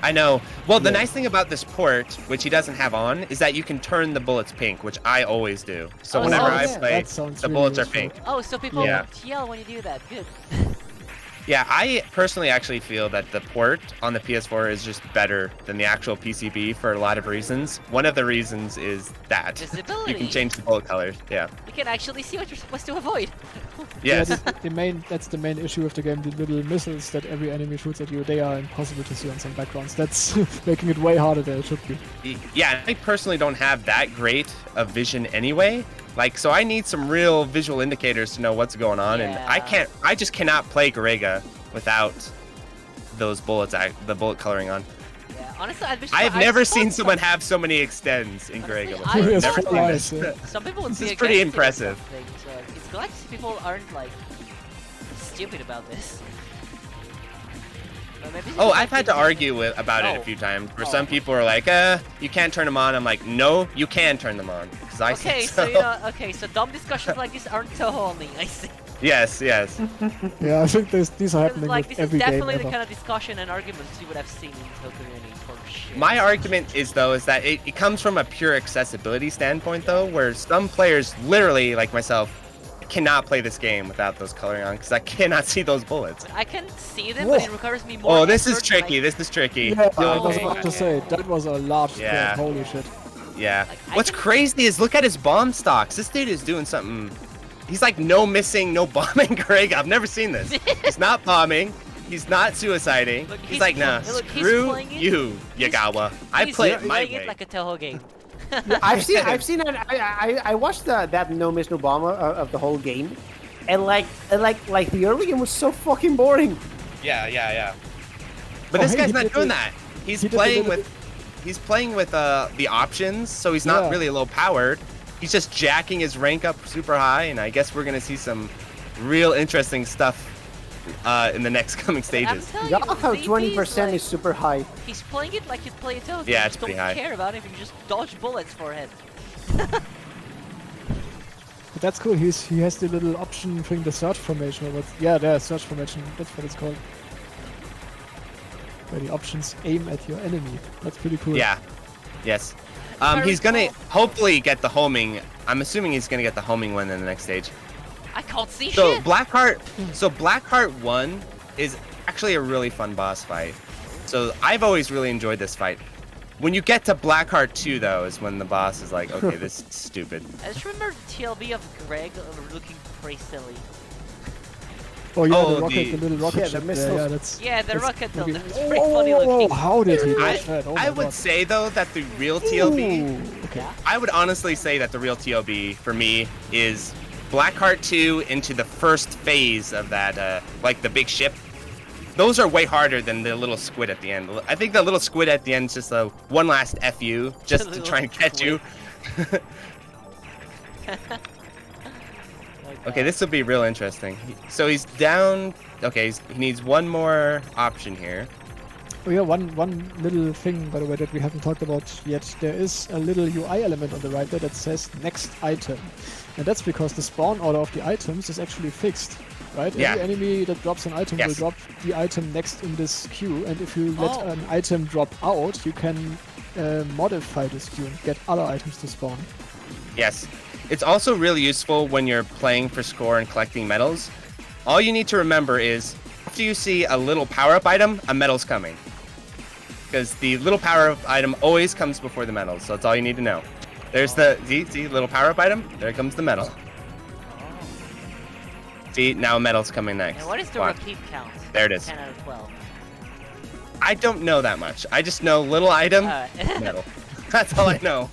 I know. Well, the nice thing about this port, which he doesn't have on, is that you can turn the bullets pink, which I always do. So Oh, whenever so I yeah. play, That sounds the really bullets are useful. pink. Oh, so people Yeah. yell when you do that. Good. Yeah, I personally actually feel that the port on the PS4 is just better than the actual PCB for a lot of reasons. One of the reasons is that Visibility. you can change the bullet colors. Yeah. You can actually see what you're supposed to avoid. Yes. Yeah, that's the main issue with the game. The little missiles that every enemy shoots at you, they are impossible to see on some backgrounds. That's making it way harder than it should be. Yeah, I personally don't have that great of vision anyway. Like, so I need some real visual indicators to know what's going on, and Yeah. I just cannot play Garega without those bullets, the bullet coloring on. Yeah, honestly, I have never seen suppose someone have so many extends in Garega Honestly, before. He has Never four seen eyes, this. yeah. Some people would This be is against pretty it or impressive. something, so it's glad to see people aren't like stupid about this. But maybe Oh, it's I've had to argue about it a few times. Where some people are like, you can't turn them on. I'm like, no, you can turn them on because I Okay, said so so dumb discussions like this aren't Touhou only. I see. Yes, yes. Yeah, I think these are happening Like with this is every game definitely the ever. kind of discussion and arguments you would have seen in Touhou community for sure. My argument is that it comes from a pure accessibility standpoint though, where some players literally, like myself, cannot play this game without those coloring on because I cannot see those bullets. I can see them, but it requires me more. Oh, this is effort than tricky. This is tricky. Yeah, I was Okay. about to say, that was a large Yeah. spread, holy shit. Yeah. Like, I What's can- crazy is look at his bomb stocks. This dude is doing something. He's like no missing, no bombing Greg. I've never seen this. He's not bombing. He's not suiciding. Look, he's he's like, nah, look, he's screw playing it- you, he's- Yagawa. I He's play it my playing way. it like a Touhou game. I've seen it. I watched that no miss no bomb of the whole game, and like the early game was so fucking boring. Yeah. But Oh, this hey, guy's he not did doing the- that. He's he did the playing little with the options, so he's not Yeah. really low powered. He's just jacking his rank up super high, and I guess we're gonna see some real interesting stuff in the next coming I'm stages. telling Yeah, you, how VP 20% like, is super high. He's playing it like you'd play a Touhou game. Yeah, You it's just pretty don't high. care about it if you just dodge bullets for it. But that's cool, he has the little option thing, the search formation, or what? Yeah, the search formation, that's what it's called. Where the options aim at your enemy. That's pretty cool. Yeah. Yes. I He's gonna recall- hopefully get the homing. I'm assuming he's gonna get the homing one in the next stage. I can't see So shit. Blackheart 1 is actually a really fun boss fight. So I've always really enjoyed this fight. When you get to Blackheart 2 though is when the boss is like, okay, this is stupid. I just remember TLB of Greg looking pretty silly. Oh yeah, Oh, the rocket, the little rocket yeah, the ship there, missiles. yeah, that's... Yeah, the that's rocket though. pretty- That's pretty funny Whoa, looking. how did he I, dodge that? Oh my I would God. say though that the real TLB, Ooh, okay. I would honestly say that the real TLB for me is Blackheart 2 into the first phase of that, like the big ship. Those are way harder than the little squid at the end. I think the little squid at the end is just a one last FU just to Little try and catch you. Okay, this will be real interesting. So he's down. Okay, he needs one more option here. Oh yeah, one little thing, by the way, that we haven't talked about yet. There is a little UI element on the right there that says next item. And that's because the spawn order of the items is actually fixed, right? Yeah. Every enemy that drops an item will Yes. drop the item next in this queue, and if you let Oh. an item drop out, you can modify this queue and get other items to spawn. Yes. It's also really useful when you're playing for score and collecting medals. All you need to remember is, after you see a little power-up item, a medal's coming. Because the little power-up item always comes before the medal, so that's all you need to know. There's the, see, little power-up item? There comes the medal. See, now medal's coming next. And what is the Watch. Grpg count? There it is. 10 out of 12. I don't know that much. I just know little item, Alright. medal. That's all I know.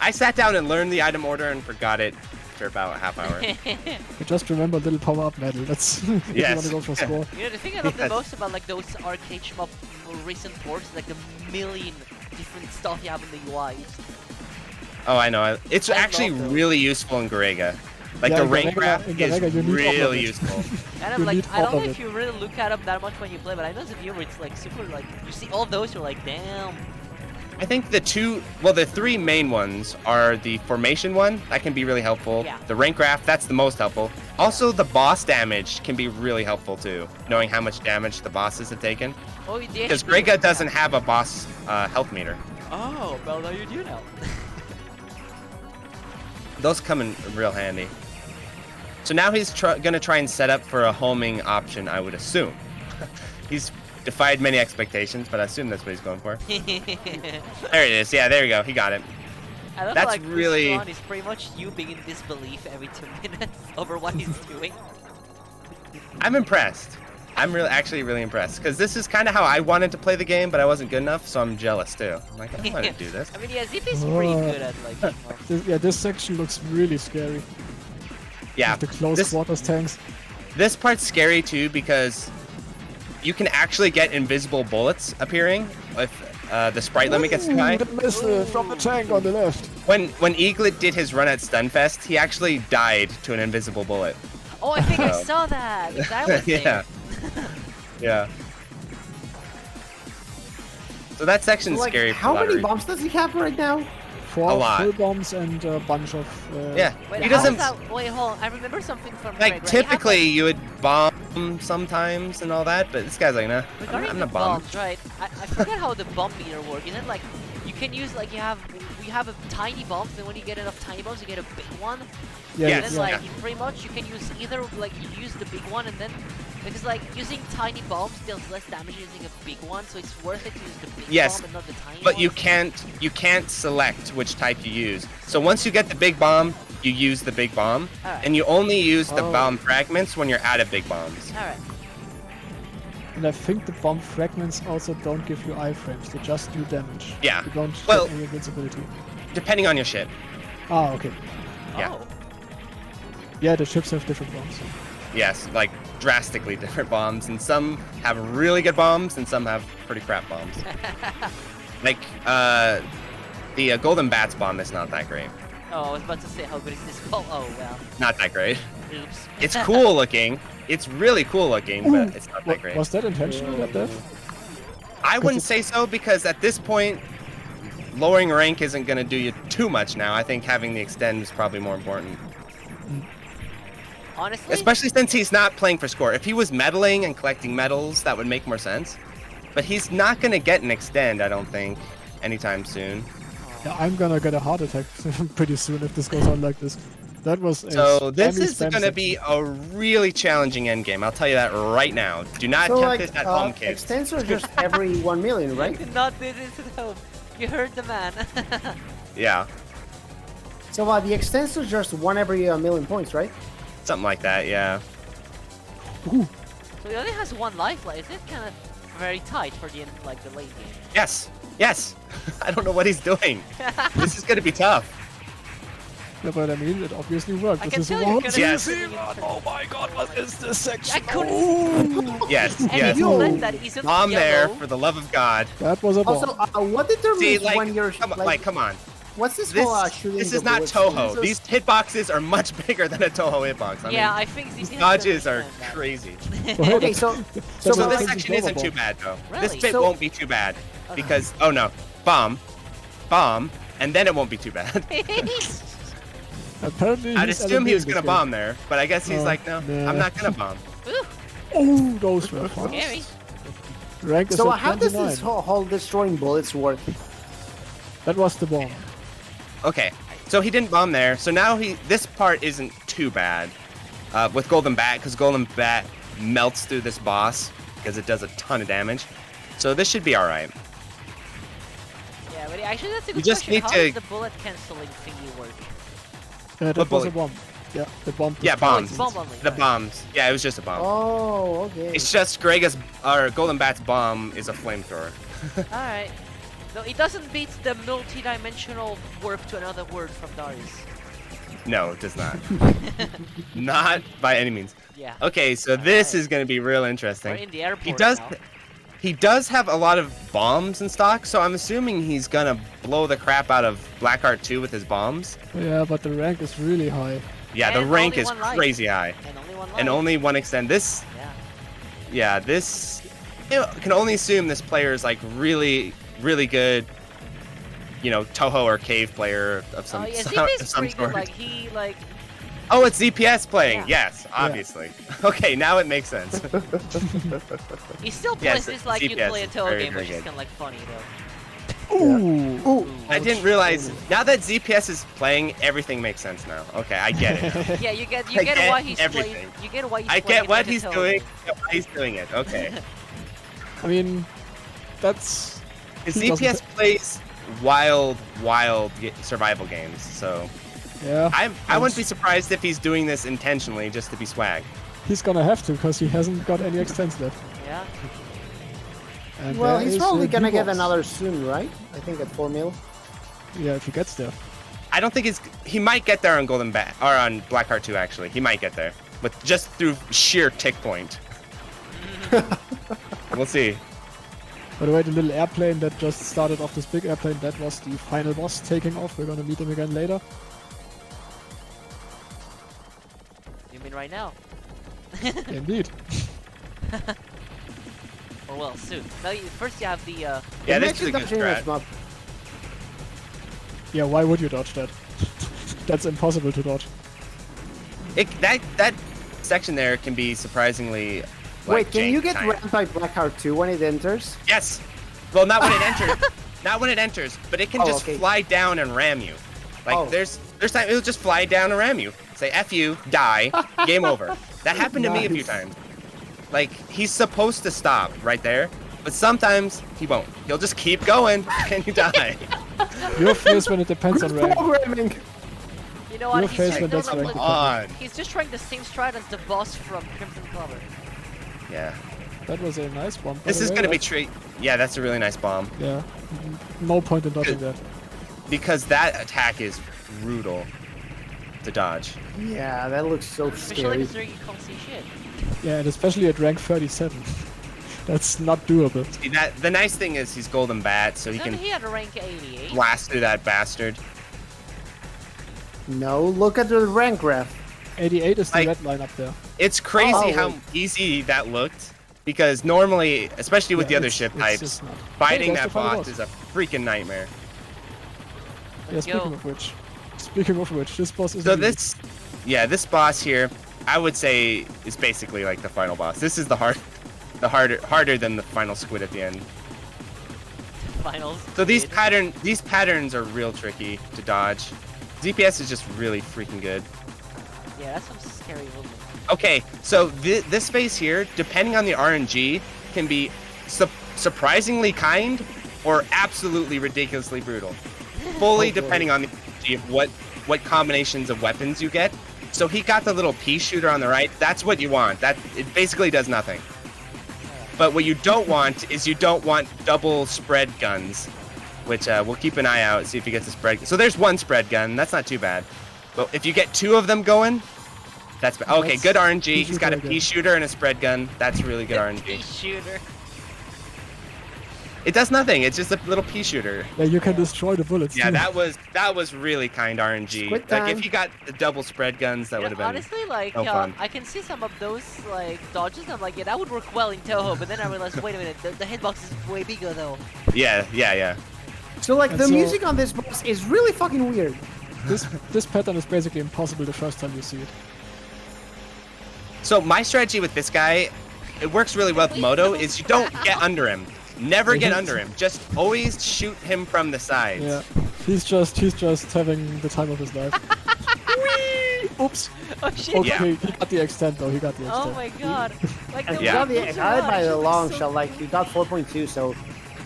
I sat down and learned the item order and forgot it for about a half hour. But just remember little power-up medal. That's if you Yes. want to go for score. You know, the thing I love the Yes. most about like those arcade shmup recent ports is like the million different stuff you have in the UI. Oh, I know. It's I actually love those. really useful in Grpg. Like Yeah, the in rank Grpg- graph in is Grpg you need all of really it. useful. And I'm You like, need I don't all know of if it. you really look at them that much when you play, but I know as a viewer it's like super like, you see all those, you're like, damn. I think the three main ones are the formation one, that can be really helpful. Yeah. The rank graph, that's the most helpful. Also, the boss damage can be really helpful too, knowing how much damage the bosses have taken. Oh, you did. Because Grpg doesn't have a boss health meter. Oh, well, now you do know. Those come in real handy. So now he's gonna try and set up for a homing option, I would assume. He's defied many expectations, but I assume that's what he's going for. There it is. Yeah, there we go. He got it. I love That's like really- this run is pretty much you being in disbelief every 2 minutes over what he's doing. I'm impressed. I'm actually really impressed because this is kind of how I wanted to play the game, but I wasn't good enough, so I'm jealous too. I'm like, I want to do this. I mean, yeah, ZP's pretty good at like shmup. This section looks really scary. Yeah, With the close this quarters tanks. this part's scary too because you can actually get invisible bullets appearing if the sprite limit gets too high. The missile from the tank on the left. When Eaglet did his run at Stunfest, he actually died to an invisible bullet. Oh, I think I So- saw that. That was Yeah. Yeah. So that section's Like, scary. how for many lottery. bombs does he have right now? 4 A lot. full bombs and a bunch of. Yeah. Wait, He how doesn't. is that? Wait, hold on. I remember something from Like Greg, right? You have, typically you would bomb sometimes and all that, but this guy's like, nah, regarding I'm the not bombing. bombs, right? I forget how the bomb meter works. Isn't it like you can use like you have a tiny bombs, and when you get enough tiny bombs, you get a big one. Yeah, Yes. And then yeah. like you pretty much you can use either like you use the big one and then because like using tiny bombs deals less damage than using a big one, so it's worth it to use the big Yes, bomb and not the tiny But one. you can't select which type you use. So once you get the big bomb, you use the big bomb, Alright. and you only use the Oh. bomb fragments when you're out of big bombs. All right. And I think the bomb fragments also don't give you iframes. They just do damage. Yeah. You don't Well- get any invincibility. Depending on your ship. Ah, okay. Yeah. Oh. Yeah, the ships have different bombs. Yes, like drastically different bombs, and some have really good bombs, and some have pretty crap bombs. Like the Golden Bats bomb is not that great. Oh, I was about to say how good is this bomb? Oh well. Not that great. Oops. It's cool looking. It's really cool looking, but it's not that great. Was that intentional, that death? I wouldn't say so because at this point, lowering rank isn't going to do you too much now. I think having the extend is probably more important. Honestly, Especially since he's not playing for score. If he was medaling and collecting medals, that would make more sense. But he's not going to get an extend, I don't think, anytime soon. Yeah, I'm gonna get a heart attack pretty soon if this goes on like this. That was a So this spammy is spam going to be a really challenging endgame. I'll tell you that right now. Do not So attempt like, this at home, kids. extents are just every 1 million, right? did not do this at home. You heard the man. Yeah, So the extents are just 1 every million points, right? something like that, yeah. Ooh, So he only has 1 life left. Is it kind of very tight for the like the late game? Yes, yes. I don't know what he's doing. This is going to be tough. yeah, but I mean, it obviously worked. I This can is tell a you're one gonna Yes. be Oh my god, what is this section? I couldn't. Yes, And yes. you let that isn't Bomb there, yellow. for the love of God. That was a bomb. Also, what determines See, like, when you're come on. What's this This, whole shooting? this the is not bullets? Touhou. These hitboxes are much bigger than a Touhou hitbox. I Yeah, mean, I think these ZP dodges are understand that. crazy. Okay, so So but this like, section isn't too bad, though. This Really? bit So- won't be too bad. Because, oh no, bomb, and then it won't be too bad. Apparently, I'd he's assume LMB he was in this going to game. bomb there, but I guess he's Oh, like, no, nah. I'm not going to bomb. Ooh, Oh, those were fun. scary. Rank is so at how does 29. this whole destroying bullets work? That was the bomb. Okay, So he didn't bomb there. So now this part isn't too bad with Golden Bat, because Golden Bat melts through this boss because it does a ton of damage. So this should be all right. Yeah, but actually that's a You good just question. need How to- does the bullet canceling thingy work? That What was a bullet? bomb. Yeah, the bomb. Yeah, bombs. Bomb only. The bombs. Yeah, it was just a bomb. Oh, okay. It's just Golden Bat's bomb is a flamethrower. Alright. No, it doesn't beat the multi-dimensional warp to another word from Darius. No, it does not. Not by any means. Yeah. Okay, so this Alright. is going to be real We're interesting. in the airport now. He does have a lot of bombs in stock, so I'm assuming he's gonna blow the crap out of Blackheart 2 with his bombs. Yeah, but the rank is really high. Yeah, the And rank only is one life. crazy high. And only one life. And only one extend. This, Yeah. this, you can only assume this player is like really, really good, you know, Touhou or cave player of some, Oh yeah, some, ZP is some pretty sort. good. Like he like. Oh, it's ZPS playing. Yeah. Yes, obviously. Okay, now it makes sense. He still Yes, plays this like you'd ZPS play a is Touhou very, game, very which is good. kind of like funny though. Ooh. Ooh. I didn't realize, now that ZPS is playing, everything makes sense now. Okay, I get it now. Yeah, you get I get why he's everything. playing. You get why he's I playing get it what like a he's Touhou doing. game. I get why he's doing it. Okay. I mean, that's. Because he doesn't- ZPS plays wild survival games, so Yeah. I wouldn't be surprised if he's doing this intentionally just to be swag. He's gonna have to because he hasn't got any extents left. Yeah. And Well, there he's is probably a gonna new get boss. another soon, right? I think at 4 mil. Yeah, if he gets there. I don't think he might get there on Golden Bat or on Blackheart 2 actually. He might get there, but just through sheer tick point. We'll see. By the way, the little airplane that just started off this big airplane, that was the final boss taking off. We're gonna meet him again later. You mean right now? Indeed. Or well, soon. No, first you have the. Yeah, It this makes is a it good touching strat. Shmup. Yeah, why would you dodge that? That's impossible to dodge. That section there can be surprisingly. Wait, like, can you jank get time. rammed by Blackheart 2 when it enters? Yes. Well, not when it enters. Not when it enters, but it can Oh, just okay. fly down and ram you. Like Oh. there's time it'll just fly down and ram you. Say F you, die, game over. That happened to me a few Nice. times. Like he's supposed to stop right there, but sometimes he won't. He'll just keep going and you die. Your face when it depends on rank. Programming. You know what? Your He's face just, when no, that's no, rank look, dependent. On. he's just trying the same strat as the boss from Crimson Clover. Yeah. That was a nice bomb. by This the is way. gonna be That's- Yeah, that's a really nice bomb Yeah. No point in dodging that. because that attack is brutal to dodge. Yeah, that looks so Especially scary. considering you can't see shit. Yeah, and especially at rank 37. That's not doable. See, the nice thing is he's Golden Bat, so he So can he had a rank 88. blast through that bastard. No, look at the rank graph. 88 is the Like- red line up there. It's crazy Oh, how wait. easy that looked, because normally, especially with Yeah, the other it's- ship it's types, just not. fighting Hey, that that's the final boss is a freaking nightmare. Yeah, Let's speaking go. of which. Speaking of which, this boss is So this boss here, I would say is basically like the final boss. This is the harder than the final squid at the end. Finals. So these Kid. patterns are real tricky to dodge. ZPS is just really freaking good. Yeah, that's some scary movement. Okay, so this phase here, depending on the RNG, can be surprisingly kind or absolutely ridiculously brutal. Fully Oh, boy. depending on the RNG of what combinations of weapons you get. So he got the little pea shooter on the right. That's what you want. It basically does nothing. But what you don't want is you don't want double spread guns, which we'll keep an eye out, see if he gets a spread. So there's one spread gun. That's not too bad. But if you get two of them going, that's bad. Okay, That's good RNG. He's usually got a very pea good. shooter and a spread gun. That's really good Pea RNG. shooter. It does nothing. It's just a little pea shooter. Yeah, you can destroy the bullets. Yeah, too. that was really kind RNG. Squid Like time. if you got the double spread guns, that You would know, have been. honestly, like, no fun. I can see some of those, like, dodges, and I'm like, yeah, that would work well in Touhou, but then I realized, wait a minute, the hitbox is way bigger, though. Yeah. So like And the so- music on this boss is really fucking weird. This pattern is basically impossible the first time you see it. So my strategy with this guy, it works really well with Moto, is you don't get under him. Never get under him. Just always shoot him from the sides. Yeah. He's just having the time of his life. Oops. Oh shit! Okay, he got the extent though. He got the extent. Oh my god! Like And the he Yeah. got way the he moves got it around, by it's a just, long so- shot. Like he got 4.2, so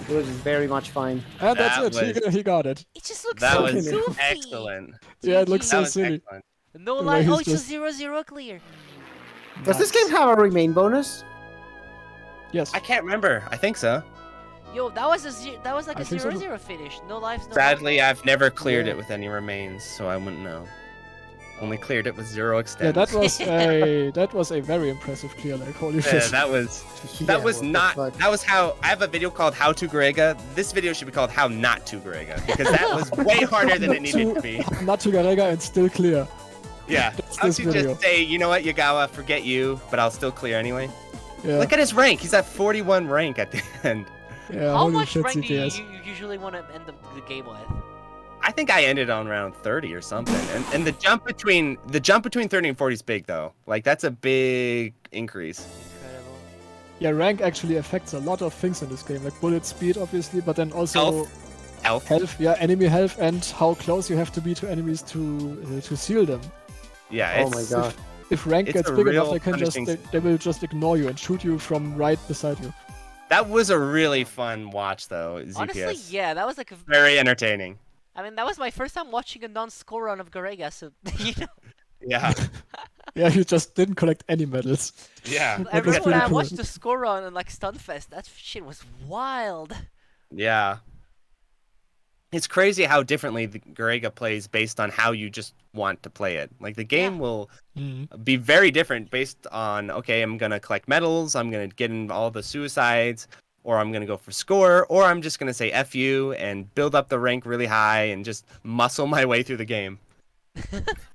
it was very much fine. And that's That it. He got it. It just looks That so was goofy. excellent. Yeah, it looks GG. so That was silly. excellent. No the lie. way Oh, he's it's just- a 0-0 clear. Does this Nice. game have a remain bonus? Yes. I can't remember. I think so. Yo, that was like I a think so too. 0-0 finish. No lives, no. Sadly, life. I've never cleared Yeah. it with any remains, so I wouldn't know. Only cleared it with 0 Yeah, extends. that was a very impressive clear. Like holy Yeah, shit. that was Yeah, was what the not. fuck? That was how. I have a video called "How to Grega." This video should be called "How Not to Grega" because that was way harder than it needed to be. Not to Garega and still clear. Yeah. That's How this to video. just say, you know what, Yagawa, forget you, but I'll still clear anyway. Yeah. Look at his rank. He's at 41 rank at the end. Yeah. How Holy much shit, rank do you CPS. usually want to end the game with? I think I ended on around 30 or something. And the jump between 30 and 40 is big though. Like that's a big increase. Incredible. Yeah, rank actually affects a lot of things in this game, like bullet speed, obviously, but then also Health. health. Yeah, enemy health, and how close you have to be to enemies to seal them. Yeah. Oh my it's- god. If rank It's gets a big enough, real they can just punishing- they will just ignore you and shoot you from right beside you. That was a really fun watch though. ZPS. Honestly, yeah, that was like a. Very entertaining. I mean, that was my first time watching a non-score run of Garega, so you know. Yeah. Yeah, you just didn't collect any medals. Yeah. That Every was when pretty I cool. watched the score run and like Stunfest, that shit was wild. Yeah. It's crazy how differently the Grega plays based on how you just want to play it. Like the game will be very different based on, okay, I'm gonna collect medals, I'm gonna get in all the suicides, or I'm gonna go for score, or I'm just gonna say F you and build up the rank really high and just muscle my way through the game.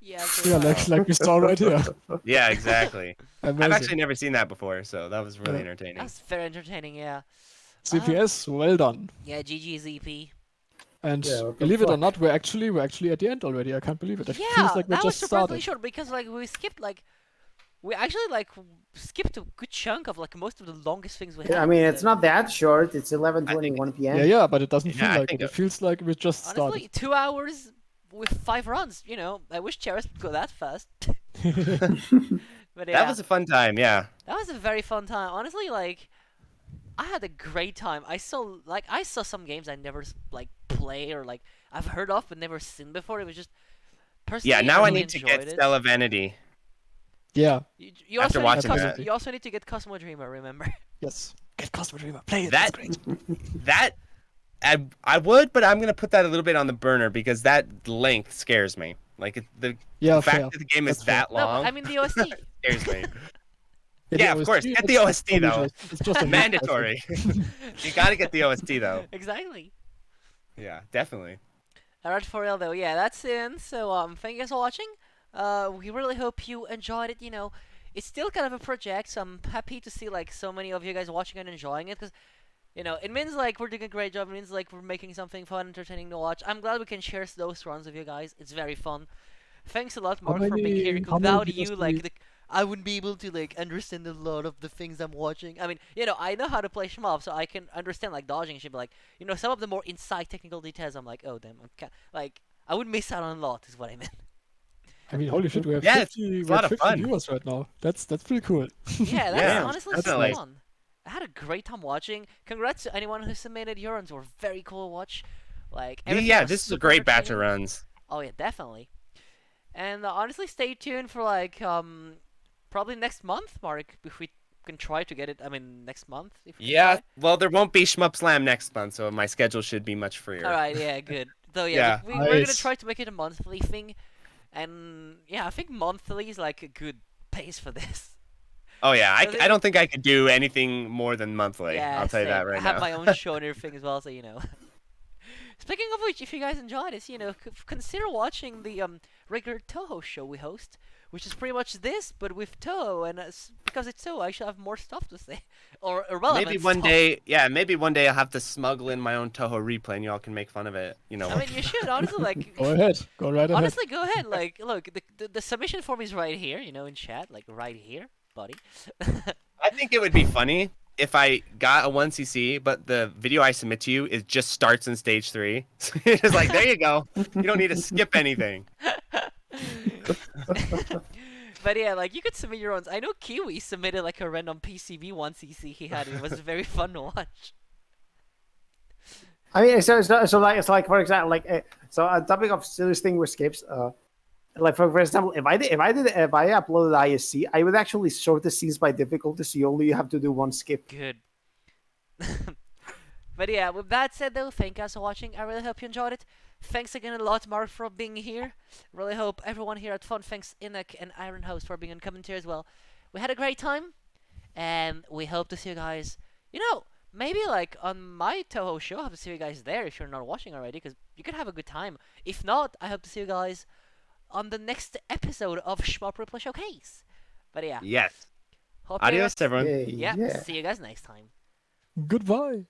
Yeah. Yeah, like we saw right here. Yeah, exactly. Amazing. I've actually never seen that before, so that was really Yeah. entertaining. That's very entertaining. Yeah. CPS, well done. Yeah. GG ZP. And Yeah, what the believe it or fuck? not, we're actually at the end already. I can't believe it. It Yeah, feels like we that was just surprisingly started. short because like we actually like skipped a good chunk of like most of the longest things we had. I mean, it's so- not that short. It's 11:21 p.m. Yeah, but it doesn't Yeah, feel I like think it. It it- feels like we just Honestly, started. 2 hours with 5 runs. You know, I wish Cheris would go that fast. But yeah, That was a fun time, yeah. that was a very fun time. Honestly, like I had a great time. I saw some games I never like play or like I've heard of but never seen before. It was just personally. Yeah, now I really need to enjoyed get it. Stella Vanity. Yeah. You after also need watching Cosmo, that. you also need to get Cosmo Dreamer. Remember? Yes. Get Cosmo Dreamer. Play it. That- That's great. That I would, but I'm gonna put that a little bit on the burner because that length scares me. Like the Yeah, fact fair. that the game is That's fair. that No, long but I mean the OST. scares me. the Yeah, of course, OST, get the it's OST totally though. It's just a Mandatory. You gotta get the OST though. Exactly. Yeah, definitely. Alright, for real though, yeah, that's in. So thank you guys for watching. We really hope you enjoyed it. You know, it's still kind of a project, so I'm happy to see like so many of you guys watching and enjoying it, because you know it means like we're doing a great job. It means like we're making something fun, entertaining to watch. I'm glad we can share those runs with you guys. It's very fun. Thanks a lot, How Mark, for being here. many- how many Without videos you, do like we- I wouldn't be able to like understand a lot of the things I'm watching. I mean, you know, I know how to play Shmup, so I can understand like dodging and shit. But like, you know, some of the more inside technical details, I'm like, oh damn, like I would miss out on a lot. Is what I meant. I mean, holy shit, we have Yeah, 50, it's we a have lot of 50 fun. viewers right now. That's pretty cool. Yeah, that's Yeah, honestly definitely. so fun. I had a great time watching. Congrats to anyone who submitted your runs. Were very cool to watch. Like everything Yeah, was this is a super great batch of entertaining. runs. Oh yeah, definitely. And honestly, stay tuned for like probably next month, Mark. If we can try to get it. I mean, next month. If we can Yeah, try. well, there won't be Shmup Slam next month, so my schedule should be much freer. All right. Yeah. Good. So yeah, Yeah. we're gonna Nice. try to make it a monthly thing. And yeah, I think monthly is like a good pace for this. Oh yeah, So I don't think I could do anything more than monthly. Yeah, I'll tell you same. that right I have now. my own show and everything as well, so you know. Speaking of which, if you guys enjoy this, you know, consider watching the regular Touhou show we host, which is pretty much this, but with Touhou, and because it's Touhou, I should have more stuff to say, or relevant Maybe one stuff. day, yeah, maybe one day I'll have to smuggle in my own Touhou replay, and y'all can make fun of it. You know. I mean, you should honestly like. Go ahead. Go right ahead. Honestly, go ahead. Like, look, the submission form is right here, you know, in chat, like right here, buddy. I think it would be funny if I got a 1cc, but the video I submit to you is just starts in stage 3. So it's just like, there you go. You don't need to skip anything. But yeah, like you could submit your own. I know Kiwi submitted like a random PCB 1cc he had. It was very fun to watch. I mean, so like for example, like so on topic of serious thing with skips, like for example, if I uploaded ISC, I would actually sort the scenes by difficulty, so you only have to do one skip. Good. But yeah, with that said though, thank you guys for watching. I really hope you enjoyed it. Thanks again a lot, Mark, for being here. Really hope everyone here had fun. Thanks, Inek and Iron Host, for being in commentary as well. We had a great time, and we hope to see you guys, maybe like on my Touhou show. I hope to see you guys there if you're not watching already, because you could have a good time. If not, I hope to see you guys on the next episode of Shmup Replay Showcase. But yeah. Yes. Hope Adios, everyone. Yay, yeah. yeah. See you guys next time. Goodbye.